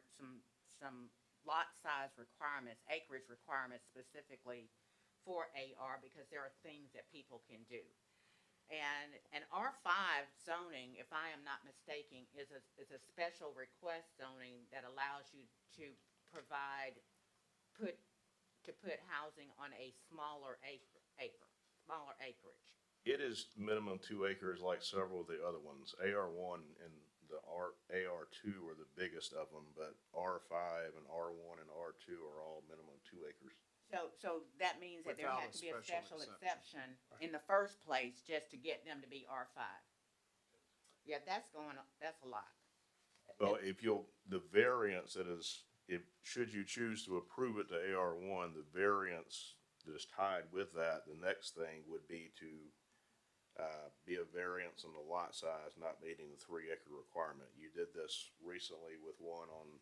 lot size requirements, acreage requirements specifically for AR, because there are things that people can do. And R5 zoning, if I am not mistaken, is a special request zoning that allows you to provide, to put housing on a smaller smaller acreage. It is minimum 2 acres like several of the other ones. AR1 and the AR2 are the biggest of them, but R5 and R1 and R2 are all minimum 2 acres. So that means that there Without had a to be a special special exception. exception in the first place just to get them to be R5. Yeah, that's a lot. Well, the variance that is, should you choose to approve it to AR1, the variance that is tied with that, the next thing would be to be a variance on the lot size not meeting the 3-acre requirement. You did this recently with one on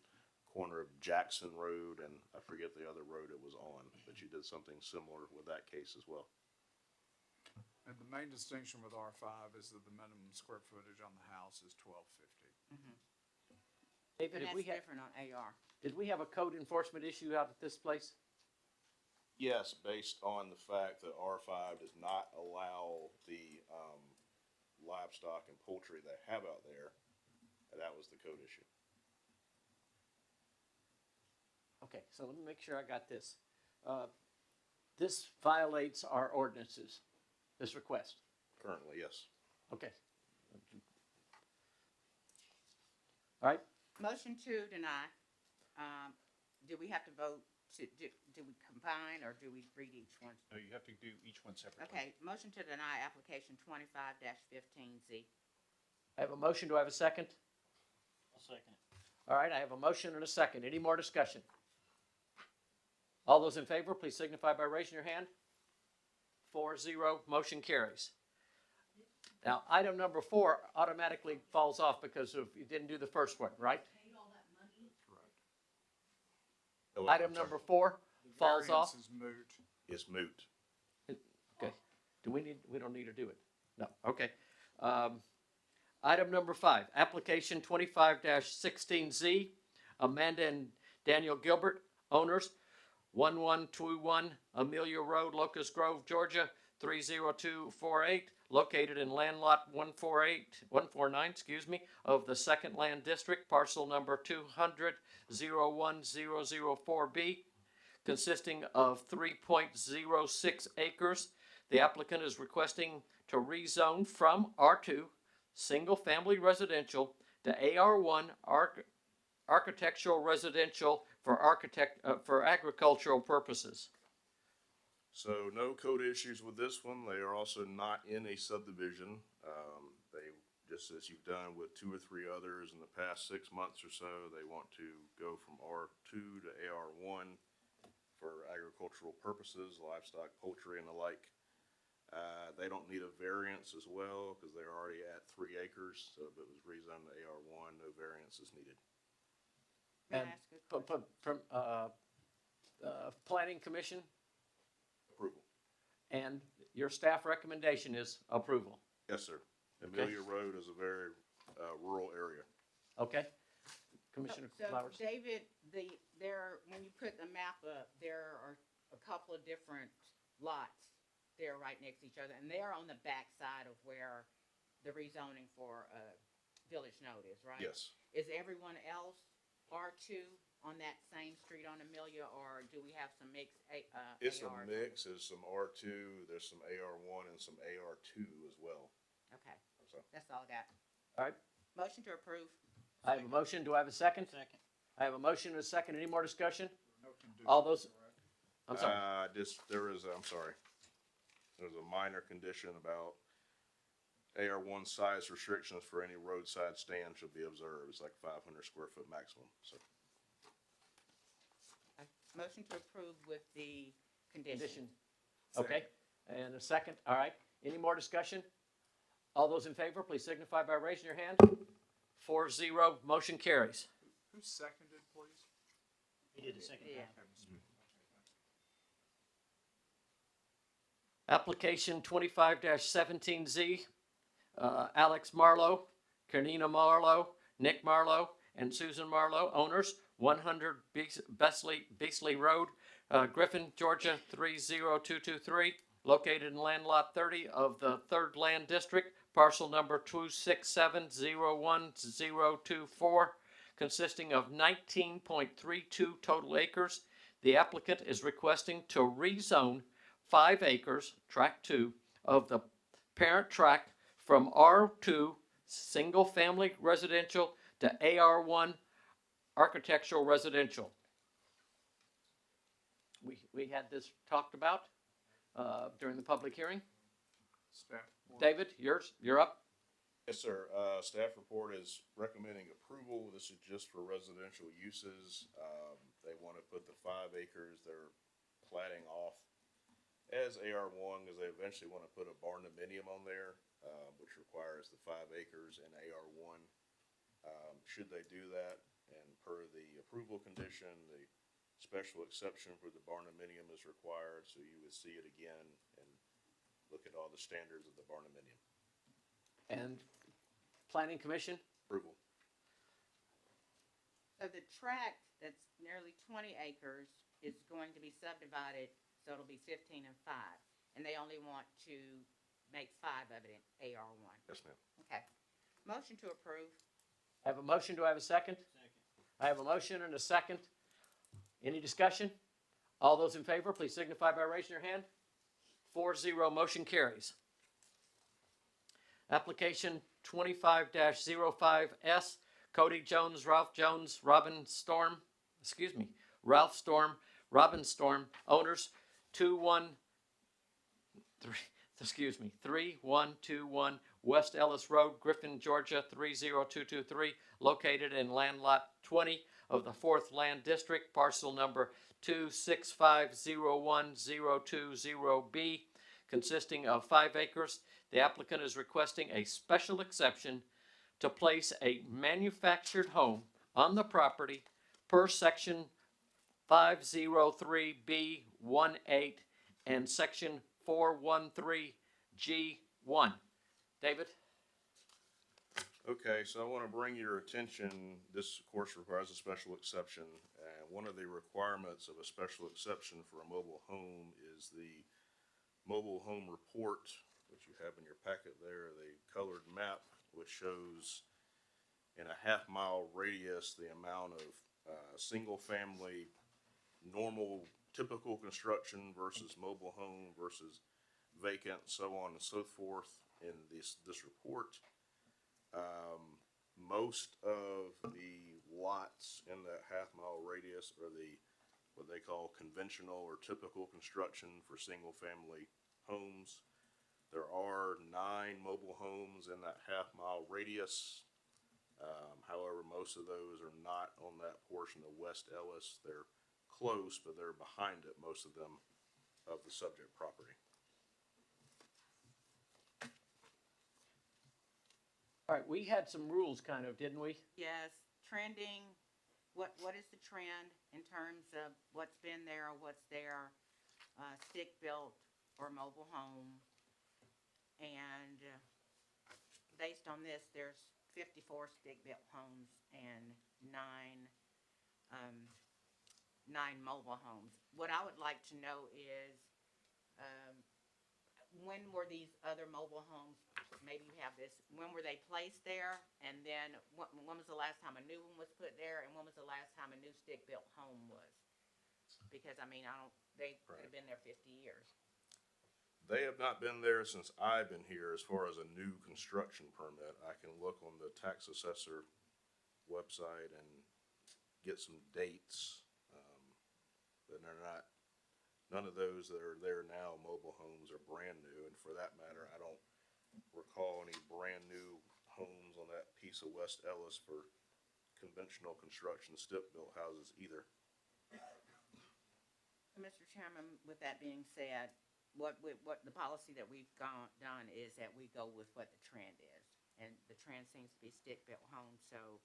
corner of Jackson Road, and I forget the other road it was on, but you did something similar with that case as well. And the main distinction with R5 is that the minimum square footage on the house is 1250. David, And that's different on AR. did we have a code enforcement issue out at this place? Yes, based on the fact that R5 does not allow the livestock and poultry they have out there, that was the code issue. Okay, so let me make sure I got this. This violates our ordinances, this request. Currently, yes. Okay. All right, Motion to deny. Do we have to vote do we combine or do we read each one? No, you have to do each one separately. Okay, motion to deny application 25-15Z. I have a motion. Do I have a second? I'll second it. All right, I have a motion and a second. Any more discussion? All those in favor, please signify by raising your hand. 4-0, motion carries. Now, item number 4 automatically falls off because of, you didn't do the first one, right? Oh, Item I'm sorry. number 4 falls off. Variance is moot. It's moot. Okay. We don't need to do it? No, okay. Item number 5, application 25-16Z, Amanda and Daniel Gilbert, owners, 1121 Amelia Road, Locust Grove, Georgia, 30248, located in land lot 149, of the Second Land District, parcel number 200-01004B, consisting of 3.06 acres. The applicant is requesting to rezone from R2, single-family residential, to AR1, architectural residential for agricultural purposes. So no code issues with this one. They are also not in a subdivision. They, just as you've done with 2 or 3 others in the past 6 months or so, they want to go from R2 to AR1 for agricultural purposes, livestock, poultry, and the like. They don't need a variance as well because they're already at 3 acres. So if it was rezoned to AR1, no variance is needed. May I And ask a question? from Planning Commission, Approval. and your staff recommendation is approval. Yes, sir. Amelia Road is a very rural area. Okay? Commissioner So, Flowers? David, when you put the map up, there are a couple of different lots there right next to each other, and they're on the back side of where the rezoning for Village Note is, right? Yes. Is everyone else R2 on that same street on Amelia, or do we have some mixed It's a ARs? mix. There's some R2, there's some AR1, and some AR2 as well. Okay, So, that's all I got. All right, Motion to approve. I have a motion. Do I have a second? Second. I have a motion and a second. Any more discussion? No conditions, All those, correct? I'm sorry. I'm sorry. There's a minor condition about AR1 size restrictions for any roadside stand should be observed. It's like 500 square foot maximum, so. Motion to approve with the Condition. condition. Okay, and a second. All right. Any more discussion? All those in favor, please signify by raising your hand. 4-0, motion carries. Who seconded, please? He did the second Yeah. time. Application 25-17Z, Alex Marlowe, Karina Marlowe, Nick Marlowe, and Susan Marlowe, owners, 100 Beasley Road, Griffin, Georgia, 30223, located in land lot 30 of the 3rd Land District, parcel number 267011024, consisting of 19.32 total acres. The applicant is requesting to rezone 5 acres, tract 2, of the parent tract from R2 single family residential to AR1 architectural residential. We had this talked about during the public hearing. Staff. David, you're up. Yes, sir. Staff report is recommending approval. This is just for residential uses. They want to put the 5 acres they're platting off as AR1 because they eventually want to put a barndominium on there, which requires the 5 acres in AR1. Should they do that, and per the approval condition, the special exception for the barndominium is required, so you would see it again and look at all the standards of the barndominium. And Planning Commission? Approval. So the tract that's nearly 20 acres is going to be subdivided, so it'll be 15 and 5. And they only want to make 5 of it in AR1. Yes, ma'am. Okay. Motion to approve. I have a motion. Do I have a second? I have a motion and a second. Any discussion? All those in favor, please signify by raising your hand. 4-0, motion carries. Application 25-05S, Cody Jones, Ralph Jones, Ralph Storm, Robin Storm, owners 3121 West Ellis Road, Griffin, Georgia 30223, located in land lot 20 of the 4th Land District, parcel number 265012020B, consisting of 5 acres. The applicant is requesting a special exception to place a manufactured home on the property per section 503B18 and section 413G1. David? Okay, so I want to bring your attention, this of course requires a special exception, and one of the requirements of a special exception for a mobile home is the mobile home report, which you have in your packet there, the colored map, which shows in a half-mile radius the amount of single family, normal, typical construction versus mobile home versus vacant, so on and so forth in this report. Most of the lots in that half-mile radius are what they call conventional or typical construction for single-family homes. There are 9 mobile homes in that half-mile radius. However, most of those are not on that portion of West Ellis. They're close, but they're behind it, most of them, of the subject property. All right, we had some rules kind of, didn't we? Yes, trending, what is the trend in terms of what's been there or what's there, stick-built or mobile home? And based on this, there's 54 stick-built homes and 9 mobile homes. What I would like to know is, when were these other mobile homes, maybe you have this, when were they placed there? And then when was the last time a new one was put there? And when was the last time a new stick-built home was? Because, I mean, they could have been there 50 years. They have not been there since I've been here as far as a new construction permit. I can look on the tax assessor website and get some dates, but they're not, none of those that are there now, mobile homes, are brand new. And for that matter, I don't recall any brand new homes on that piece of West Ellis for conventional construction stick-built houses either. Mr. Chairman, with that being said, what the policy that we've done is that we go with what the trend is. And the trend seems to be stick-built homes, so,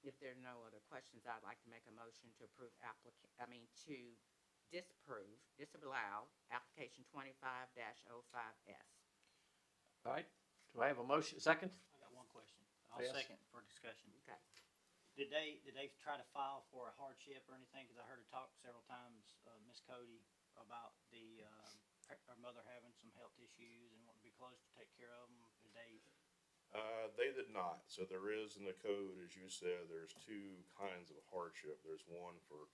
if there are no other questions, I'd like to make a motion to approve disallow application 25-05S. All right, do I have a motion, second? I got one question. I'll Yes. second for discussion. Okay. Did they try to file for a hardship or anything? Because I heard her talk several times, Ms. Cody, about the her mother having some health issues and wanting to be close to take care of them? Did they? They did not. So there is in the code, as you said, there's two kinds of hardship. There's one for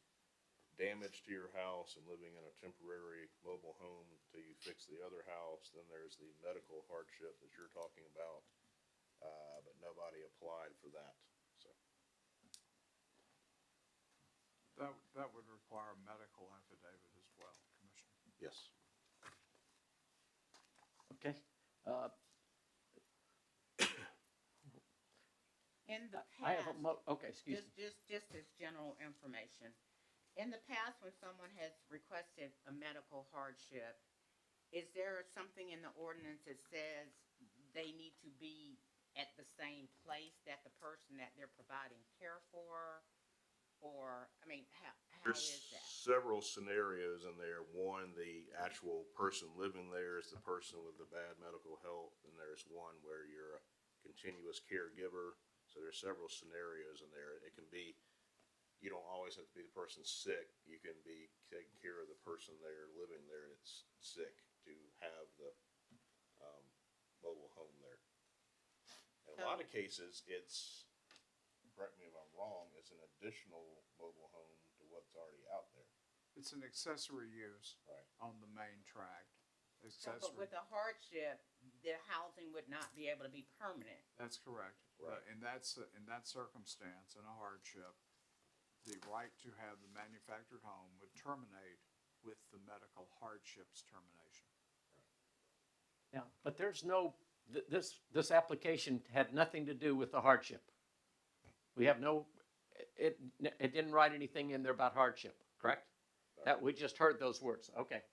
damage to your house and living in a temporary mobile home until you fix the other house. Then there's the medical hardship that you're talking about, but nobody applied for that. So That would require a medical affidavit as well, Commissioner. yes. Okay. In the I have a past, okay, excuse me. just as general information, in the past, when someone has requested a medical hardship, is there something in the ordinance that says they need to be at the same place that the person that they're providing care for? Or, I mean, how There's is that? several scenarios in there. One, the actual person living there is the person with the bad medical health, and there's one where you're a continuous caregiver. So there's several scenarios in there. It can be, you don't always have to be the person sick. You can be taking care of the person there, living there that's sick, to have the mobile home there. In a lot of cases, it's, correct me if I'm wrong, it's an additional mobile home to what's already out there. It's an accessory use Right. on the main tract. So, but Accessory, with a hardship, the housing would not be able to be permanent. that's correct. Right. In that circumstance, in a hardship, the right to have the manufactured home would terminate with the medical hardships termination. Yeah, but there's no, this application had nothing to do with the hardship. We have no, it didn't write anything in there about hardship, correct? That, we just heard those words, okay.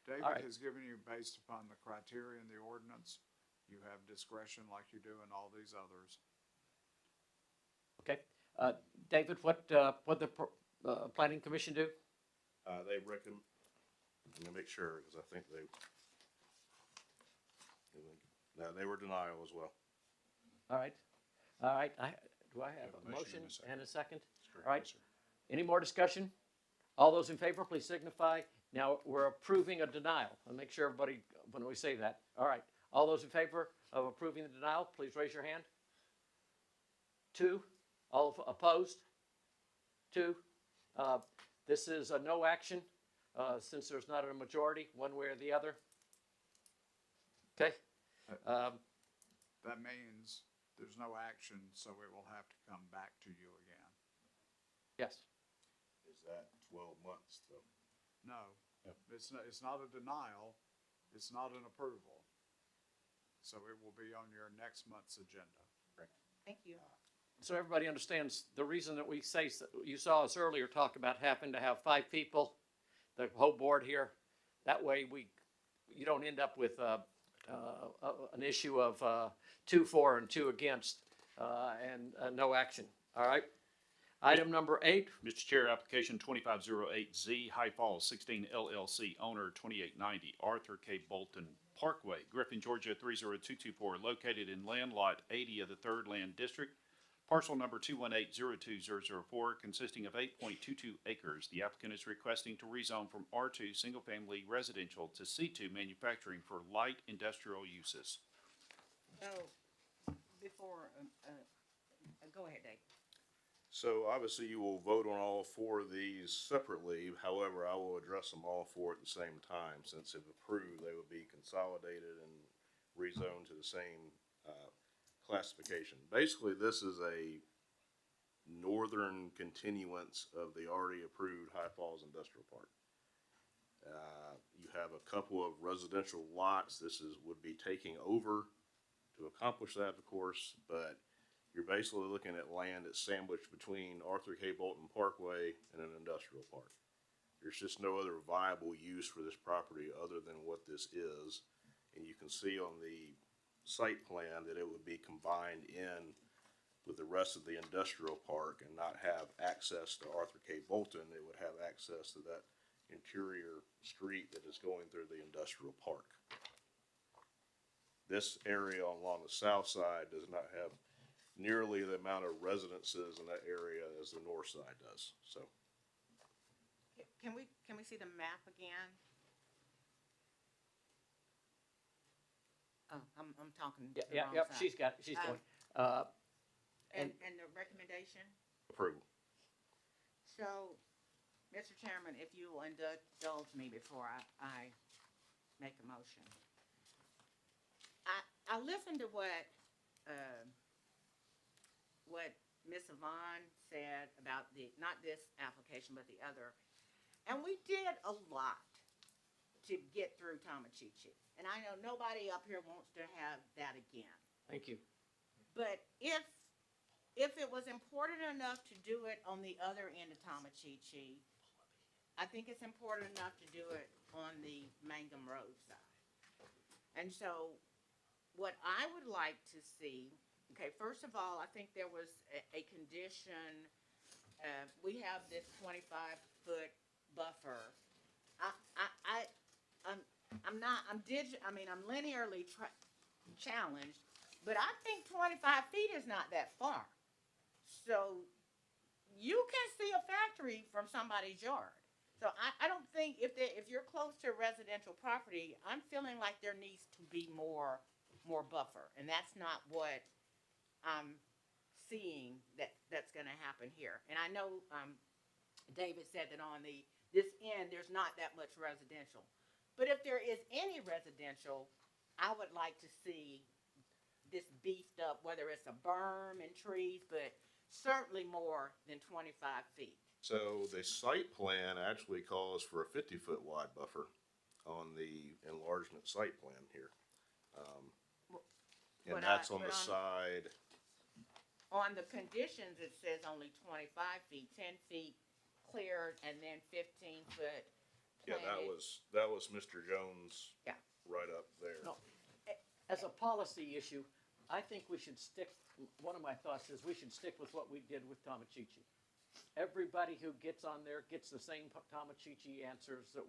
David All right. has given you, based upon the criteria in the ordinance, you have discretion like you do in all these others. Okay, David, what the planning commission do? They recommend, let me make sure, because I think they were denial as well. All right, do I have a motion and a second? All right, Yes, sir. any more discussion? All those in favor, please signify. Now, we're approving a denial. I'll make sure everybody, when we say that. All right, all those in favor of approving the denial, please raise your hand. 2, all opposed? 2. This is a no action, since there's not a majority, one way or the other. Okay? That means there's no action, so it will have to come back to you again. Yes. Is that 12 months though? No, it's not a denial, it's not an approval. So it will be on your next month's agenda. Thank you. So everybody understands the reason that we say, you saw us earlier talk about having to have 5 people, the whole board here. That way you don't end up with an issue of 2 for and 2 against, and no action. All right? Item number 8. Mr. Chair, application 2508Z, High Falls 16 LLC, owner 2890 Arthur K. Bolton Parkway, Griffin, Georgia 30224, located in land lot 80 of the 3rd Land District, parcel number 218-02004, consisting of 8.22 acres. The applicant is requesting to rezone from R2 Single Family Residential to C2 Manufacturing for light industrial uses. So, before, go ahead, Dave. So obviously you will vote on all 4 of these separately. However, I will address them all 4 at the same time. Since if approved, they would be consolidated and rezoned to the same classification. Basically, this is a northern continuance of the already approved High Falls Industrial Park. You have a couple of residential lots. This would be taking over to accomplish that, of course, but you're basically looking at land that's sandwiched between Arthur K. Bolton Parkway and an industrial park. There's just no other viable use for this property other than what this is. And you can see on the site plan that it would be combined in with the rest of the industrial park and not have access to Arthur K. Bolton. It would have access to that interior street that is going through the industrial park. This area along the south side does not have nearly the amount of residences in that area as the north side does, so. Can we see the map again? Oh, I'm talking Yeah, the yeah, wrong yep, side. she's got, it. She's Uh, going. And the recommendation? Approval. So, Mr. Chairman, if you will indulge me before I make a motion. I listened to what Ms. Yvonne said about not this application, but the other. And we did a lot to get through Tomachichi. And I know nobody up here wants to have that again. Thank you. But if it was important enough to do it on the other end of Tomachichi, I think it's important enough to do it on the Mangum Road side. And so what I would like to see, okay, first of all, I think there was a condition, we have this 25-foot buffer. I'm linearly challenged, but I think 25 feet is not that far. So you can see a factory from somebody's yard. So I don't think if you're close to residential property, I'm feeling like there needs to be more buffer, and that's not what I'm seeing that's going to happen here. And I know David said that on this end there's not that much residential, but if there is any residential, I would like to see this beefed up, whether it's a berm and trees, but certainly more than 25 feet. So the site plan actually calls for a 50-foot wide buffer on the enlargement site plan here. And that's on the side. On the conditions, it says only 25 feet, 10 feet cleared, and then 15 foot Yeah, planted. that was Mr. Jones' Yeah. right up there. No, as a policy issue, I think we should stick, one of my thoughts is we should stick with what we did with Tomachichi. Everybody who gets on there gets the same Tomachichi answers that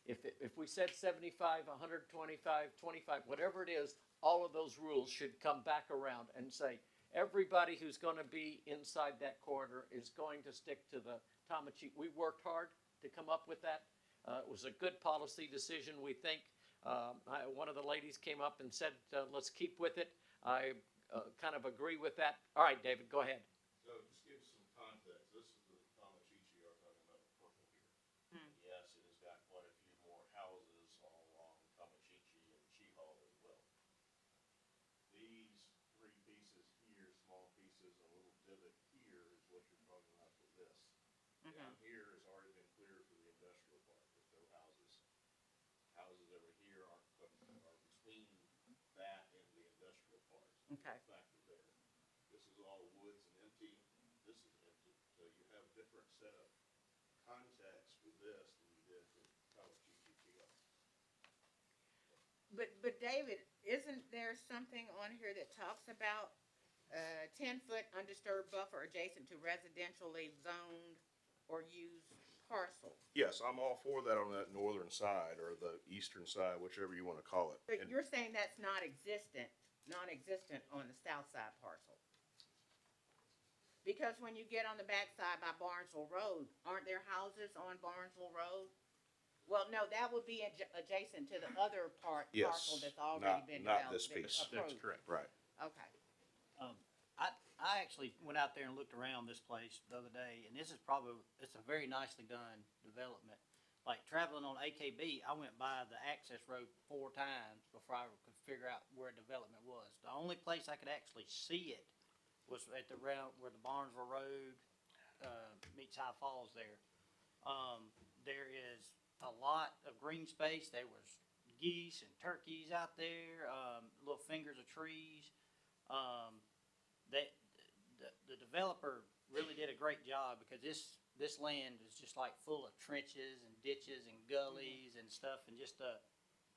if we said 75, 125, 25, whatever it is, all of those rules should come back around and say, everybody who's gonna be inside that corridor is going to stick to the Tomachichi. We worked hard to come up with that. It was a good policy decision, we think. One of the ladies came up and said, let's keep with it. I kind of agree with that. All right, David, go ahead. So just give some context. This is the Tomachichi you're talking about, the purple here. Yes, it has got quite a few more houses all along Tomachichi and Chihal as well. These three pieces here, small pieces, a little divot here is what you're talking about with this. Down here has already been cleared for the industrial park. There's no houses. Houses over here are between that and the industrial park. Okay. Factor there. This is all woods and empty. This is empty. So you have a different set of context with this than you did with Tomachichi Chihal. But David, isn't there something on here that talks about 10-foot undisturbed buffer adjacent to residentially zoned or used parcel? Yes, I'm all for that on that northern side or the eastern side, whichever you want to call it. But And you're saying that's non-existent on the south side parcel? Because when you get on the back side by Barnesville Road, aren't there houses on Barnesville Road? Well, no, that would be adjacent to the other parcel that's already been developed. not this piece. approved. correct. Right. Okay. I actually went out there and looked around this place the other day, and it's a very nicely done development. Like traveling on AKB, I went by the access road 4 times before I could figure out where development was. The only place I could actually see it was at the route where the Barnesville Road meets High Falls there. There is a lot of green space. There was geese and turkeys out there, little fingers of trees. The developer really did a great job because this land is just like full of trenches and ditches and gullies and stuff, and just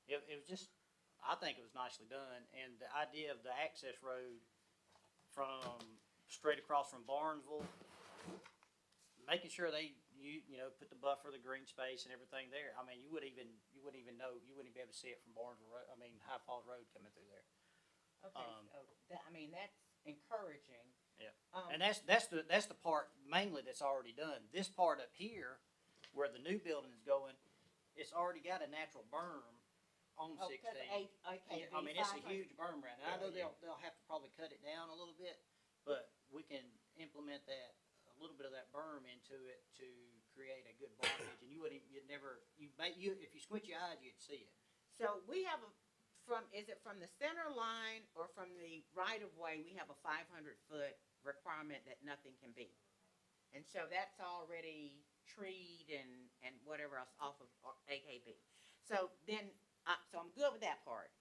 it was just, I think it was nicely done. And the idea of the access road from straight across from Barnesville, making sure they put the buffer, the green space, and everything there. I mean, you wouldn't even know, you wouldn't be able to see it from Barnesville Road. I mean, High Falls Road coming through there. Okay, so that's encouraging. Yeah, and that's the part mainly that's already done. This part up here, where the new building is going, it's already got a natural berm on Oh, 'cause 16. AKB I mean, it's a 500. huge berm right now. I know they'll have to probably cut it down a little bit, but we can implement that, a little bit of that berm into it to create a good blockage, and if you squint your eyes, you'd see it. So we have is it from the center line or from the right of way, we have a 500-foot requirement that nothing can be. And so that's already treed and whatever else off of AKB. So then, so I'm good with that part.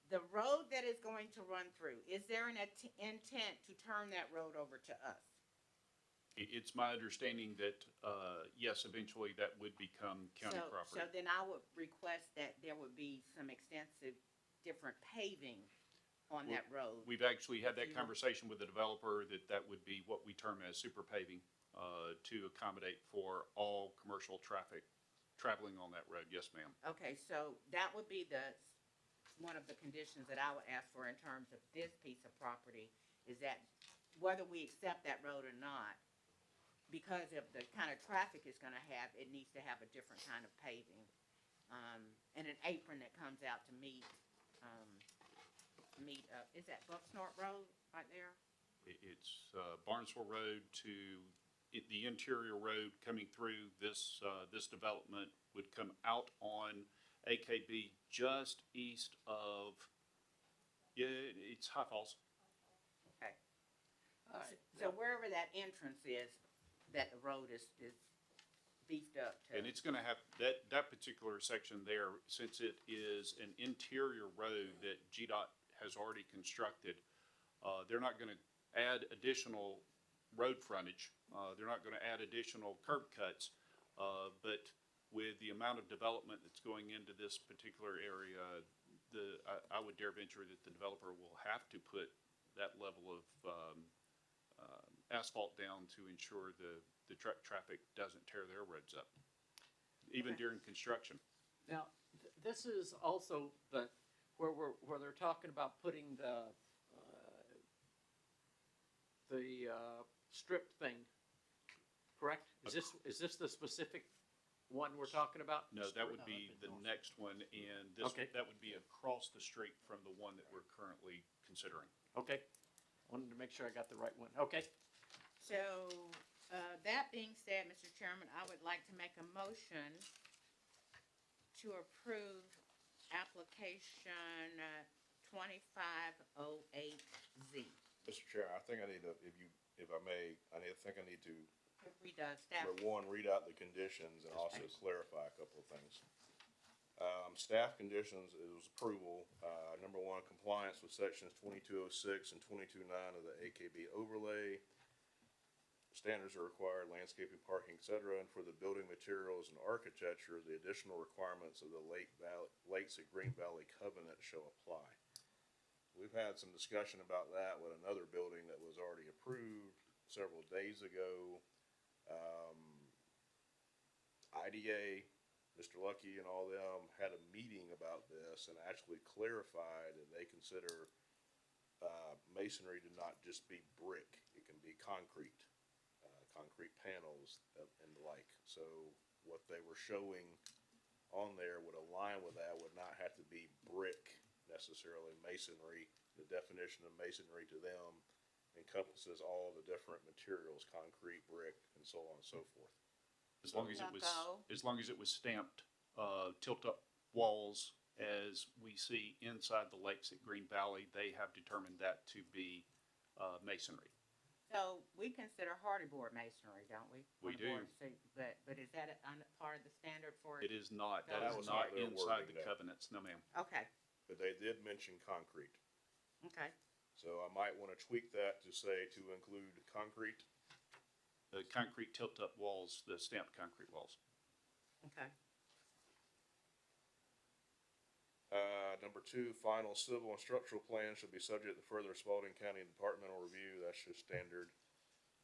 The road that is going to run through, is there an intent to turn that road over to us? It's my understanding that, yes, eventually that would become county So property. then I would request that there would be some extensive different paving on that road. We've actually had that If you- conversation with the developer that would be what we term as super paving, to accommodate for all commercial traffic traveling on that road. Yes, ma'am. Okay, so that would be one of the conditions that I would ask for in terms of this piece of property, is that whether we accept that road or not, because of the kind of traffic it's gonna have, it needs to have a different kind of paving. And an apron that comes out to meet, is that Bucksnort Road right there? It's Barnesville Road to the interior road coming through this development would come out on AKB just east of, it's High Falls. Okay. All right. So wherever that entrance is, that the road is beefed up to. And it's gonna have, that particular section there, since it is an interior road that GDOT has already constructed, they're not gonna add additional road frontage. They're not gonna add additional curb cuts, but with the amount of development that's going into this particular area, I would dare venture that the developer will have to put that level of asphalt down to ensure the traffic doesn't tear their roads up, even during construction. Now, this is also where they're talking about putting the strip thing, correct? Is this the specific one we're talking about? No, that would be the next one, and Okay. that would be across the street from the one that we're currently considering. Okay, wanted to make sure I got the right one. Okay, So, that being said, Mr. Chairman, I would like to make a motion to approve application 2508Z. Mr. Chair, I think I need to, if I may, I need to, Staff. number one, read out the conditions and also clarify a couple of things. Staff conditions is approval, number one, compliance with sections 2206 and 2209 of the AKB overlay. Standards are required, landscaping, parking, et cetera, and for the building materials and architecture, the additional requirements of the Lakes at Green Valley Covenant shall apply. We've had some discussion about that with another building that was already approved several days ago. IDA, Mr. Lucky and all them had a meeting about this and actually clarified that they consider masonry to not just be brick, it can be concrete panels and the like. So what they were showing on there would align with that, would not have to be brick necessarily, masonry. The definition of masonry to them encompasses all the different materials, concrete, brick, and so on and so forth. As long as it was stamped, tilt-up walls, as we see inside the lakes at Green Valley, they have determined that to be masonry. So we consider hardy board masonry, don't we? We On the do. board? So, but is that part of the standard for? It is not. That That is was not not their inside wording the there. covenants. No, ma'am. Okay, But they did mention concrete. okay. So I might want to tweak that to say to include concrete. The concrete tilt-up walls, the stamped concrete walls. Okay. Number two, final civil and structural plans should be subject to further Spalding County departmental review. That's just standard.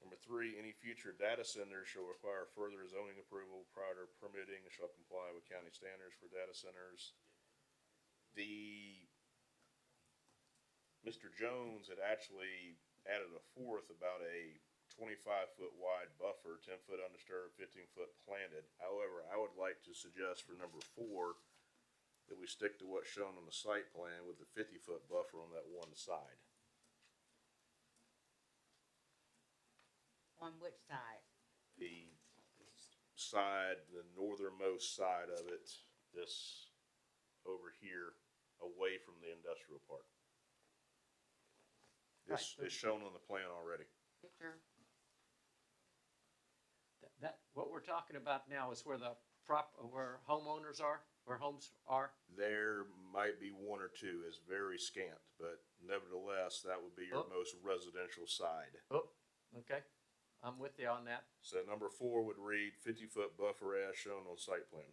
Number three, any future data centers shall require further zoning approval prior to permitting and shall comply with county standards for data centers. Mr. Jones had actually added a fourth about a 25-foot wide buffer, 10-foot undisturbed, 15-foot planted. However, I would like to suggest for number four, that we stick to what's shown on the site plan with the 50-foot buffer on that one side. On which side? The side, the northernmost side of it, this over here, away from the industrial park. This is shown on the plan already. Picture. That, what we're talking about now is where where homeowners are, where homes are. There might be one or two, is very scant, but nevertheless, that would be your Oh. most residential side. Oh, okay. I'm with you on that. So number 4 would read 50-foot buffer as shown on site plan.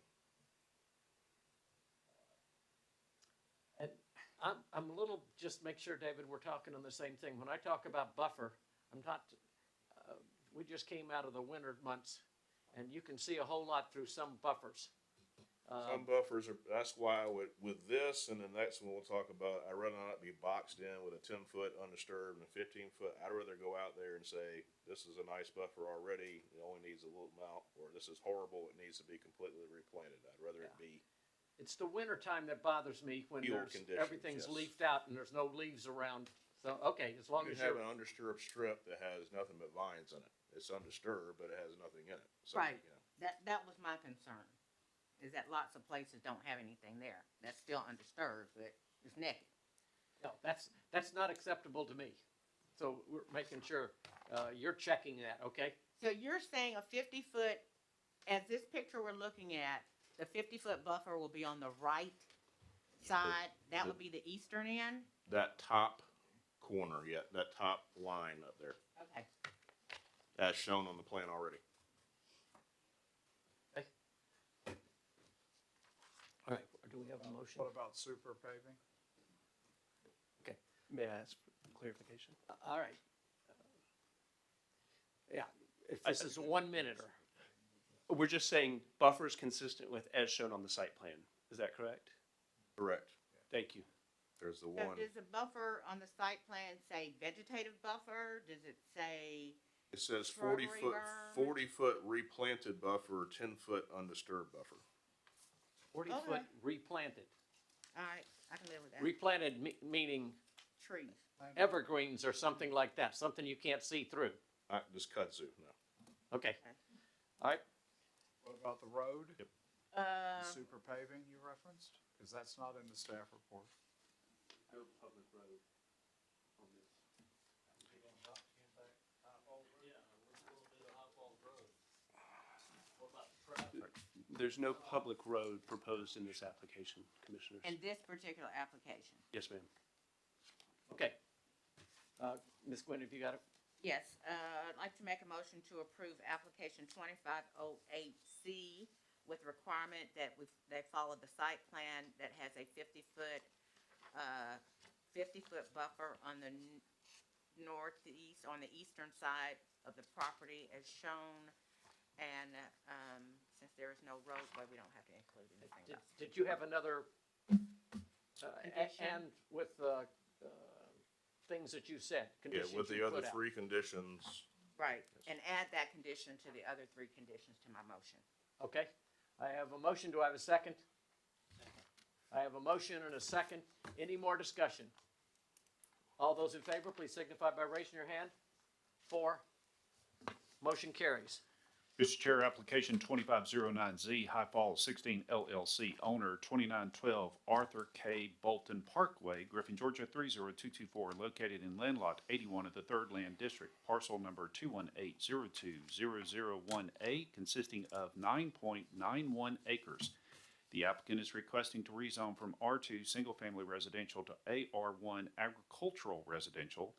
And I'm a little, just make sure, David, we're talking on the same thing. When I talk about buffer, I'm not, we just came out of the winter months, and you can see a whole lot through some buffers. Some buffers are, that's why with this and the next one we'll talk about, I'd rather not be boxed in with a 10-foot undisturbed and a 15-foot. I'd rather go out there and say, this is a nice buffer already, it only needs a little amount, or this is horrible, it needs to be completely replanted. I'd rather it be. It's the winter time that bothers me when Field conditions, everything's yes. leafed out and there's no leaves around. So, okay, as long You as have you're, an undisturbed strip that has nothing but vines in it. It's undisturbed, but it has nothing in it. So, Right. you know. That was my concern, is that lots of places don't have anything there. That's still undisturbed, but it's naked. no, that's not acceptable to me. So we're making sure, you're checking that, okay? So you're saying a 50-foot, as this picture we're looking at, the 50-foot buffer will be on the right side? That would be the eastern end? That top corner, yeah, that top line up there, Okay. as shown on the plan already. Okay. All right, do we have a motion? What about super paving? Okay, May I ask for clarification? all right. Yeah, if this is a 1 minute or, We're just saying buffers consistent with as shown on the site plan. Is that correct? Correct. Thank you. There's the So one, does the buffer on the site plan say vegetative buffer? Does it say, it says shrubbery 40-foot replanted buffer, 10-foot undisturbed buffer. 40-foot replanted. all right, I can live with that. Replanted meaning Trees. evergreens or something like that, something you can't see through. Just kudzu, no. Okay. All right, What about the road? Yep. The super paving you referenced? Because that's not in the staff report. No public road on this. There's no public road proposed in this application, Commissioners. In this particular application? Yes, ma'am. okay. Ms. Gwynn, have you got it? Yes, I'd like to make a motion to approve application 2508C with requirement that they follow the site plan that has a 50-foot buffer on the northeast, on the eastern side of the property as shown. And, since there is no roadway, we don't have to include anything else. Did you have another, Condition? and with things that you said, Yeah, conditions with the you other put out? 3 conditions, Right, and add that condition to the other 3 conditions to my motion. Okay, I have a motion, do I have a second? I have a motion and a second, any more discussion? All those in favor, please signify by raising your hand. 4, motion carries. Mr. Chair, application 2509Z, High Falls 16 LLC, owner 2912 Arthur K. Bolton Parkway, Griffin, Georgia 30224, located in land lot 81 of the 3rd Land District, parcel number 218020001A, consisting of 9.91 acres. The applicant is requesting to rezone from R2 Single Family Residential to AR1 Agricultural Residential,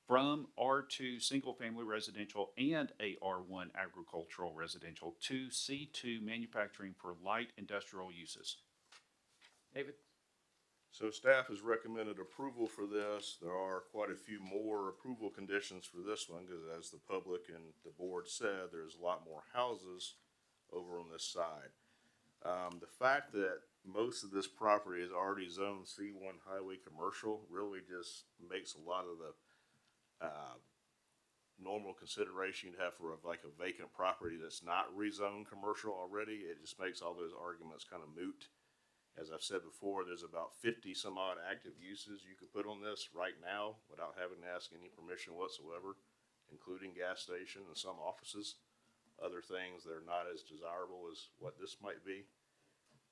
from R2 Single Family Residential and AR1 Agricultural Residential to C2 Manufacturing for Light Industrial Uses. David? so staff has recommended approval for this. There are quite a few more approval conditions for this one, because as the public and the board said, there's a lot more houses over on this side. The fact that most of this property is already zoned C1 highway commercial really just makes a lot of the normal consideration you'd have for like a vacant property that's not rezoned commercial already. It just makes all those arguments kind of moot. As I've said before, there's about 50 some odd active uses you could put on this right now without having to ask any permission whatsoever, including gas station and some offices. Other things that are not as desirable as what this might be.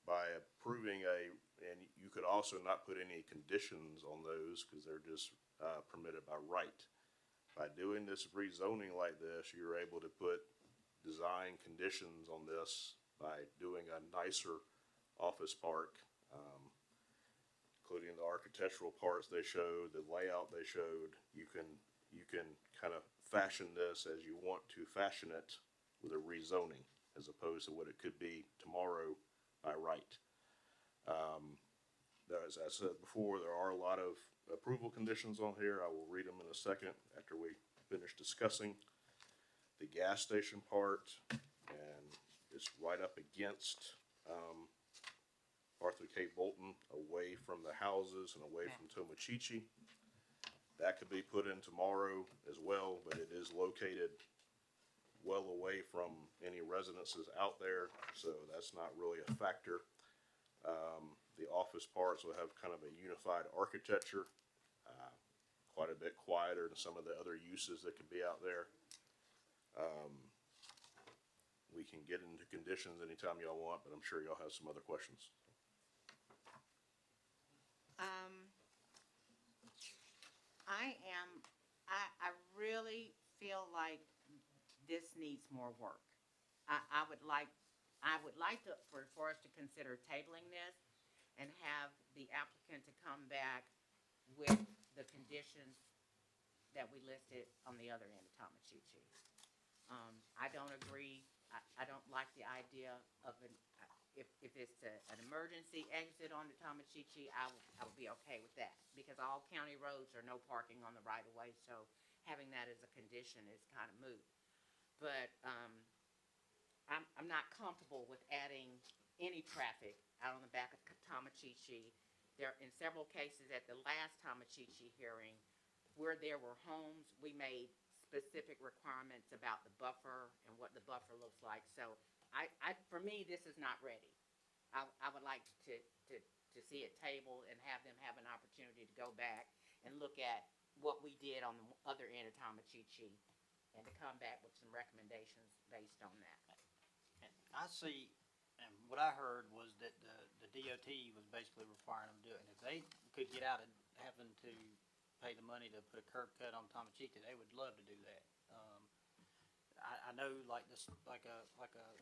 By approving and you could also not put any conditions on those because they're just permitted by right. By doing this rezoning like this, you're able to put design conditions on this by doing a nicer office park, including the architectural parts they showed, the layout they showed. You can kind of fashion this as you want to fashion it with a rezoning, as opposed to what it could be tomorrow by right. As I said before, there are a lot of approval conditions on here. I will read them in a second after we finish discussing the gas station part, and it's right up against Arthur K. Bolton, away from the houses and away from Tomochichi. That could be put in tomorrow as well, but it is located well away from any residences out there, so that's not really a factor. The office parts will have kind of a unified architecture, quite a bit quieter than some of the other uses that could be out there. We can get into conditions anytime y'all want, but I'm sure y'all have some other questions. I really feel like this needs more work. I would like for us to consider tabling this and have the applicant to come back with the conditions that we listed on the other end of Tomochichi. I don't agree. I don't like the idea of if it's an emergency exit onto Tomochichi, I would be okay with that, because all county roads are no parking on the right of way, so having that as a condition is kind of moot. But I'm not comfortable with adding any traffic out on the back of Tomochichi. There, in several cases at the last Tomochichi hearing, where there were homes, we made specific requirements about the buffer and what the buffer looks like. So for me, this is not ready. I would like to see it tabled and have them have an opportunity to go back and look at what we did on the other end of Tomochichi and to come back with some recommendations based on that. And I see, and what I heard was that the DOT was basically requiring them to do it. And if they could get out of having to pay the money to put a curb cut on Tomochichi, they would love to do that. I know like this, like a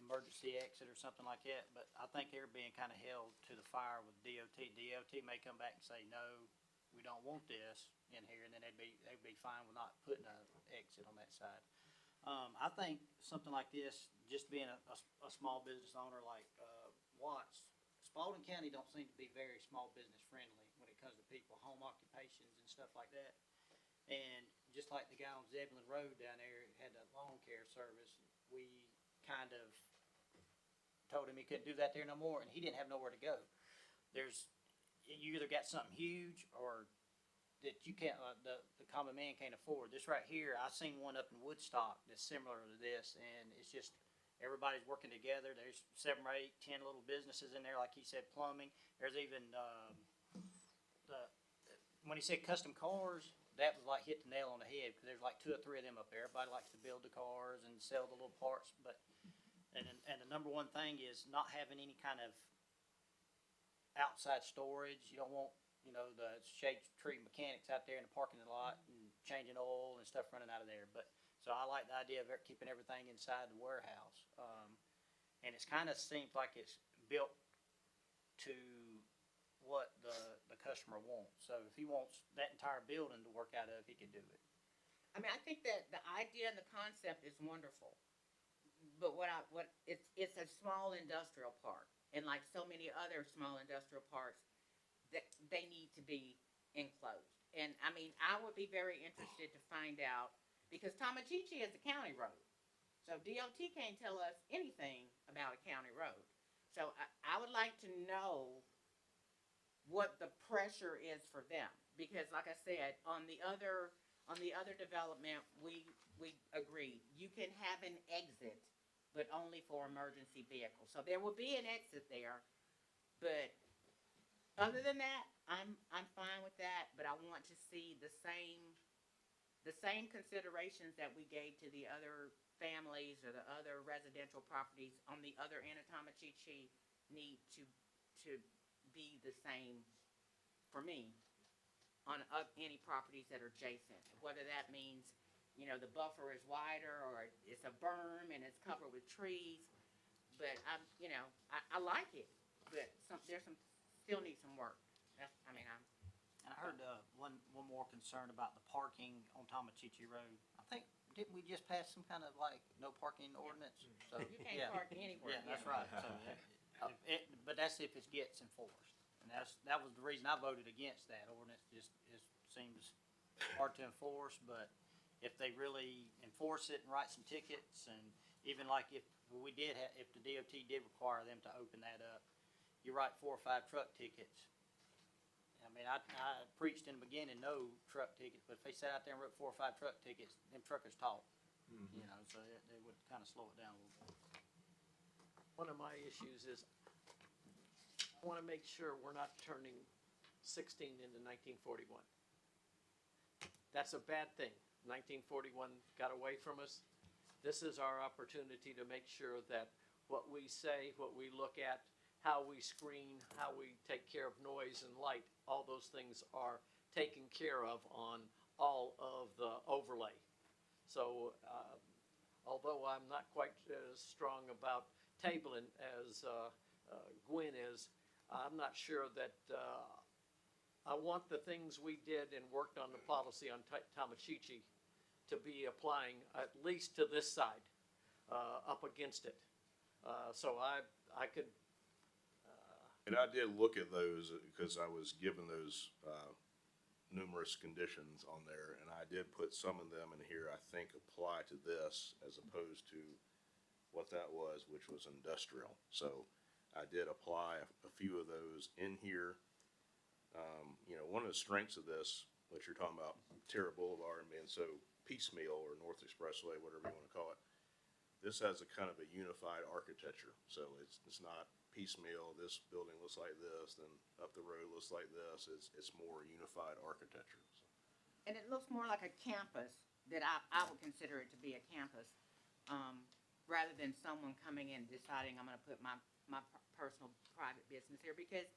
emergency exit or something like that, but I think they're being kind of held to the fire with DOT. DOT may come back and say, no, we don't want this in here, and then they'd be fine with not putting an exit on that side. I think something like this, just being a small business owner like Watts, Spalding County don't seem to be very small business friendly when it comes to people, home occupations and stuff like that. And just like the guy on Zebulon Road down there had the lawn care service, we kind of told him he couldn't do that there no more, and he didn't have nowhere to go. You either got something huge or that you can't, the common man can't afford. This right here, I seen one up in Woodstock that's similar to this, and it's just everybody's working together. There's 7 or 8, 10 little businesses in there, like he said, plumbing. There's even when he said custom cars, that was like hit the nail on the head, because there's like 2 or 3 of them up there. Everybody likes to build the cars and sell the little parts, and the number one thing is not having any kind of outside storage. You don't want, the shade tree mechanics out there in the parking lot and changing oil and stuff running out of there. But so I like the idea of keeping everything inside the warehouse, and it's kind of seems like it's built to what the customer wants. So if he wants that entire building to work out of, he can do it. I mean, I think that the idea and the concept is wonderful, but it's a small industrial park, and like so many other small industrial parks, that they need to be enclosed. And I mean, I would be very interested to find out, because Tomochichi is a county road, so DOT can't tell us anything about a county road. So I would like to know what the pressure is for them, because like I said, on the other development, we we agreed, you can have an exit, but only for emergency vehicles. So there will be an exit there, but other than that, I'm fine with that, but I want to see the same considerations that we gave to the other families or the other residential properties on the other end of Tomachichi need to be the same for me on any properties that are adjacent. Whether that means, you know, the buffer is wider or it's a berm and it's covered with trees. But I like it, but still need some work. And I heard, one more concern about the parking on Tomachichi Road. I think, didn't we just pass some kind of like no parking ordinance? So, You can't yeah. park anywhere. Yeah, that's right. So, but that's if it gets enforced. And that was the reason I voted against that ordinance. Just seems hard to enforce, but if they really enforce it and write some tickets, and even like if the DOT did require them to open that up, you write 4 or 5 truck tickets. I mean, I preached in the beginning, no truck tickets, but if they sat out there and wrote 4 or 5 truck tickets, them truckers talk. You know, so they would kind of slow it down a little bit. One of my issues is I want to make sure we're not turning 16 into 1941. That's a bad thing. 1941 got away from us. This is our opportunity to make sure that what we say, what we look at, how we screen, how we take care of noise and light, all those things are taken care of on all of the overlay. So although I'm not quite as strong about tabling as Gwen is, I'm not sure that I want the things we did and worked on the policy on Tomachichi to be applying at least to this side, up against it. So I could. And I did look at those because I was given those numerous conditions on there, and I did put some of them in here I think apply to this as opposed to what that was, which was industrial. So I did apply a few of those in here. One of the strengths of this, what you're talking about, Terra Boulevard and being so piecemeal, or North Expressway, whatever you want to call it, this has a kind of a unified architecture. So it's not piecemeal. This building looks like this, then up the road looks like this. It's more unified architecture. So. And it looks more like a campus that I would consider it to be a campus, rather than someone coming in and deciding I'm going to put my personal private business here, because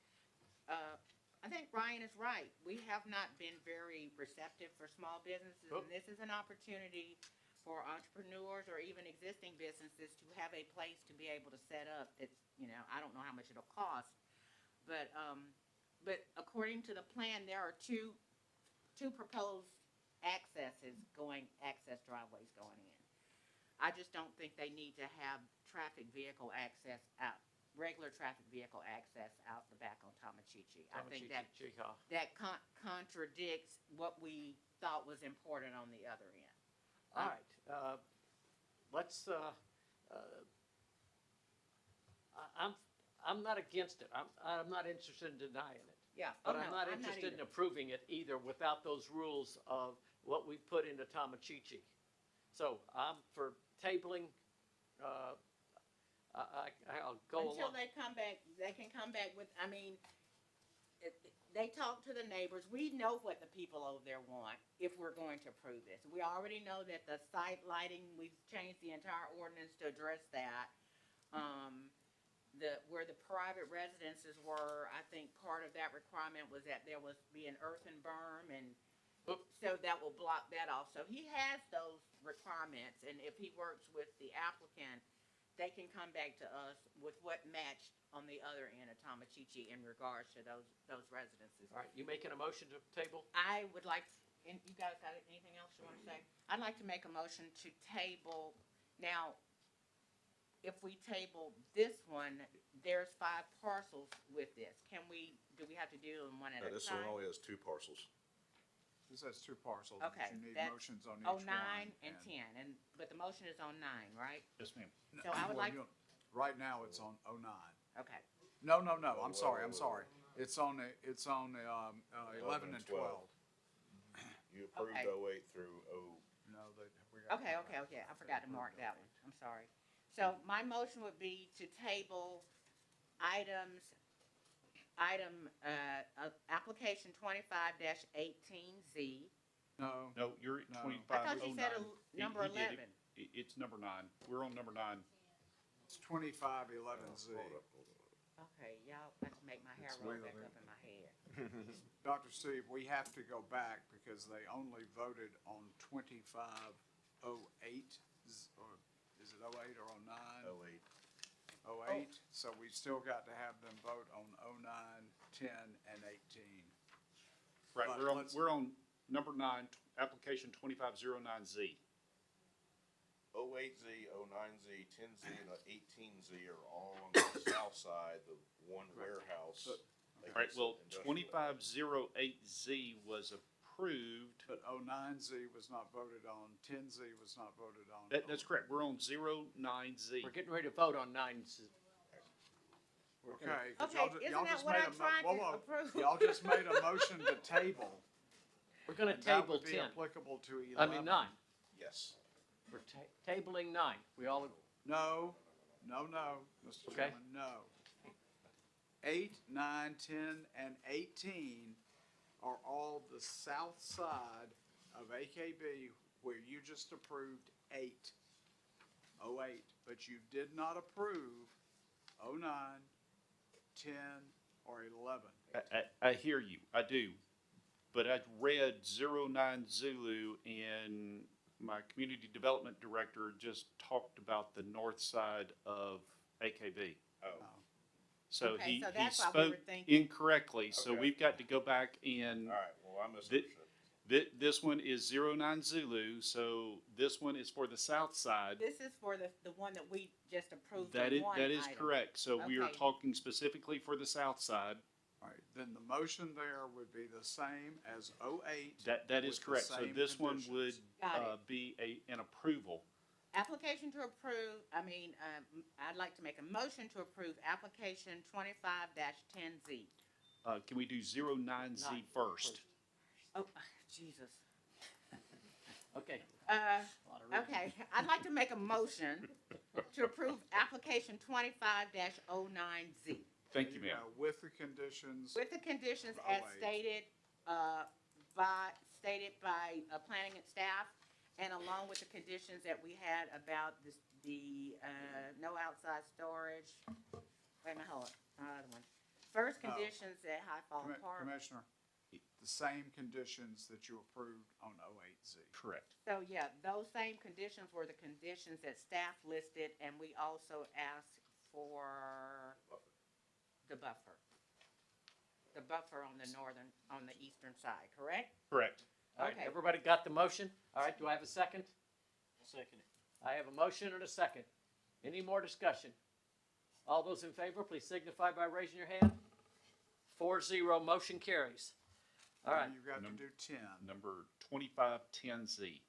I think Ryan is right. We have not been very receptive for small businesses, and this is an opportunity for entrepreneurs or even existing businesses to have a place to be able to set up. It's, I don't know how much it'll cost, but according to the plan, there are two proposed access driveways going in. I just don't think they need to have regular traffic vehicle access out the back on Tomachichi. I think that contradicts what we thought was important on the other end. All right, let's, I'm not against it. I'm not interested in denying it. Yeah. But I'm not interested in approving it either without those rules of what we put into Tomachichi. So I'm for tabling, I'll go Until along. they come back, they can come back with, they talk to the neighbors. We know what the people over there want if we're going to approve this. We already know that the site lighting, we've changed the entire ordinance to address that. Where the private residences were, I think part of that requirement was that there was be an earthen berm, and so that will block that off. So he has those requirements, and if he works with the applicant, they can come back to us with what matched on the other end of Tomachichi in regards to those residences. All right, you making a motion to table? I would like, and you guys got anything else you want to say? I'd like to make a motion to table. Now, if we table this one, there's 5 parcels with this. Do we have to do them one at a time? This one only has 2 parcels. This has 2 parcels. Okay, You need that's motions on each one. 9 and 10, but the motion is on 9, right? Yes, ma'am. So I would Well, like, right now, it's on 09. okay. No, I'm sorry. It's on 11 and 12. You approved Okay. 08 through No, we Okay, I forgot to mark that one, I'm sorry. So my motion would be to table application 25-18Z. No, No, you're at No. I 2509. thought you said number He did 11. it. It's number 9. We're on number 9. it's 2511Z. Okay, y'all, let's make my hair roll back up in my head. Dr. Steve, we have to go back because they only voted on 2508, or is it 08 or 09? 08. 08, so we've still got to have them vote on 09, 10, and 18. Right, But we're on number 9, application 2509Z. 08Z, 09Z, 10Z, and 18Z are all on the south side, the one warehouse. All right, well, Industrial. 2508Z was approved. But 09Z was not voted on, 10Z was not voted on. That's correct. We're on 09Z. We're getting ready to vote on 9. Okay. 'cause Okay, y'all ju- isn't y'all that just what made I'm a trying whoa, to whoa. approve? Y'all just made a motion to table. We're gonna and that table would be 10. applicable to 11. I mean, 9. Yes. We're tabling 9. We all, No, Mr. Okay. Chairman, no. 8, 9, 10, and 18 are all the south side of AKB where you just approved 8. But you did not approve 09, 10, or 11. I hear you. I do. But I read 09 Zulu, and my community development director just talked about the north side of AKB. Oh, So Okay, he so that's why we were spoke thinking. incorrectly. So Okay. we've got to go back and all right, well, I misunderstood. this one is 09 Zulu. So this one is for the south side. This is for the one that we just approved. That of is one that is item. correct. So we are Okay. talking specifically for the south side. All right, then the motion there would be the same as 08. That is with the correct. So same this one would conditions. Got it. be an approval. Application to approve, I'd like to make a motion to approve application 25-10Z. Can we do 09Z Nine first? Oh, Jesus. okay. Okay, I'd like to make a motion to approve application 25-09Z. Thank you, There ma'am. go, with the conditions. With the conditions as 08. stated by planning and staff, and along with the conditions that we had about the no outside storage. Wait a minute, hold on, another one. First No. conditions at High Fall Park. Commissioner, the same conditions that you approved on 08Z. Correct. So, yeah, those same conditions were the conditions that staff listed, and we also asked for the buffer. The buffer on the eastern side, correct? Correct. All right, Okay. everybody got the motion? All right, do I have a second? Second it. I have a motion and a second. Any more discussion? All those in favor, please signify by raising your hand. 4-0, motion carries. All right, Now you've got to do 10. Number 2510Z.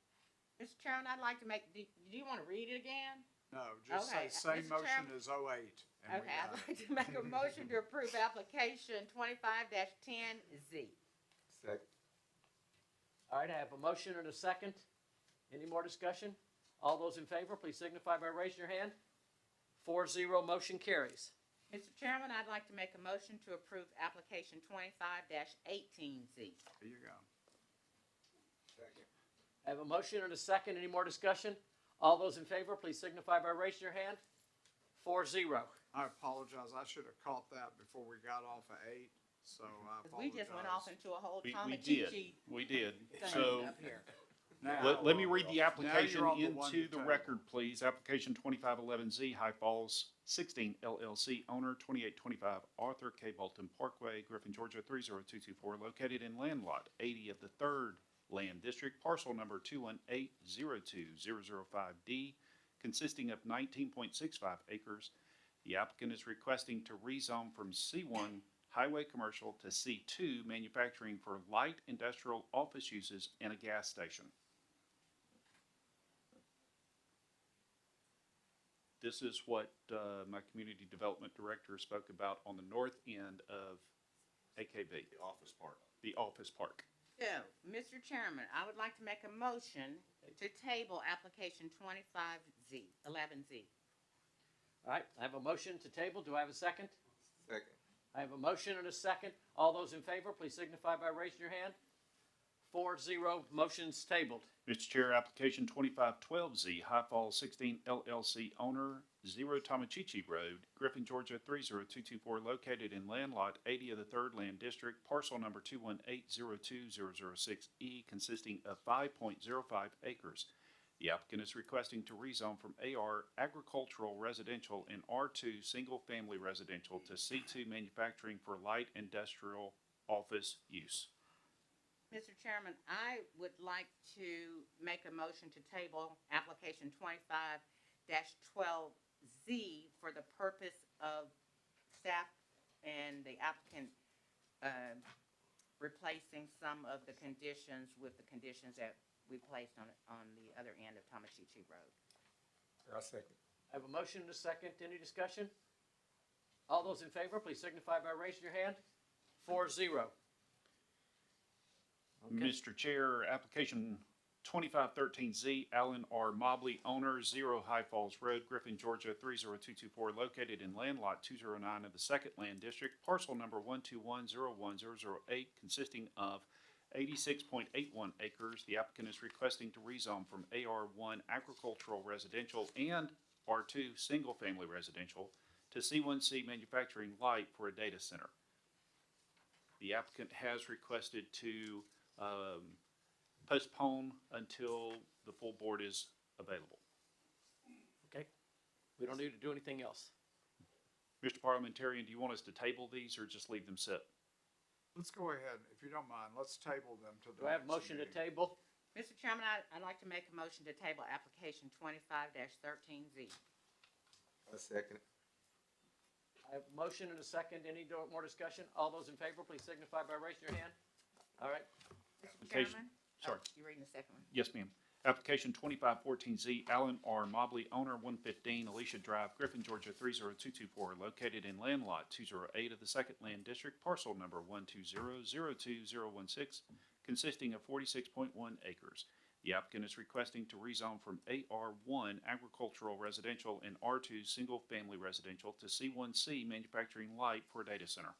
Mr. Chairman, I'd like to do you want to read it again? No, just Okay, say same Mr. motion Chairman. as 08. and we Okay, I'd got it. like to make a motion to approve application 25-10Z. Second. all right, I have a motion and a second. Any more discussion? All those in favor, please signify by raising your hand. 4-0, motion carries. Mr. Chairman, I'd like to make a motion to approve application 25-18Z. There you go. I have a motion and a second. Any more discussion? All those in favor, please signify by raising your hand. 4-0. I apologize. I should have caught that before we got off of 8, so I 'Cause apologize. we just went off into a whole We Tomachichi did. We did. thing So up here. Now, let me read the application you're on the one into to the table. record, please. Application 2511Z, High Falls 16 LLC, owner 2825 Arthur K. Bolton Parkway, Griffin, Georgia 30224, located in land lot 80 of the 3rd Land District, parcel number 218-02005D, consisting of 19.65 acres. The applicant is requesting to rezone from C1 Highway Commercial to C2 Manufacturing for light industrial office uses and a gas station. This is what my community development director spoke about on the north end of AKB, The office part. the office park. So, Mr. Chairman, I would like to make a motion to table application 25Z, 11Z. All right, I have a motion to table. Do I have a second? Second. I have a motion and a second. All those in favor, please signify by raising your hand. 4-0, motion's tabled. Mr. Chair, application 2512Z, High Falls 16 LLC owner, 0 Tomachichi Road, Griffin, Georgia 30224, located in land lot 80 of the 3rd Land District, parcel number 218020006E, consisting of 5.05 acres. The applicant is requesting to rezone from AR agricultural residential and R2 single-family residential to C2 manufacturing for light industrial office use. Mr. Chairman, I would like to make a motion to table application 25-12Z for the purpose of staff and the applicant replacing some of the conditions with the conditions that we placed on the other end of Tomachichi Road. I second. I have a motion and a second. Any discussion? All those in favor, please signify by raising your hand. 4-0. Okay. Mr. Chair, application 2513Z, Alan R. Mobley, owner, 0 High Falls Road, Griffin, Georgia 30224, located in land lot 209 of the 2nd Land District, parcel number 121010008, consisting of 86.81 acres. The applicant is requesting to rezone from AR1 agricultural residential and R2 single-family residential to C1C manufacturing light for a data center. The applicant has requested to postpone until the full board is available. Okay. We don't need to do anything else. Mr. Parliamentarian, do you want us to table these or just leave them sit? Let's go ahead, if you don't mind, let's table them to the Do I have a next motion to meeting. table? Mr. Chairman, I'd like to make a motion to table application 25-13Z. I second. I have a motion and a second. Any more discussion? All those in favor, please signify by raising your hand. All right. Mr. Application- Chairman? sorry. Oh, you're reading the second one. Yes, ma'am. Application 2514Z, Alan R. Mobley, owner, 115 Alicia Drive, Griffin, Georgia 30224, located in land lot 208 of the 2nd Land District, parcel number 120022016, consisting of 46.1 acres. The applicant is requesting to rezone from AR1 agricultural residential and R2 single-family residential to C1C manufacturing light for a data center.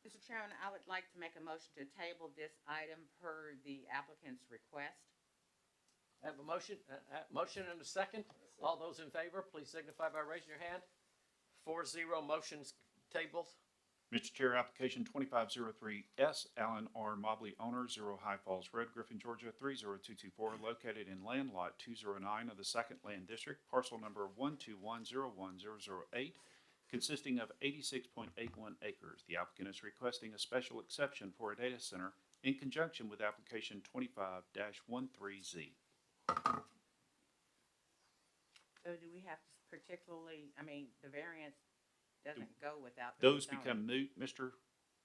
Mr. Chairman, I would like to make a motion to table this item per the applicant's request. I have a motion and a second. All those in favor, please signify by raising your hand. 4-0, motion's tabled. Mr. Chair, application 2503S, Alan R. Mobley, owner, 0 High Falls Road, Griffin, Georgia 30224, located in land lot 209 of the 2nd Land District, parcel number 121010008, consisting of 86.81 acres. The applicant is requesting a special exception for a data center in conjunction with application 25-13Z. So do we have to particularly, the variance doesn't go without the Those rezoning. become moot, Mr.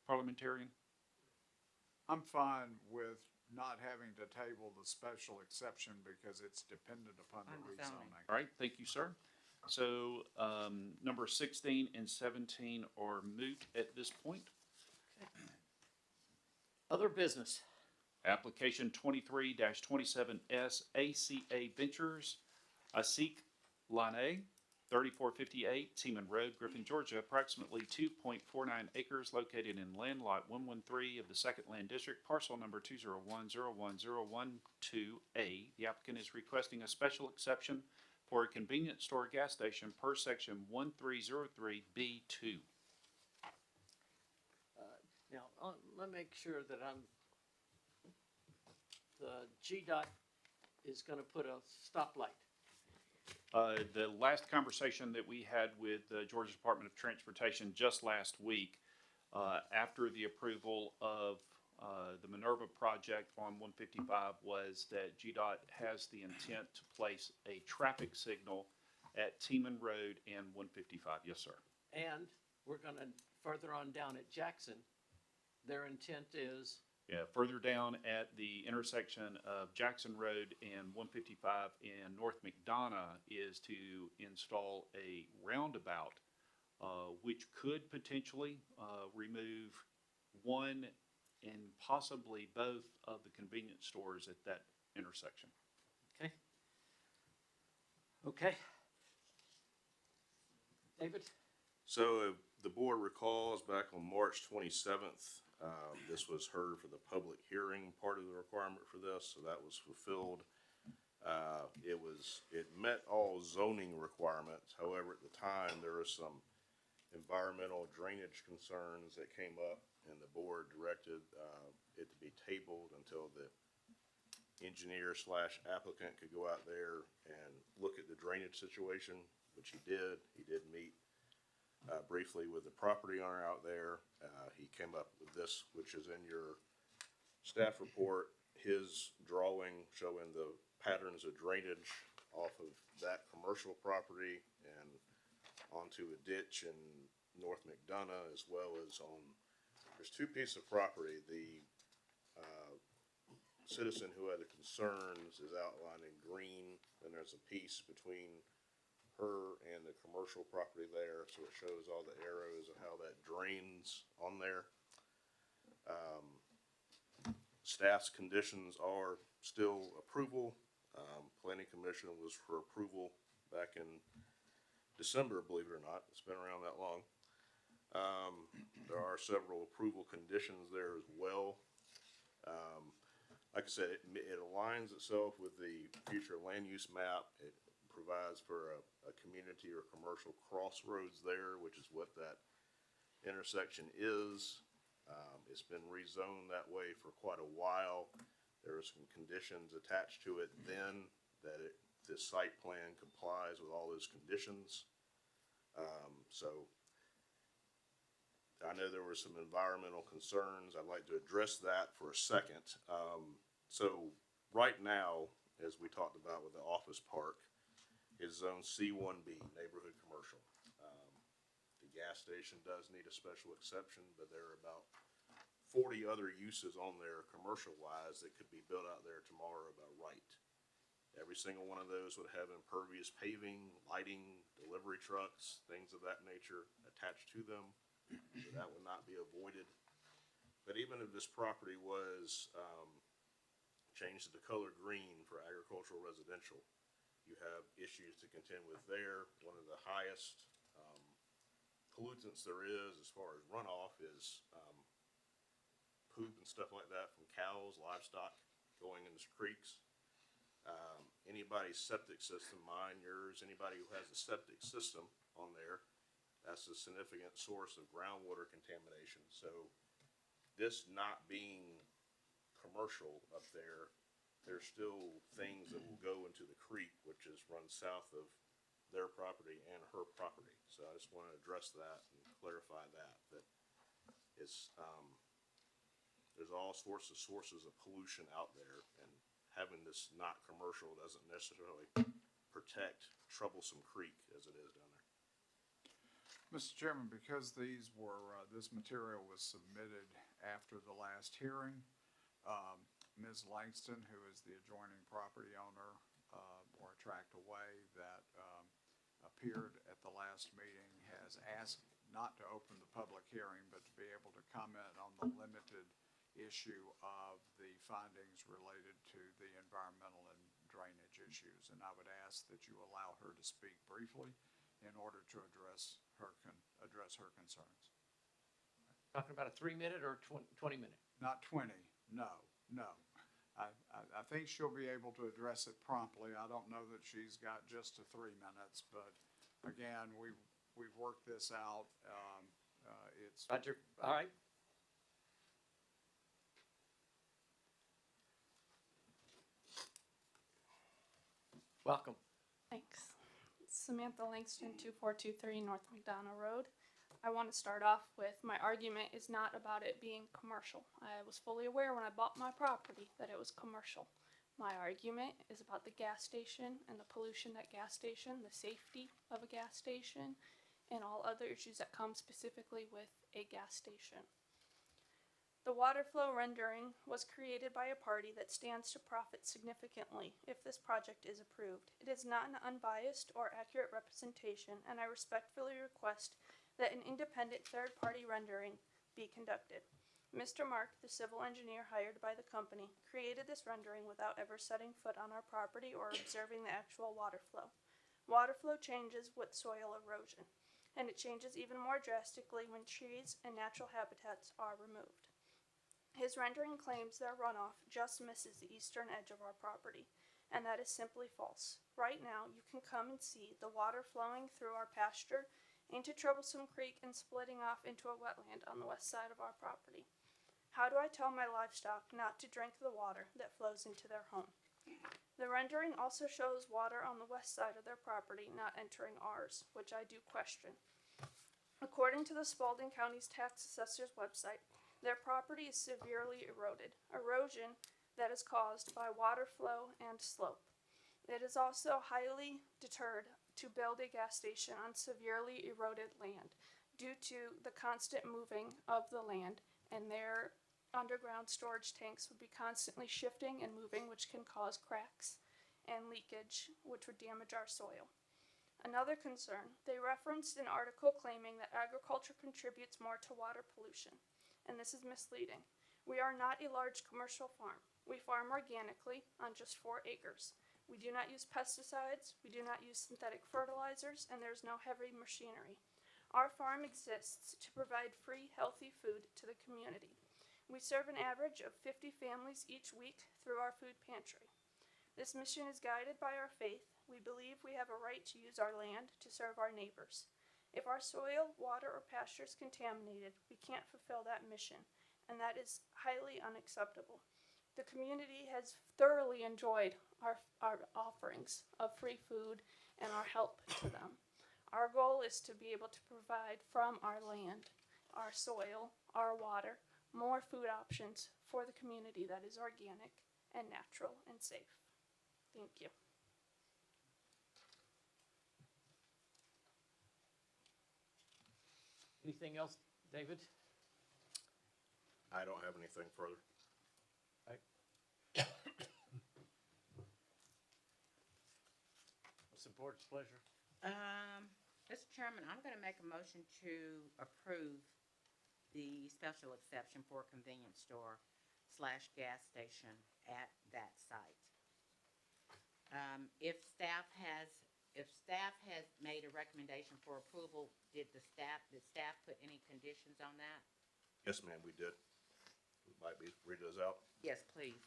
Parliamentarian? I'm fine with not having to table the special exception because it's dependent upon the On the zoning. rezoning. All right, thank you, sir. So, number 16 and 17 are moot at this point. Other business. Application 23-27S, ACA Ventures, Asik Lane, 3458 Seaman Road, Griffin, Georgia, approximately 2.49 acres, located in land lot 113 of the 2nd Land District, parcel number 201010012A. The applicant is requesting a special exception for a convenience store gas station per section 1303B2. Now, let me make sure that the GDOT is gonna put a stoplight. The last conversation that we had with the Georgia Department of Transportation just last week, after the approval of the Minerva project on 155, was that GDOT has the intent to place a traffic signal at Teeman Road and 155. Yes, sir. And we're gonna, further on down at Jackson, their intent is, Yeah, further down at the intersection of Jackson Road and 155 in North McDonough is to install a roundabout, which could potentially remove one and possibly both of the convenience stores at that intersection. Okay. Okay. David? So the board recalls back on March 27th, this was heard for the public hearing part of the requirement for this, so that was fulfilled. It met all zoning requirements. However, at the time, there were some environmental drainage concerns that came up, and the board directed it to be tabled until the engineer / applicant could go out there and look at the drainage situation, which he did. He did meet briefly with the property owner out there. He came up with this, which is in your staff report, his drawing showing the patterns of drainage off of that commercial property and onto a ditch in North McDonough, as well as there's two pieces of property. The citizen who had the concerns is outlined in green, and there's a piece between her and the commercial property there, so it shows all the arrows of how that drains on there. Staff's conditions are still approval. Planning Commission was for approval back in December, believe it or not. It's been around that long. There are several approval conditions there as well. Like I said, it aligns itself with the future land use map. It provides for a community or commercial crossroads there, which is what that intersection is. It's been rezoned that way for quite a while. There are some conditions attached to it then that the site plan complies with all those conditions. So I know there were some environmental concerns. I'd like to address that for a second. So right now, as we talked about with the office park, is zone C1B, neighborhood commercial. The gas station does need a special exception, but there are about 40 other uses on there, commercial-wise, that could be built out there tomorrow by right. Every single one of those would have impervious paving, lighting, delivery trucks, things of that nature attached to them. So that would not be avoided. But even if this property was changed to the color green for agricultural residential, you have issues to contend with there. One of the highest pollutants there is as far as runoff is poop and stuff like that from cows, livestock going into creeks. Anybody's septic system, mine, yours, anybody who has a septic system on there, that's a significant source of groundwater contamination. So this not being commercial up there, there's still things that will go into the creek, which is run south of their property and her property. So I just want to address that and clarify that it's, there's all sorts of sources of pollution out there, and having this not commercial doesn't necessarily protect Troublesome Creek as it is down there. Mr. Chairman, because these were, this material was submitted after the last hearing, Ms. Langston, who is the adjoining property owner, or a tract away that appeared at the last meeting, has asked not to open the public hearing, but to be able to comment on the limited issue of the findings related to the environmental and drainage issues. And I would ask that you allow her to speak briefly in order to address her concerns. Talking about a 3-minute or 20-minute? Not 20, no. I think she'll be able to address it promptly. I don't know that she's got just to 3 minutes, but again, we've worked this out. It's Roger, all right. Welcome. Thanks. Samantha Langston, 2423 North McDonough Road. I want to start off with my argument is not about it being commercial. I was fully aware when I bought my property that it was commercial. My argument is about the gas station and the pollution at gas station, the safety of a gas station, and all other issues that come specifically with a gas station. The water flow rendering was created by a party that stands to profit significantly if this project is approved. It is not an unbiased or accurate representation, and I respectfully request that an independent third-party rendering be conducted. Mr. Mark, the civil engineer hired by the company, created this rendering without ever setting foot on our property or observing the actual water flow. Water flow changes with soil erosion, and it changes even more drastically when trees and natural habitats are removed. His rendering claims their runoff just misses the eastern edge of our property, and that is simply false. Right now, you can come and see the water flowing through our pasture into Troublesome Creek and splitting off into a wetland on the west side of our property. How do I tell my livestock not to drink the water that flows into their home? The rendering also shows water on the west side of their property not entering ours, which I do question. According to the Spalding County's tax assessor's website, their property is severely eroded, erosion that is caused by water flow and slope. It is also highly deterred to build a gas station on severely eroded land due to the constant moving of the land, and their underground storage tanks would be constantly shifting and moving, which can cause cracks and leakage, which would damage our soil. Another concern, they referenced an article claiming that agriculture contributes more to water pollution, and this is misleading. We are not a large commercial farm. We farm organically on just 4 acres. We do not use pesticides, we do not use synthetic fertilizers, and there's no heavy machinery. Our farm exists to provide free, healthy food to the community. We serve an average of 50 families each week through our food pantry. This mission is guided by our faith. We believe we have a right to use our land to serve our neighbors. If our soil, water, or pasture is contaminated, we can't fulfill that mission, and that is highly unacceptable. The community has thoroughly enjoyed our offerings of free food and our help to them. Our goal is to be able to provide from our land, our soil, our water, more food options for the community that is organic and natural and safe. Thank you. Anything else, David? I don't have anything further. What's the board's pleasure? Mr. Chairman, I'm gonna make a motion to approve the special exception for a convenience store / gas station at that site. If staff has made a recommendation for approval, did staff put any conditions on that? Yes, ma'am, we did. Might be, read those out. Yes, please.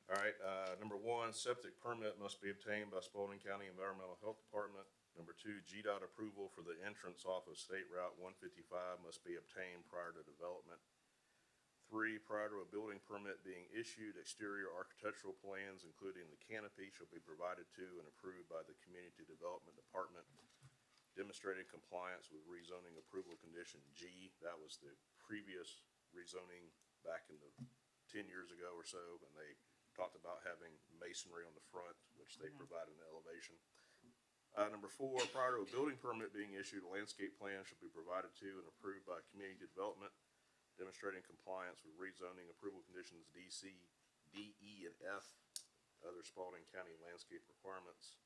All right, number 1, septic permit must be obtained by Spalding County Environmental Health Department. Number 2, GDOT approval for the entrance off of State Route 155 must be obtained prior to development. 3, prior to a building permit being issued, exterior architectural plans, including the canopy, shall be provided to and approved by the Community Development Department, demonstrating compliance with rezoning approval condition G. That was the previous rezoning back in the 10 years ago or so, and they talked about having masonry on the front, which they provided an elevation. Number 4, prior to a building permit being issued, a landscape plan shall be provided to and approved by Community Development, demonstrating compliance with rezoning approval conditions D, C, D, E, and F, other Spalding County landscape requirements.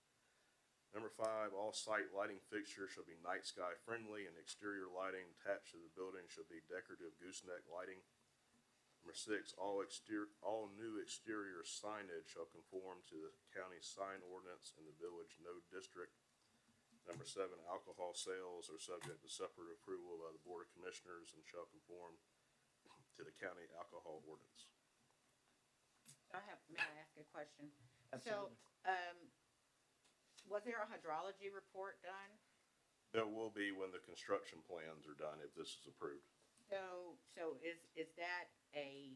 Number 5, all site lighting fixtures shall be night sky friendly, and exterior lighting attached to the building shall be decorative gooseneck lighting. Number 6, all new exterior signage shall conform to the county sign ordinance in the village node district. Number 7, alcohol sales are subject to separate approval by the Board of Commissioners and shall conform to the county alcohol ordinance. May I ask a question? Absolutely. So, was there a hydrology report done? There will be when the construction plans are done, if this is approved. So is that a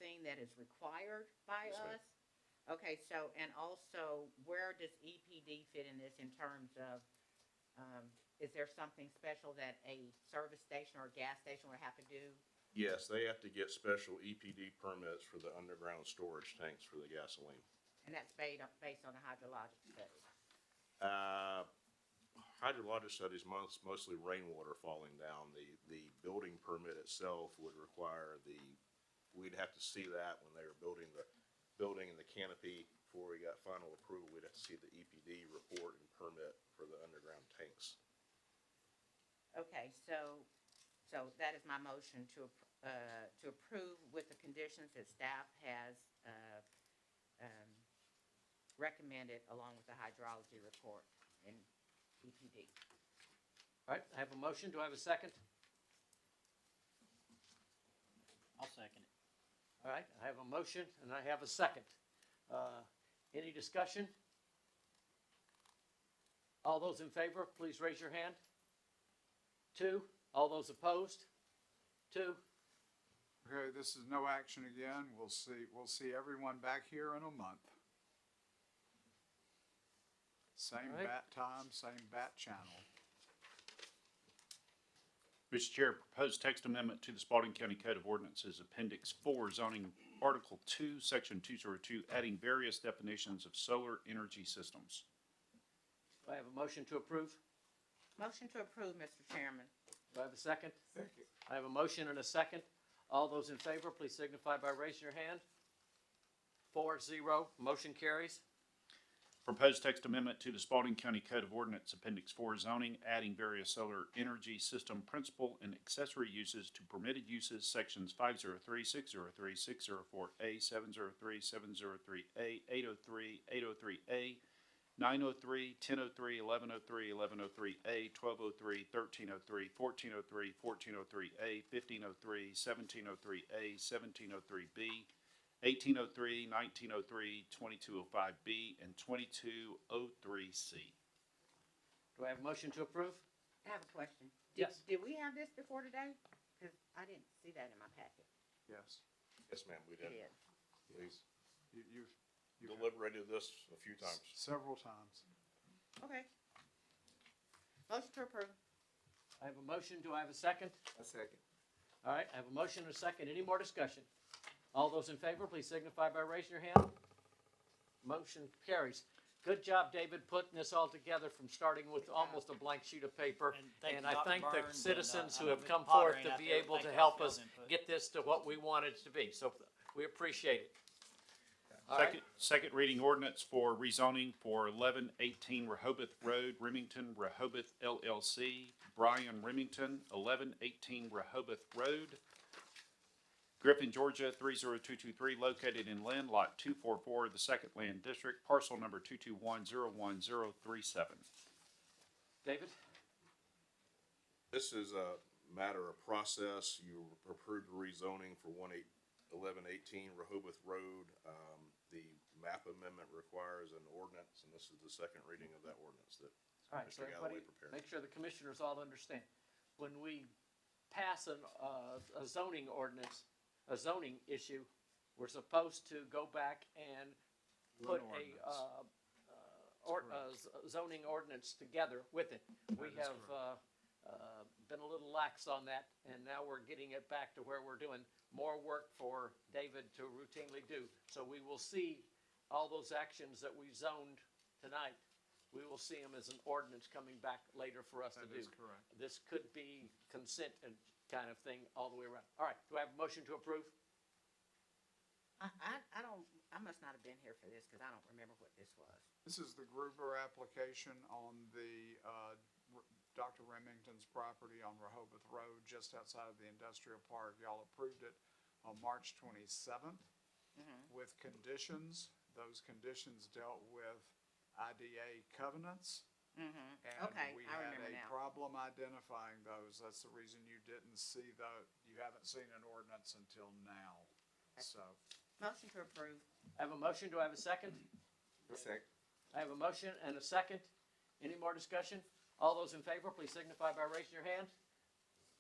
thing that is required by Yes, ma'am. us? Okay, so, and also, where does EPD fit in this in terms of, is there something special that a service station or a gas station would have to do? Yes, they have to get special EPD permits for the underground storage tanks for the gasoline. And that's based on a hydrologic study? Hydrologic studies, mostly rainwater falling down. The building permit itself would require we'd have to see that when they were building the building and the canopy. Before we got final approval, we'd have to see the EPD report and permit for the underground tanks. Okay, so So that is my motion to approve with the conditions that staff has, recommended along with the hydrology report and EPD. All right, I have a motion. Do I have a second? I'll second it. All right, I have a motion and I have a second. Any discussion? All those in favor, please raise your hand. 2. All those opposed? 2. Okay, this is no action again. We'll see everyone back here in a month. Same All right. bat time, same bat channel. Mr. Chair, proposed text amendment to the Spalding County Code of Ordinances, Appendix 4, zoning Article 2, Section 202, adding various definitions of solar energy systems. Do I have a motion to approve? Motion to approve, Mr. Chairman. Do I have a second? Second. I have a motion and a second. All those in favor, please signify by raising your hand. 4-0, motion carries. Proposed text amendment to the Spalding County Code of Ordinance, Appendix 4, zoning, adding various solar energy system principal and accessory uses to permitted uses, Sections 503, 603, 604A, 703, 703A, 803, 803A, 903, 1003, 1103, 1103A, 1203, 1303, 1403, 1403A, 1503, 1703A, 1703B, 1803, 1903, 2205B, and 2203C. Do I have a motion to approve? I have a question. Yes. Did we have this before today? Because I didn't see that in my packet. Yes. Yes, ma'am, we It did. is. We've You've deliberated this a few times. several times. Okay. Motion to approve. I have a motion. Do I have a second? A second. All right, I have a motion and a second. Any more discussion? All those in favor, please signify by raising your hand. Motion carries. Good job, David, putting this all together from starting with almost a blank sheet of paper. And thank And you, I Dr. thank the Burns, citizens and, who have Mr. come Potter forth ain't to out be there. able Thank to y'all help for us y'all's input. get this to what we want it to be. So we appreciate it. All right. Second reading ordinance for rezoning for 1118 Rehoboth Road, Remington, Rehoboth LLC, Brian Remington, 1118 Rehoboth Road, Griffin, Georgia, 30223, located in land lot 244 of the Second Land District, parcel number 221011037. David? This is a matter of process. You approved rezoning for 1118 Rehoboth Road. The map amendment requires an ordinance, and this is the second reading of that ordinance that All right, so Mr. everybody, Galloway prepared. make sure the commissioners all understand. When we pass a zoning ordinance, a zoning issue, we're supposed to go back and put a zoning ordinance together with it. We have been a little lax on that, and now we're getting it back to where we're doing more work for David to routinely do. So we will see all those actions that we zoned tonight. We will see them as an ordinance coming back later for us to do. That is correct. This could be consent and kind of thing all the way around. All right, do I have a motion to approve? I must not have been here for this because I don't remember what this was. This is the Gruber application on the, Dr. Remington's property on Rehoboth Road, just outside of the industrial park. Y'all approved it on March 27th with conditions. Those conditions dealt with IDA covenants. And Okay, we I had remember a now. problem identifying those. That's the reason you didn't see you haven't seen an ordinance until now. So, Motion to approve. I have a motion, do I have a second? A second. I have a motion and a second. Any more discussion? All those in favor, please signify by raising your hand.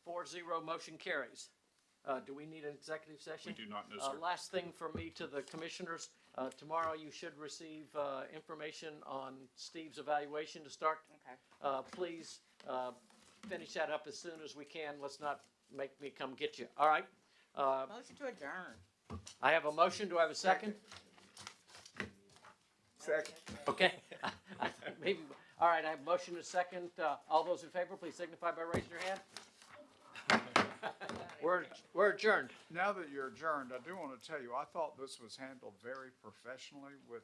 4-0, motion carries. Do we need an executive session? We do not, no, sir. Last thing for me to the commissioners, tomorrow you should receive information on Steve's evaluation to start. Okay. Please finish that up as soon as we can. Let's not make me come get you. All right? Motion to adjourn. I have a motion. Do I have a second? Second. Okay. I think maybe. All right, I have a motion and a second. All those in favor, please signify by raising your hand. We're adjourned. now that you're adjourned, I do want to tell you, I thought this was handled very professionally with